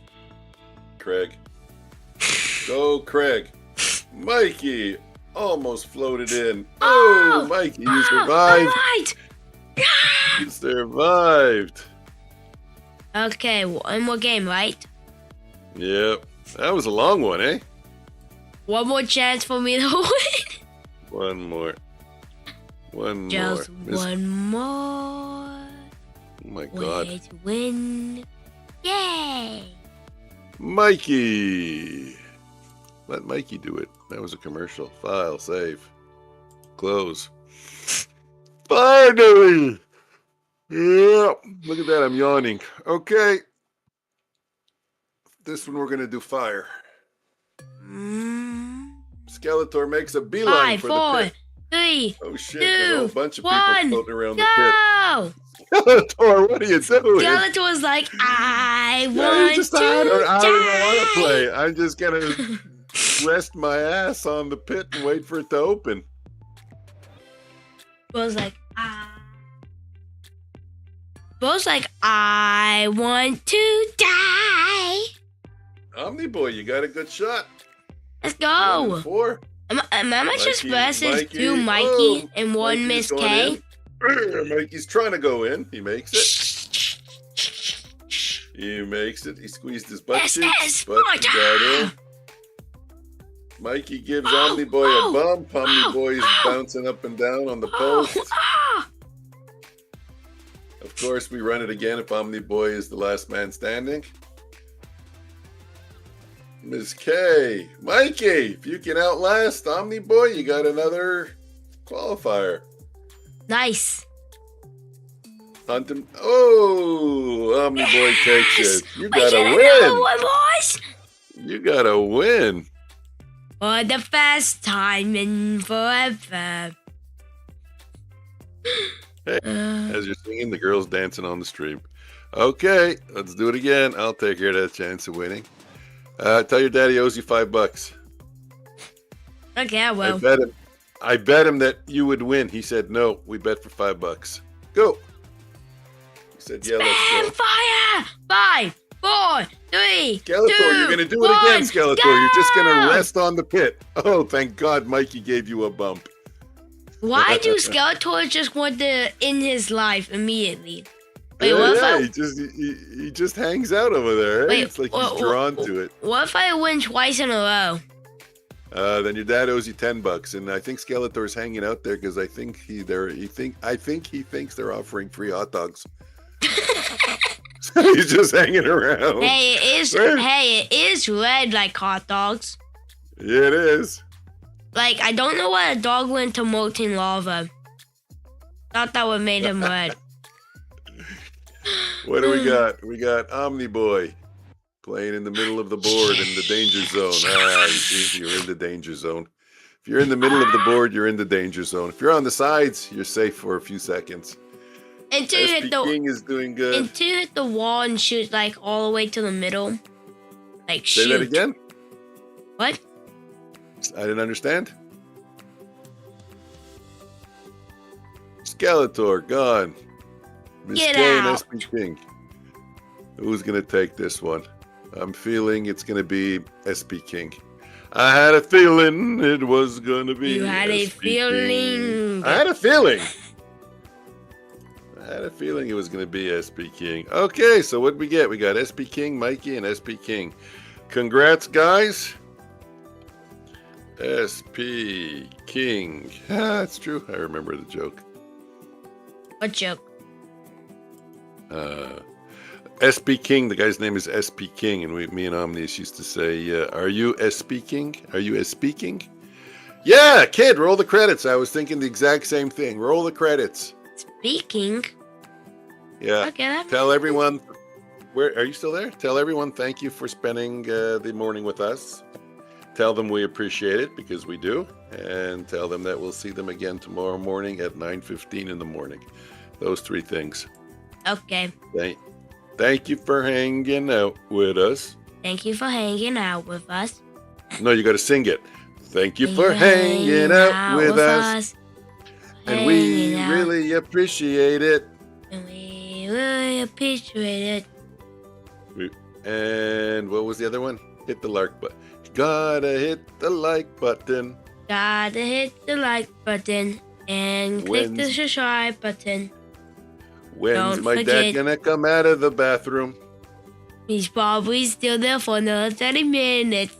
Craig. Go, Craig. Mikey almost floated in. Oh, Mikey, you survived. Alright. You survived. Okay, one more game, right? Yep. That was a long one, eh? One more chance for me to win. One more. Just Miss- one more. Oh my God. Way to win. Yay! Mikey. Let Mikey do it. That was a commercial. File, save. Close. Finally! Yeah. Look at that. I'm yawning. Okay. This one we're going to do fire. Skeletor makes a beeline 5, for 4, the pit. 3, Oh shit, there's a whole 2, bunch of 1, people floating around the pit. go! Skeletor, what are you doing? Skeletor's like, I Yeah, want just, to I don't want to die. play. I'm just going to rest my ass on the pit and wait for it to open. Bo's like, I want to die. Omni Boy, you got a good shot. Let's 1 and go. 4. Am I just versus Mikey. 2 Mikey Oh, and 1 Mikey's Miss going K? in. Mikey's trying to go in. He makes it. He makes it. He squeezed his butt This cheeks, is but my he got in. time. Mikey gives Oh, Omni Boy oh, a bump. Omni oh, Boy is oh. bouncing up and down on the Oh, post. ah. Of course, we run it again if Omni Boy is the last man standing. Ms. K. Mikey, if you can outlast Omni Boy, you got another qualifier. Nice. Hunt him. Oh, Omni Boy takes it. You We gotta get another win. one, boys. You gotta win. For the first time in forever. Hey, as you're singing, the girl's dancing on the stream. Okay, let's do it again. I'll take care of that chance of winning. Tell your daddy owes you $5. Okay, I will. I bet him that you would win. He said no. We bet for $5. Go. He said yeah. Let's Spam go. fire! 5, 4, 3, Skeletor, 2, you're gonna do it 1, again, Skeletor. go! You're just gonna rest on the pit. Oh, thank God, Mikey gave you a bump. Why do Skeletor just want to end his life immediately? Wait, what if Yeah, I, he just hangs out over there. Eh? Wait, It's like he's drawn to it. what if I win twice in a row? Then your dad owes you $10, and I think Skeletor's hanging out there because I think he thinks they're offering free hot dogs. He's just hanging around. Hey, it is red like hot dogs. Yeah, it is. Like, I don't know why a dog went to molten lava. Thought that would made him red. What do we got? We got Omni Boy playing in the middle of the board in the danger zone. You see, you're in the danger zone. If you're in the middle of the board, you're in the danger zone. If you're on the sides, you're safe for a few seconds. SP King is doing good. Until you hit the wall and shoot like all the way to the middle. Like shoot. Say that again? What? I didn't understand. Skeletor gone. Miss Get K and out. SP King. Who's gonna take this one? I'm feeling it's gonna be SP King. I had a feeling it was gonna be. You had a SP King. feeling. I had a feeling. I had a feeling it was gonna be SP King. Okay, so what we get? We got SP King, Mikey, and SP King. Congrats, guys. SP King. That's true. I remember the joke. What joke? SP King, the guy's name is SP King, and me and Omnius used to say, are you SP King? Are you SP King? Yeah, kid, roll the credits. I was thinking the exact same thing. Roll the credits. Speaking. Yeah. Okay. Tell everyone, where are you still there? Tell everyone thank you for spending the morning with us. Tell them we appreciate it, because we do. And tell them that we'll see them again tomorrow morning at 9:15 in the morning. Those three things. Okay. Thank you for hanging out with us. Thank you for hanging out with us. No, you got to sing it. Thank you for hanging out with us. And we really appreciate it. And we really appreciate it. And what was the other one? Hit the like button. Gotta hit the like button. Gotta hit the like button and click the subscribe button. When's Don't my forget. dad gonna come out of the bathroom? He's probably still there for another 30 minutes.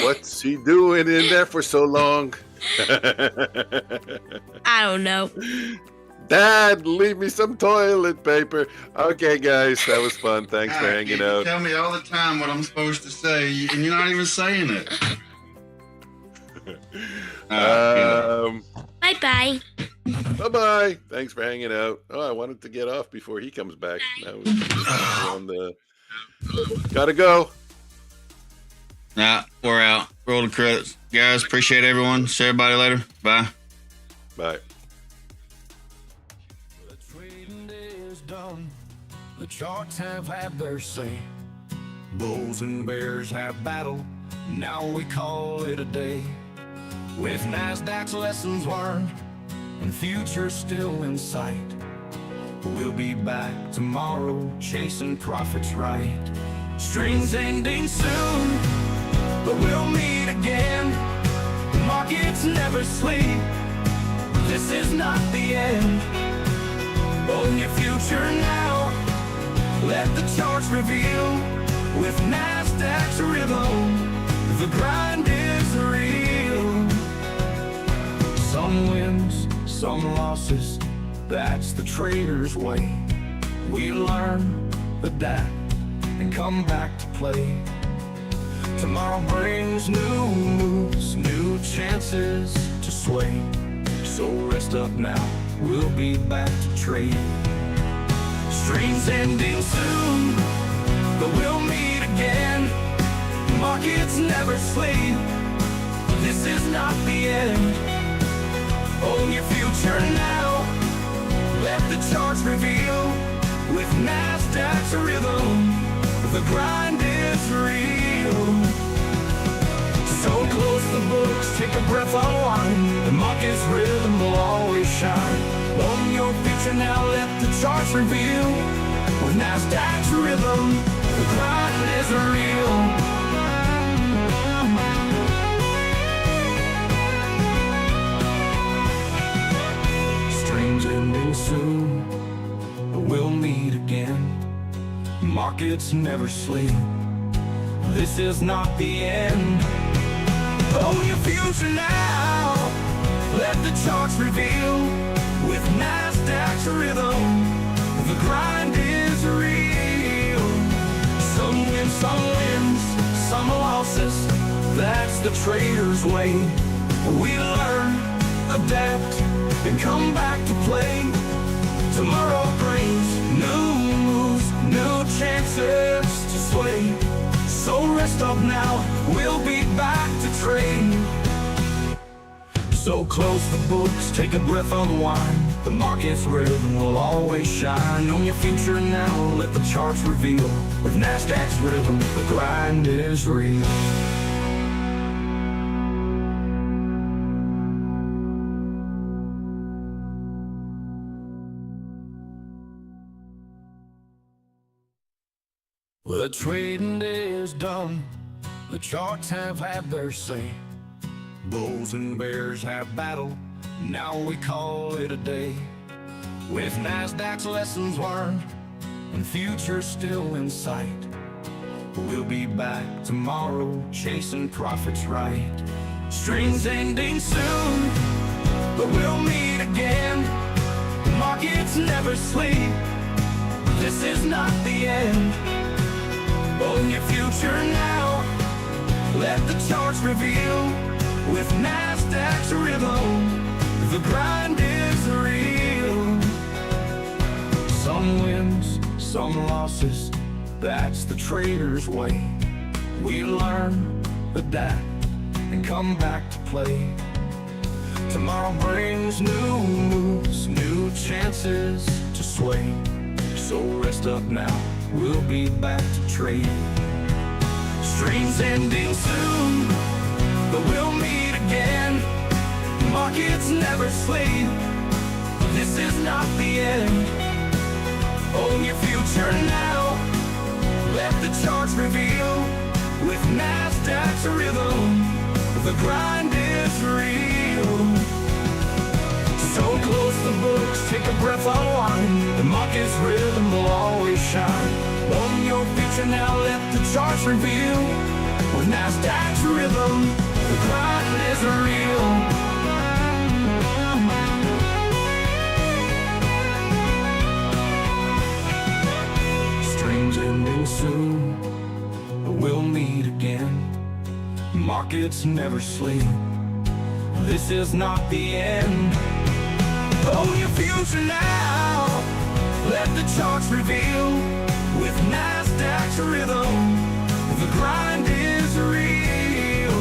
What's he doing in there for so long? I don't know. Dad, leave me some toilet paper. Okay, guys, that was fun. Thanks for hanging You out. tell me all the time what I'm supposed to say, and you're not even saying it. Bye-bye. Bye-bye. Thanks for hanging out. Oh, I wanted to get off before he comes back. Now we're on the... Gotta go. Nah, we're out. Roll the credits. Guys, appreciate everyone. See everybody later. Bye. Bye. The trading day is done. The charts have had their say. Bulls and bears have battled. Now we call it a day. With Nasdaq's lessons learned and futures still in sight, we'll be back tomorrow chasing profits right. Streams ending soon, but we'll meet again. Markets never sleep. This is not the end. Own your future now. Let the charts reveal. With Nasdaq's rhythm, the grind is real. Some wins, some losses, that's the trader's way. We learn, adapt, and come back to play. Tomorrow brings new moves, new chances to sway. So rest up now, we'll be back to trade. Streams ending soon, but we'll meet again. Markets never sleep. This is not the end. Own your future now. Let the charts reveal. With Nasdaq's rhythm, the grind is real. So close the books, take a breath, unwind. The market's rhythm will always shine. Own your future now, let the charts reveal. With Nasdaq's rhythm, the grind is real. Streams ending soon, but we'll meet again. Markets never sleep. This is not the end. Own your future now. Let the charts reveal. With Nasdaq's rhythm, the grind is real. Some wins, some losses. That's the trader's way. We learn, adapt, and come back to play. Tomorrow brings new moves, new chances to sway. So rest up now, we'll be back to trade. So close the books, take a breath, unwind. The market's rhythm will always shine. Own your future now, let the charts reveal. With Nasdaq's rhythm, the grind is real. Well, the trading day is done. The charts have had their say. Bulls and bears have battled. Now we call it a day. With Nasdaq's lessons learned and futures still in sight, we'll be back tomorrow chasing profits right. Streams ending soon, but we'll meet again. The markets never sleep. This is not the end. Own your future now. Let the charts reveal. With Nasdaq's rhythm, the grind is real. Some wins, some losses. That's the trader's way. We learn, adapt, and come back to play. Tomorrow brings new moves, new chances to sway. So rest up now, we'll be back to trade. Streams ending soon, but we'll meet again. Markets never sleep. This is not the end. Own your future now. Let the charts reveal. With Nasdaq's rhythm, the grind is real. So close the books, take a breath, unwind. The market's rhythm will always shine. Own your future now, let the charts reveal. With Nasdaq's rhythm, the grind is real. Streams ending soon, we'll meet again. Markets never sleep. This is not the end. Own your future now. Let the charts reveal. With Nasdaq's rhythm, the grind is real.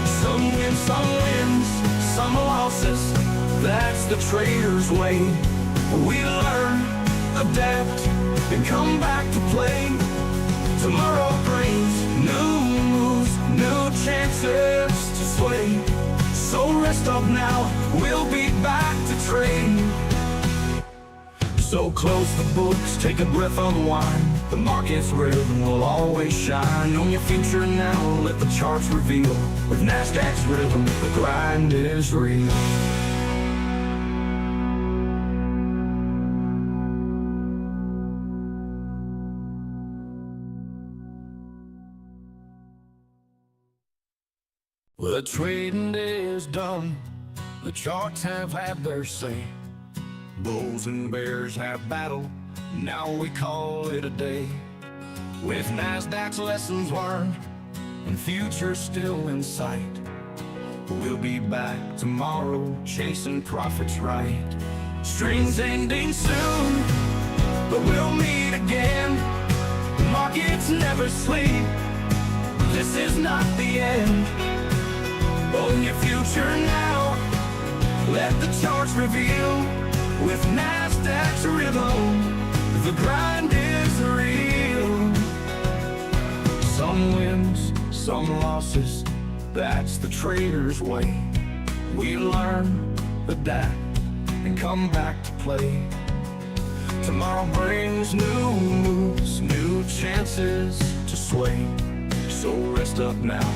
Some wins, some losses. That's the trader's way. We learn, adapt, and come back to play. Tomorrow brings new moves, new chances to sway. So rest up now, we'll be back to trade. So close the books, take a breath, unwind. The market's rhythm will always shine. Own your future now, let the charts reveal. With Nasdaq's rhythm, the grind is real. Well, the trading day is done. The charts have had their say. Bulls and bears have battled. Now we call it a day. With Nasdaq's lessons learned and futures still in sight, we'll be back tomorrow chasing profits right. Streams ending soon, but we'll meet again. The markets never sleep. This is not the end. Own your future now. Let the charts reveal. With Nasdaq's rhythm, the grind is real. Some wins, some losses. That's the trader's way. We learn, adapt, and come back to play. Tomorrow brings new moves, new chances to sway. So rest up now.